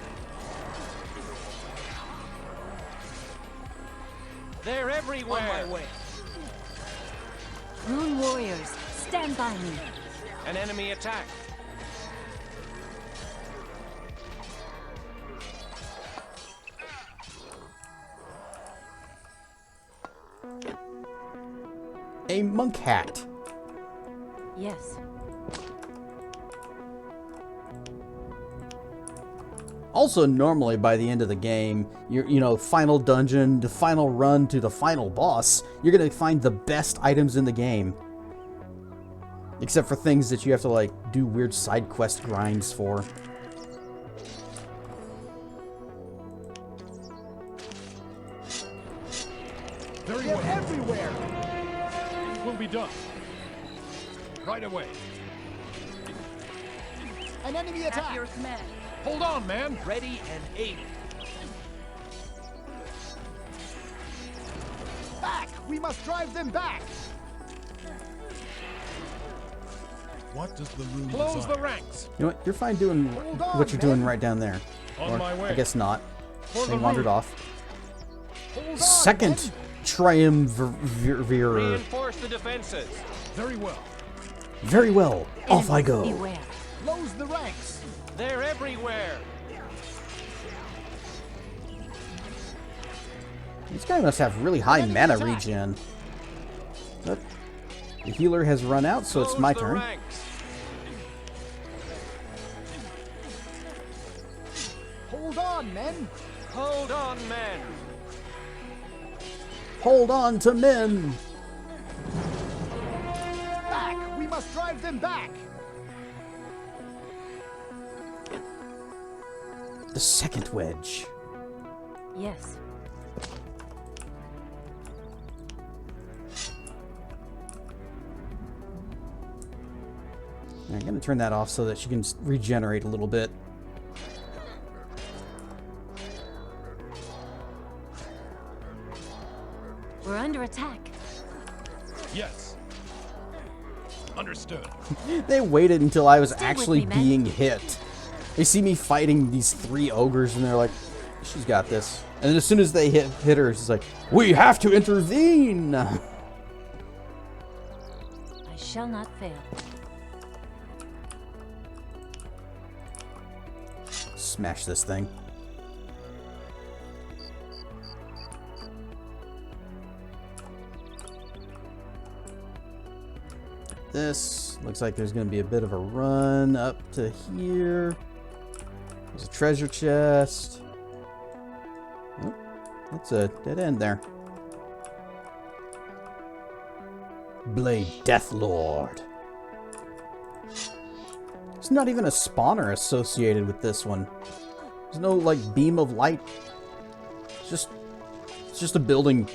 Speaker 9: They're everywhere.
Speaker 7: On my way.
Speaker 8: Rune warriors, stand by me.
Speaker 9: An enemy attack.
Speaker 1: A monk hat.
Speaker 8: Yes.
Speaker 1: Also, normally by the end of the game, you know, final dungeon, the final run to the final boss, you're gonna find the best items in the game. Except for things that you have to, like, do weird side quest grinds for.
Speaker 7: They're everywhere.
Speaker 10: Will be done. Right away.
Speaker 7: An enemy attack.
Speaker 8: At your command.
Speaker 10: Hold on, man.
Speaker 6: Ready and able.
Speaker 7: Back. We must drive them back.
Speaker 10: What does the rune
Speaker 6: Close
Speaker 10: desire?
Speaker 6: the ranks.
Speaker 1: You know what? You're fine doing
Speaker 7: on,
Speaker 1: what you're doing
Speaker 7: man.
Speaker 1: right down there.
Speaker 10: On
Speaker 1: Or,
Speaker 10: my way.
Speaker 1: I guess not.
Speaker 10: For
Speaker 1: They
Speaker 10: the
Speaker 1: wandered
Speaker 10: rune.
Speaker 1: off.
Speaker 7: Hold on,
Speaker 1: Second
Speaker 7: men.
Speaker 1: triumvir.
Speaker 9: Reinforce the defenses.
Speaker 10: Very well.
Speaker 1: Very well. Off I go.
Speaker 8: Beware.
Speaker 7: Close the ranks.
Speaker 9: They're everywhere.
Speaker 1: This guy must have really high
Speaker 7: Enemy
Speaker 1: mana
Speaker 7: attack.
Speaker 1: regen. But the healer has run out, so it's
Speaker 9: Close
Speaker 1: my
Speaker 9: the
Speaker 1: turn.
Speaker 9: ranks.
Speaker 7: Hold on, men.
Speaker 9: Hold on, men.
Speaker 1: Hold on to men.
Speaker 7: Back. We must drive them back.
Speaker 1: The second wedge.
Speaker 8: Yes.
Speaker 1: I'm going to turn that off so that she can regenerate a little bit.
Speaker 8: We're under attack.
Speaker 10: Yes. Understood.
Speaker 1: They waited until I was
Speaker 8: Stay with
Speaker 1: actually
Speaker 8: me, men.
Speaker 1: being hit. They see me fighting these 3 ogres and they're like, she's got this. And then as soon as they hit her, she's like, we have to intervene!
Speaker 8: I shall not fail.
Speaker 1: smash this thing. This looks like there's going to be a bit of a run up to here. There's a treasure chest. Oh, that's a dead end there. Blade Deathlord. There's not even a spawner associated with this one. There's no, like, beam of light. It's just a building.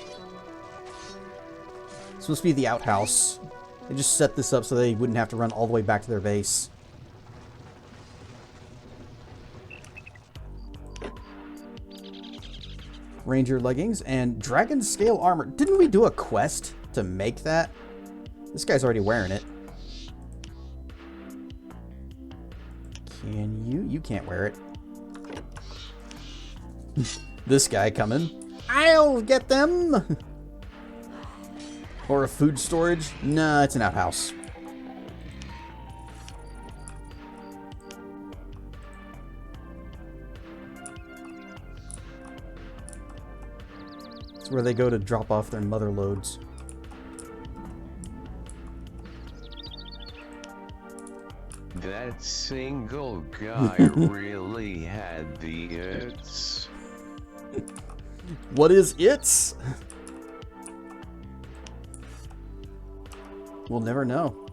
Speaker 1: It's supposed to be the outhouse. They just set this up so they wouldn't have to run all the way back to their base. Ranger leggings and dragon scale armor. Didn't we do a quest to make that? This guy's already wearing it. Can you? You can't wear it. This guy coming. I'll get them! Or a food storage? Nah, it's an outhouse. It's where they go to drop off their mother loads.
Speaker 5: That single guy really had the its.
Speaker 1: What is its? We'll never know.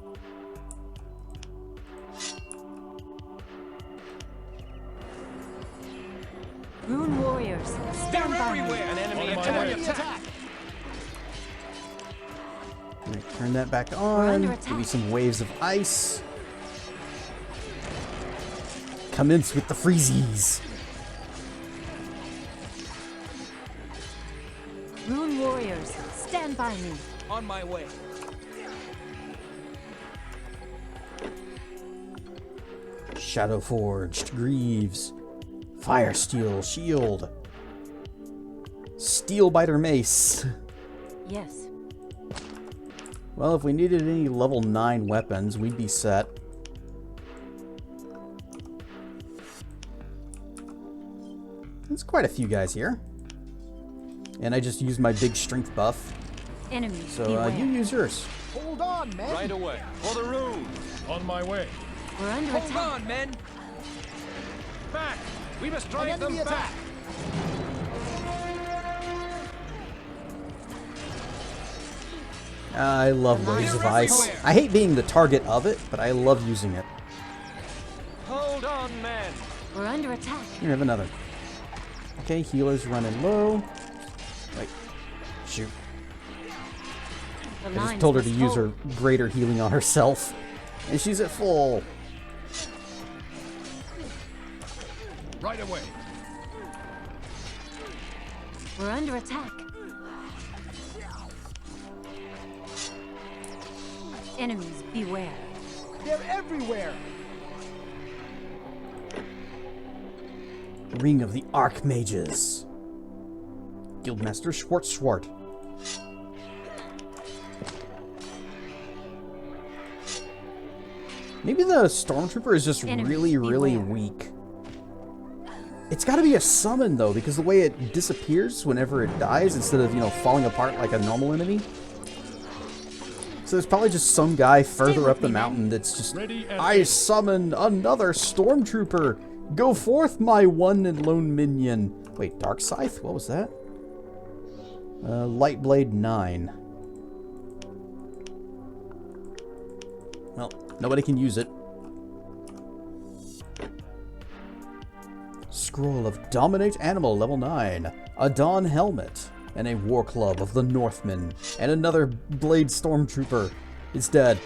Speaker 8: Rune warriors, stand by me.
Speaker 9: An enemy attack!
Speaker 1: Turn that back
Speaker 8: under
Speaker 1: on.
Speaker 8: attack.
Speaker 1: Give me some waves of ice. Commence with the freezies.
Speaker 8: Rune warriors, stand by me.
Speaker 7: On my way.
Speaker 1: Shadow Forged Greaves. Fire Steel Shield. Steel Biter Mace.
Speaker 8: Yes.
Speaker 1: Well, if we needed any level 9 weapons, we'd be set. There's quite a few guys here. And I just used my big strength buff.
Speaker 8: Enemies
Speaker 1: So
Speaker 8: beware.
Speaker 1: you use yours.
Speaker 7: Hold on, men.
Speaker 9: Right away. For the rune!
Speaker 10: On my way.
Speaker 8: We're under
Speaker 7: Hold
Speaker 8: attack.
Speaker 7: on, men.
Speaker 9: Back! We must
Speaker 7: An
Speaker 9: drive them
Speaker 7: enemy
Speaker 9: back!
Speaker 7: attack.
Speaker 1: I love waves of
Speaker 7: They're
Speaker 1: ice.
Speaker 7: everywhere.
Speaker 1: I hate being the target of it, but I love using it.
Speaker 9: Hold on, men!
Speaker 8: We're under attack.
Speaker 1: Here, have another. Okay, healer's running low. Wait. Shoot.
Speaker 8: The
Speaker 1: I just
Speaker 8: lines
Speaker 1: told her to
Speaker 8: must
Speaker 1: use her
Speaker 8: hold.
Speaker 1: greater healing on herself. And she's at full.
Speaker 10: Right away.
Speaker 8: We're under attack. Enemies beware.
Speaker 7: They're everywhere.
Speaker 1: Ring of the Archmages. Guildmaster Schwartz. Maybe the Stormtrooper is just
Speaker 8: Enemies
Speaker 1: really
Speaker 8: beware.
Speaker 1: weak. It's got to be a summon, though, because the way it disappears whenever it dies, instead of, falling apart like a normal enemy. So there's probably just some guy further
Speaker 8: with
Speaker 1: up the
Speaker 8: me,
Speaker 1: mountain that's just,
Speaker 10: Ready and
Speaker 1: I summon another Stormtrooper! Go forth, my one and lone minion! Wait, Dark Scythe? What was that? Lightblade 9. Well, nobody can use it. Scroll of Dominate Animal, level 9. A Dawn Helmet. And a War Club of the Northmen. And another Blade Stormtrooper. It's dead.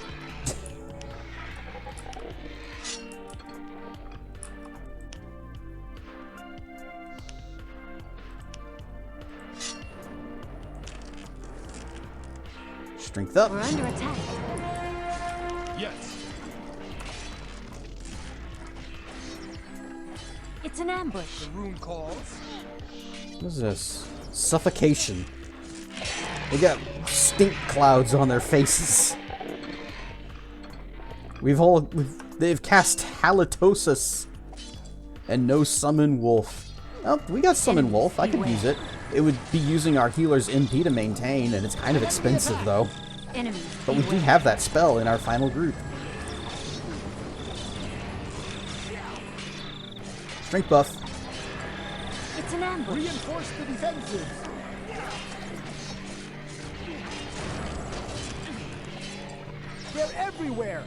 Speaker 1: Strength up.
Speaker 8: We're under attack.
Speaker 10: Yes.
Speaker 8: It's an ambush.
Speaker 7: Rune calls.
Speaker 1: What is this? Suffocation. They got stink clouds on their faces. They've cast halitosis. And no summon wolf. Oh, we got summon wolf. I could use it. It would be using our healer's MP to maintain, and it's kind of expensive though. But we do have that spell in our final group. Strength buff.
Speaker 8: It's an ambush.
Speaker 7: Reinforce the defenses. They're everywhere.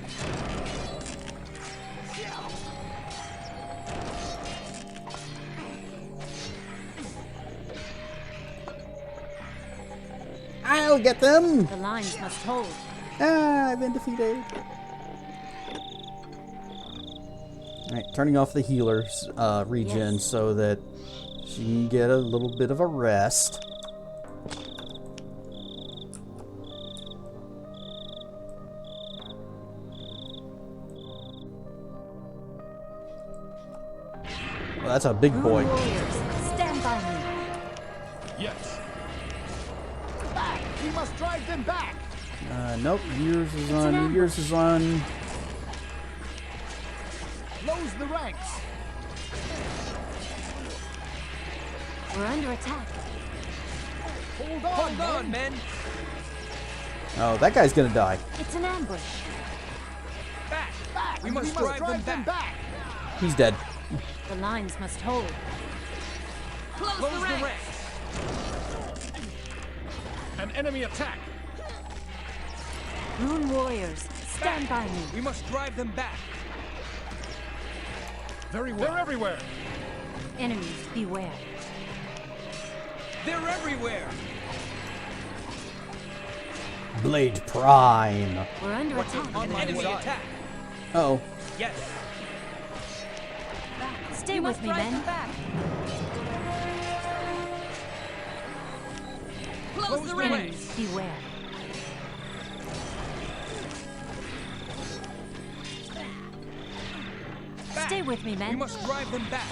Speaker 1: I'll get them!
Speaker 8: The lines must hold.
Speaker 1: Ah, I've been defeated. Alright, turning off the healer's regen so that she can get a little bit of a rest. Well, that's a big boy.
Speaker 8: Warriors, stand by me.
Speaker 10: Yes.
Speaker 7: Back. We must drive them back.
Speaker 1: Nope, yours is on, yours is on.
Speaker 7: Close the ranks.
Speaker 8: We're under attack.
Speaker 7: Hold on,
Speaker 6: men.
Speaker 1: Oh, that guy's gonna die.
Speaker 8: It's an ambush.
Speaker 7: Back. We must drive them back.
Speaker 1: He's dead.
Speaker 8: The lines must hold.
Speaker 6: Close the ranks.
Speaker 10: An enemy attack.
Speaker 8: Rune warriors, stand by me.
Speaker 6: We must drive them back.
Speaker 10: Very well. They're everywhere.
Speaker 8: Enemies, beware.
Speaker 6: They're everywhere.
Speaker 1: Blade Prime.
Speaker 8: We're under attack.
Speaker 6: On my enemy attack.
Speaker 1: Uh-oh.
Speaker 6: Yes.
Speaker 8: Stay with me, men.
Speaker 6: Close the ranks.
Speaker 8: Enemies, beware. Stay with me,
Speaker 6: We
Speaker 8: men.
Speaker 6: must drive them back.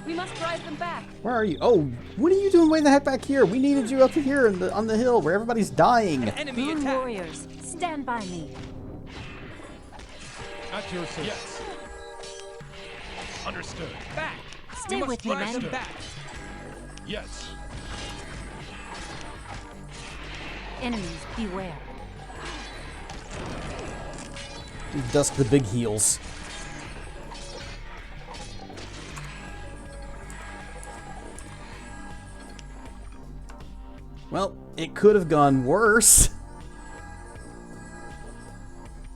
Speaker 2: We must drive them back.
Speaker 1: Where are you? Oh, what are you doing way the heck back here? We needed you up here on the hill where everybody's dying.
Speaker 6: Enemy
Speaker 8: Rune
Speaker 6: attack.
Speaker 8: warriors, stand by me.
Speaker 10: At your service. Yes. Understood.
Speaker 6: Back.
Speaker 8: Stay
Speaker 6: we
Speaker 8: with
Speaker 6: must
Speaker 8: me,
Speaker 6: drive
Speaker 8: men.
Speaker 6: them back.
Speaker 10: Yes.
Speaker 8: Enemies, beware.
Speaker 1: Dusk the big heels. Well, it could have gone worse.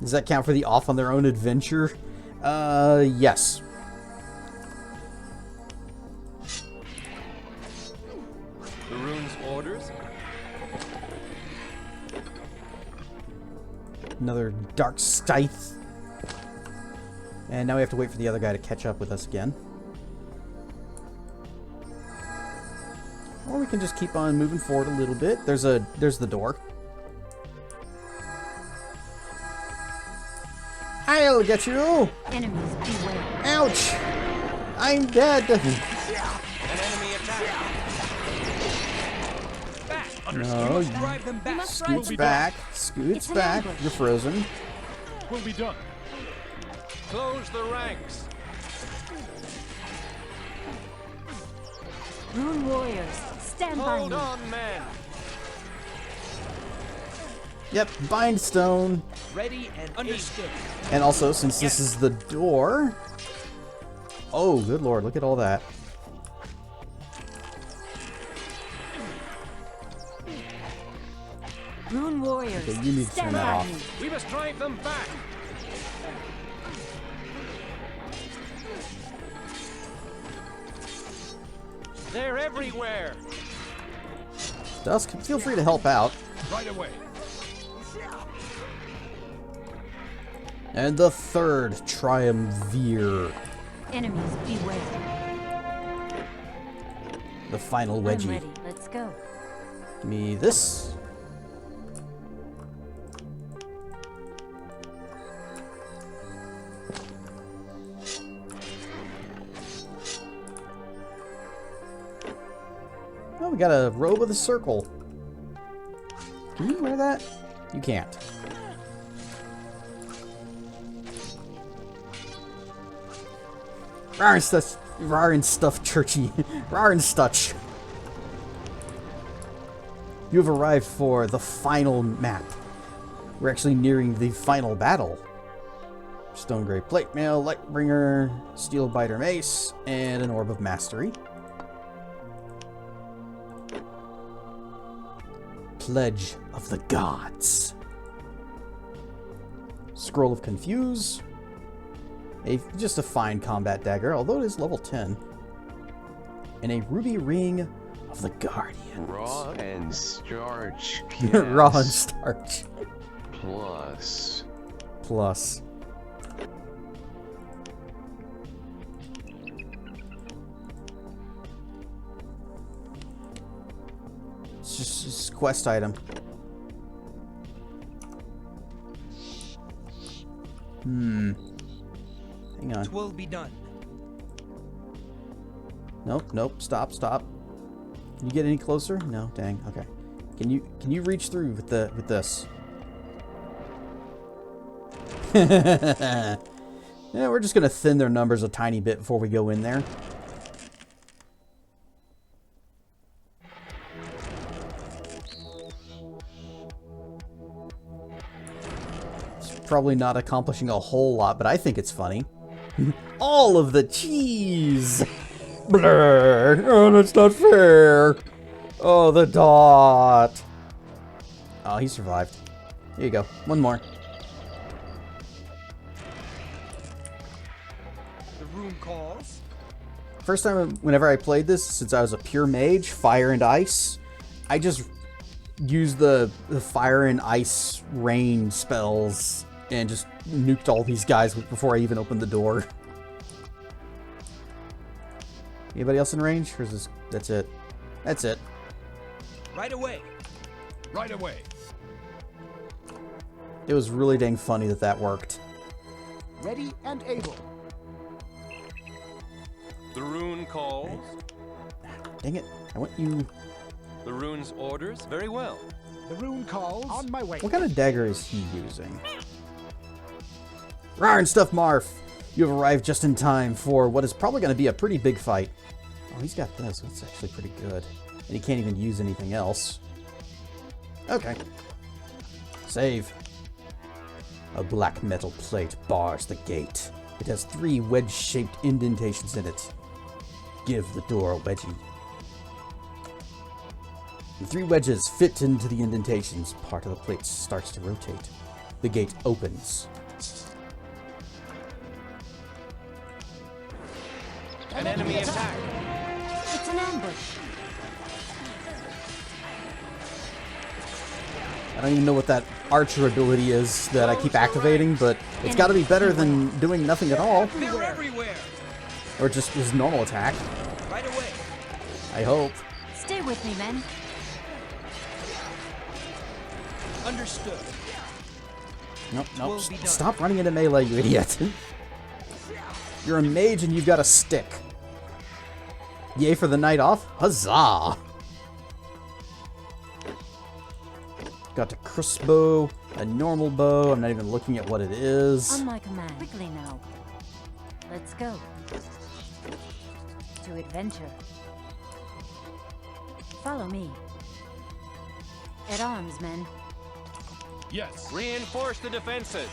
Speaker 1: Does that count for the off on their own adventure? Yes.
Speaker 9: The rune's orders?
Speaker 1: Another dark scythe. And now we have to wait for the other guy to catch up with us again. Or we can just keep on moving forward a little bit. There's the door. I'll get you!
Speaker 8: Enemies, beware.
Speaker 1: Ouch! I'm dead!
Speaker 6: An enemy attack. Back.
Speaker 1: No,
Speaker 6: We must drive them back.
Speaker 1: Scoots back. Scoots
Speaker 8: It's an
Speaker 1: back.
Speaker 8: ambush.
Speaker 1: You're frozen.
Speaker 10: Will be done.
Speaker 9: Close the ranks.
Speaker 8: Rune warriors, stand by
Speaker 9: Hold
Speaker 8: me.
Speaker 9: on, men.
Speaker 1: Yep, bind stone.
Speaker 6: Ready and understood.
Speaker 1: And also, since this is the door... Oh, good lord, look at all that.
Speaker 8: Rune warriors,
Speaker 1: Okay, you need to
Speaker 8: stand
Speaker 1: turn that
Speaker 8: by
Speaker 1: off.
Speaker 8: me.
Speaker 9: We must drive them back. They're everywhere.
Speaker 1: Dusk, feel free to help out.
Speaker 10: Right away.
Speaker 1: And the third triumvir.
Speaker 8: Enemies, beware.
Speaker 1: The final
Speaker 8: I'm
Speaker 1: wedgie.
Speaker 8: ready. Let's go.
Speaker 1: Give me this. Oh, we got a robe with a circle. Can you wear that? You can't. Rarenstuff Churchy. Rarenstutch. You have arrived for the final map. We're actually nearing the final battle. Stone Grey Plate Mail, Lightbringer, Steel Biter Mace, and an Orb of Mastery. Pledge of the Gods. Scroll of Confuse. Just a fine combat dagger, although it is level 10. And a Ruby Ring of the Guardians.
Speaker 5: Raw and starch.
Speaker 1: Raw and starch.
Speaker 5: Plus.
Speaker 1: It's just a quest item. Hang on.
Speaker 7: It will be done.
Speaker 1: Nope. Stop. Can you get any closer? No, dang. Okay. Can you reach through with this? Yeah, we're just gonna thin their numbers a tiny bit before we go in there. It's probably not accomplishing a whole lot, but I think it's funny. All of the cheese! Blur! Oh, that's not fair! Oh, the dot! Oh, he survived. Here you go. One more.
Speaker 7: The room calls.
Speaker 1: First time whenever I played this, since I was a pure mage, fire and ice, I just used the fire and ice rain spells and just nuked all these guys before I even opened the door. Anybody else in range? Or is this... That's it. That's it.
Speaker 7: Right away.
Speaker 10: Right away.
Speaker 1: It was really dang funny that worked.
Speaker 7: Ready and able.
Speaker 9: The rune calls.
Speaker 1: Dang it. I want you...
Speaker 9: The rune's orders. Very well.
Speaker 7: The rune calls. On my way.
Speaker 1: What kind of dagger is he using? Rar and stuff, Marf! You have arrived just in time for what is probably going to be a pretty big fight. Oh, he's got this. That's actually pretty good. And he can't even use anything else. Okay. Save. A black metal plate bars the gate. It has 3 wedge-shaped indentations in it. Give the door a wedgie. The 3 wedges fit into the indentations. Part of the plate starts to rotate. The gate opens.
Speaker 7: An enemy attack.
Speaker 8: It's an ambush.
Speaker 1: I don't even know what that archer ability is that I keep activating, but it's got to be better than doing nothing at all.
Speaker 7: They're everywhere.
Speaker 1: Or just his normal attack.
Speaker 7: Right away.
Speaker 1: I hope.
Speaker 8: Stay with me, men.
Speaker 7: Understood.
Speaker 1: Nope.
Speaker 7: Will be done.
Speaker 1: Stop running into melee, you idiot. You're a mage and you've got a stick. Yay for the night off? Huzzah! Got a crossbow, a normal bow. I'm not even looking at what it is.
Speaker 8: On my command. Quickly now. Let's go. To adventure. Follow me. At arms, men.
Speaker 10: Yes.
Speaker 9: Reinforce the defenses.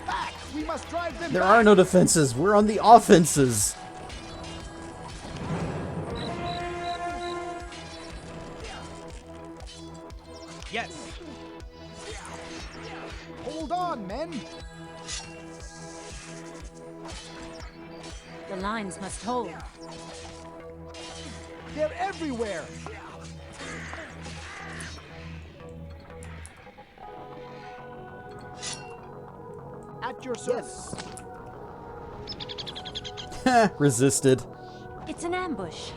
Speaker 7: Back. We must drive them
Speaker 1: There
Speaker 7: back.
Speaker 1: are no defenses. We're on the offenses.
Speaker 7: Yes. Hold on, men.
Speaker 8: The lines must hold.
Speaker 7: They're everywhere. At your service.
Speaker 1: Resisted.
Speaker 8: It's an ambush.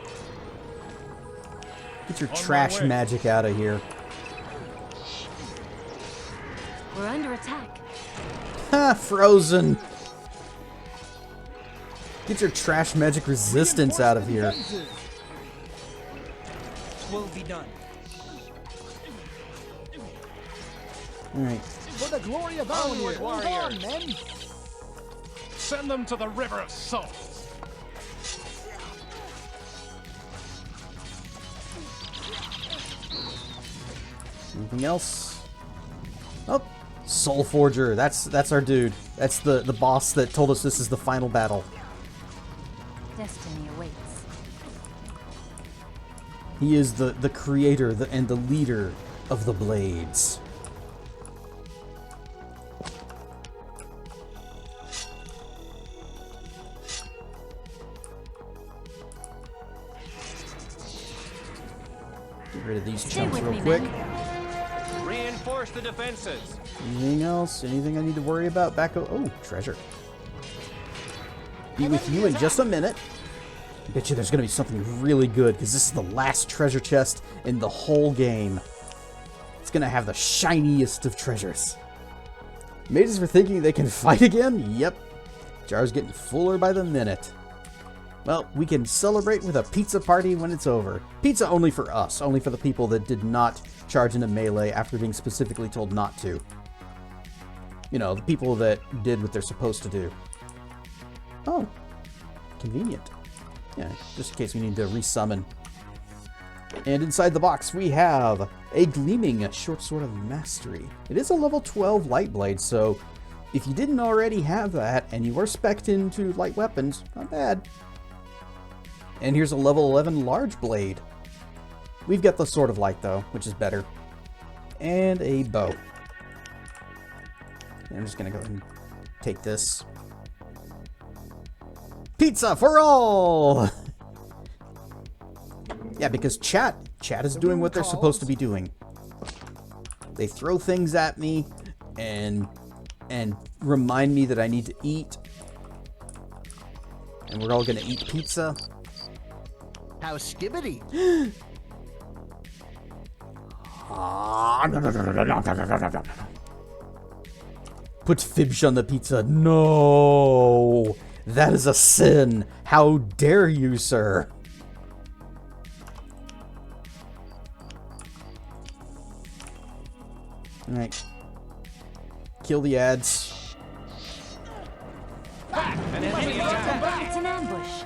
Speaker 1: Get your
Speaker 10: On my
Speaker 1: trash
Speaker 10: way.
Speaker 1: magic out of here.
Speaker 8: We're under attack.
Speaker 1: Ha! Frozen. Get your trash magic resistance out of here.
Speaker 7: Will be done.
Speaker 1: Alright.
Speaker 7: For the glory of Onward, hold on, men.
Speaker 10: Send them to the river of salt.
Speaker 1: Anything else? Oh, Soul Forger. That's our dude. That's the boss that told us this is the final battle.
Speaker 8: Destiny awaits.
Speaker 1: He is the creator and the leader of the blades. Get rid of these chunks real quick.
Speaker 9: Reinforce the defenses.
Speaker 1: Anything else? Anything I need to worry about? Oh, treasure. Be with you in just a minute. I bet you there's going to be something really good, because this is the last treasure chest in the whole game. It's going to have the shiniest of treasures. Mages were thinking they can fight again? Yep. Jar's getting fuller by the minute. Well, we can celebrate with a pizza party when it's over. Pizza only for us, only for the people that did not charge into melee after being specifically told not to. You know, the people that did what they're supposed to do. Oh, convenient. Yeah, just in case we need to resummon. And inside the box we have a gleaming short sword of mastery. It is a level 12 light blade, so if you didn't already have that and you are spec'd into light weapons, not bad. And here's a level 11 large blade. We've got the Sword of Light though, which is better. And a bow. I'm just gonna go ahead and take this. Pizza for all! Yeah, because chat is doing what they're supposed to be doing. They throw things at me and remind me that I need to eat. And we're all gonna eat pizza.
Speaker 7: How skibbity.
Speaker 1: Put fibsh on the pizza. No! That is a sin. How dare you, sir? Alright. Kill the ads.
Speaker 8: It's an ambush.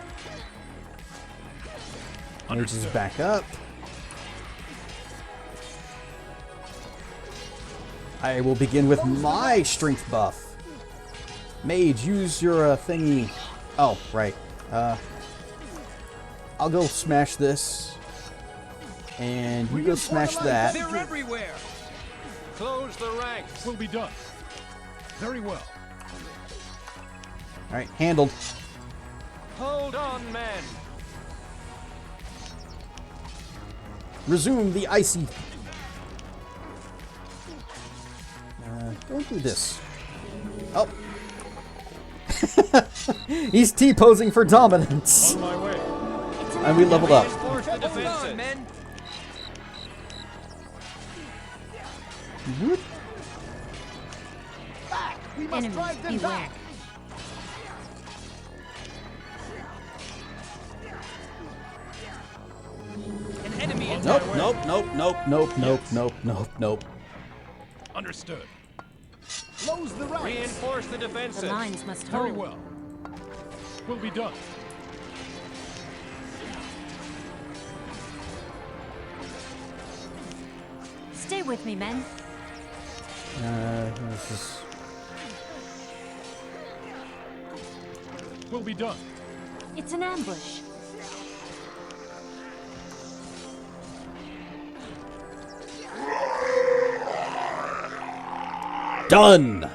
Speaker 1: Mage is back up. I will begin with my strength buff. Mage, use your thingy. Oh, right. I'll go smash this. And you go smash that.
Speaker 9: They're everywhere. Close the ranks.
Speaker 10: Will be done. Very well.
Speaker 1: Alright, handled.
Speaker 9: Hold on, men.
Speaker 1: Resume the icy. Don't do this. Oh. He's T-posing for dominance.
Speaker 10: On my way.
Speaker 1: And we leveled up.
Speaker 9: Reinforce the defenses. Men.
Speaker 1: Whoop.
Speaker 7: We must
Speaker 8: Enemies
Speaker 7: drive them
Speaker 8: beware.
Speaker 7: back.
Speaker 9: An enemy is
Speaker 1: Nope.
Speaker 10: Understood.
Speaker 7: Close the ranks.
Speaker 9: Reinforce the
Speaker 8: The
Speaker 9: defenses.
Speaker 8: lines must
Speaker 10: Very
Speaker 8: hold.
Speaker 10: well. Will be done.
Speaker 8: Stay with me, men.
Speaker 1: This is...
Speaker 10: Will be done.
Speaker 8: It's an ambush.
Speaker 1: Done!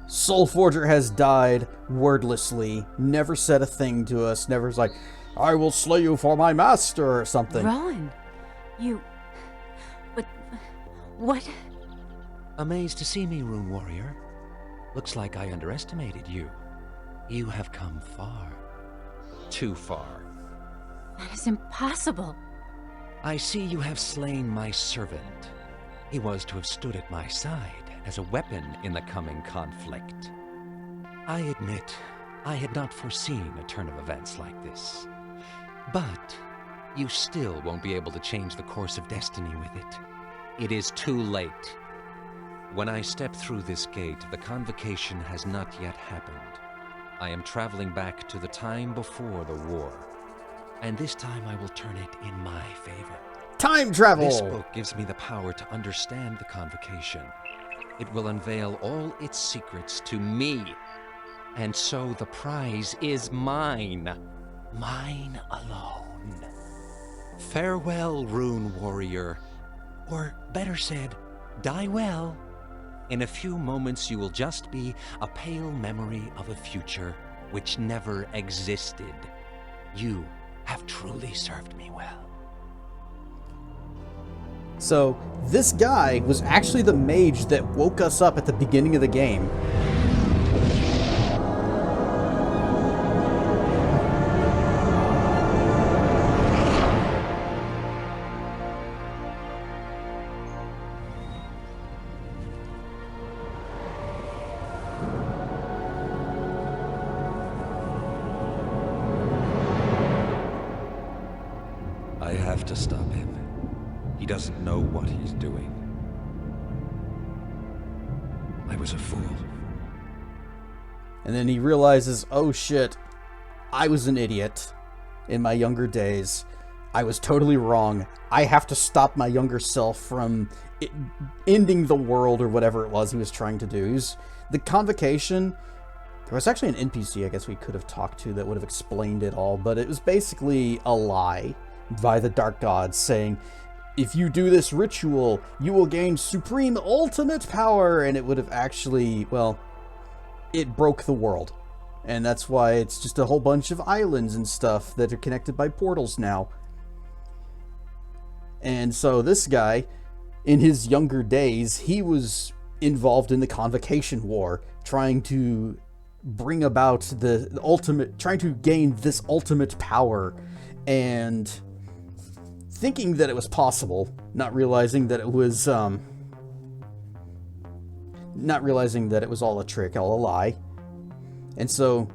Speaker 1: Soul Forger has died wordlessly, never said a thing to us, never was like, I will slay you for my master or something.
Speaker 8: Rowan, but what?
Speaker 11: Amazed to see me, Rune Warrior. Looks like I underestimated you. You have come far. Too far.
Speaker 8: That is impossible.
Speaker 11: I see you have slain my servant. He was to have stood at my side as a weapon in the coming conflict. I admit, I had not foreseen a turn of events like this. But you still won't be able to change the course of destiny with it. It is too late. When I step through this gate, the convocation has not yet happened. I am traveling back to the time before the war. And this time I will turn it in my favor.
Speaker 1: Time travel!
Speaker 11: This book gives me the power to understand the convocation. It will unveil all its secrets to me. And so the prize is mine. Mine alone. Farewell, Rune Warrior. Or better said, die well. In a few moments you will just be a pale memory of a future which never existed. You have truly served me well.
Speaker 1: So, this guy was actually the mage that woke us up at the beginning of the game.
Speaker 11: I have to stop him. He doesn't know what he's doing. I was a fool.
Speaker 1: And then he realizes, oh shit, I was an idiot in my younger days. I was totally wrong. I have to stop my younger self from ending the world or whatever it was he was trying to do. The convocation, there was actually an NPC I guess we could have talked to that would have explained it all, but it was basically a lie by the Dark Gods saying, if you do this ritual, you will gain supreme ultimate power, and it would have actually, well, it broke the world. And that's why it's just a whole bunch of islands and stuff that are connected by portals now. And so this guy, in his younger days, he was involved in the Convocation War, trying to bring about the ultimate, trying to gain this ultimate power, and thinking that it was possible, not realizing that it was all a trick, all a lie. And so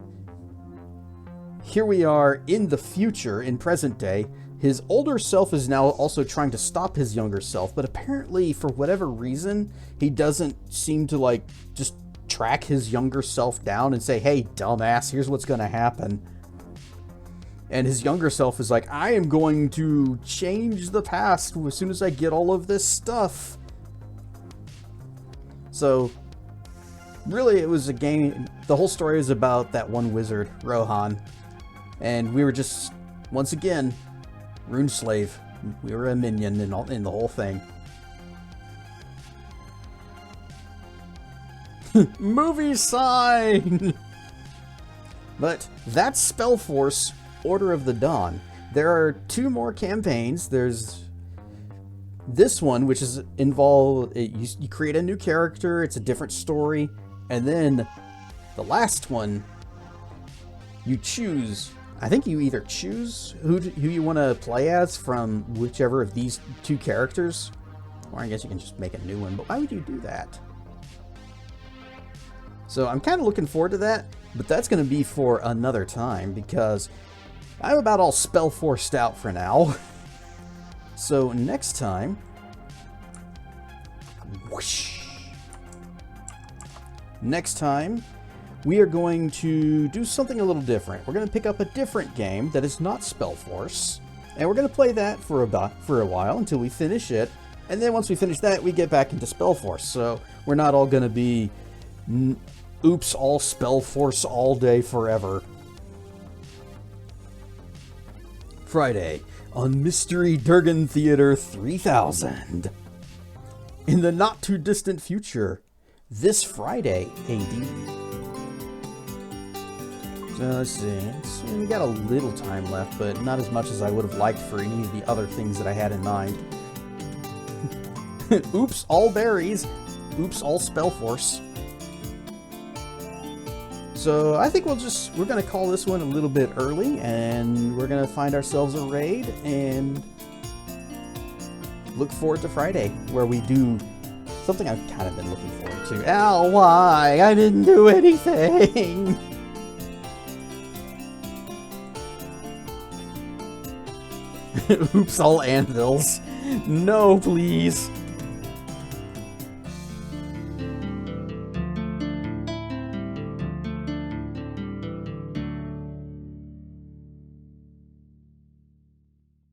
Speaker 1: here we are in the future, in present day. His older self is now also trying to stop his younger self, but apparently for whatever reason, he doesn't seem to like just track his younger self down and say, hey, dumbass, here's what's going to happen. And his younger self is like, I am going to change the past as soon as I get all of this stuff. So, really, it was a game. The whole story is about that one wizard, Rohan. And we were just, once again, Rune Slave. We were a minion in the whole thing. Movie sign! But that's Spellforce Order of the Dawn. There are 2 more campaigns. There's this one, which is involved, you create a new character, it's a different story, and then the last one, you choose, I think you either choose who you want to play as from whichever of these 2 characters, or I guess you can just make a new one, but why would you do that? So I'm kind of looking forward to that, but that's going to be for another time, because I'm about all spell-forced out for now. So next time, whoosh. Next time, we are going to do something a little different. We're going to pick up a different game that is not Spellforce, and we're going to play that for a while until we finish it. And then once we finish that, we get back into Spellforce. So we're not all going to be oops, all Spellforce all day forever. Friday on Mystery Durgan Theater 3000. In the not too distant future, this Friday, AD. So let's see, we got a little time left, but not as much as I would have liked for any of the other things that I had in mind. Oops, all berries. Oops, all Spellforce. So I think we're going to call this one a little bit early, and we're going to find ourselves a raid and look forward to Friday, where we do something I've kind of been looking forward to. Ow, why? I didn't do anything! Oops, all anvils. No, please.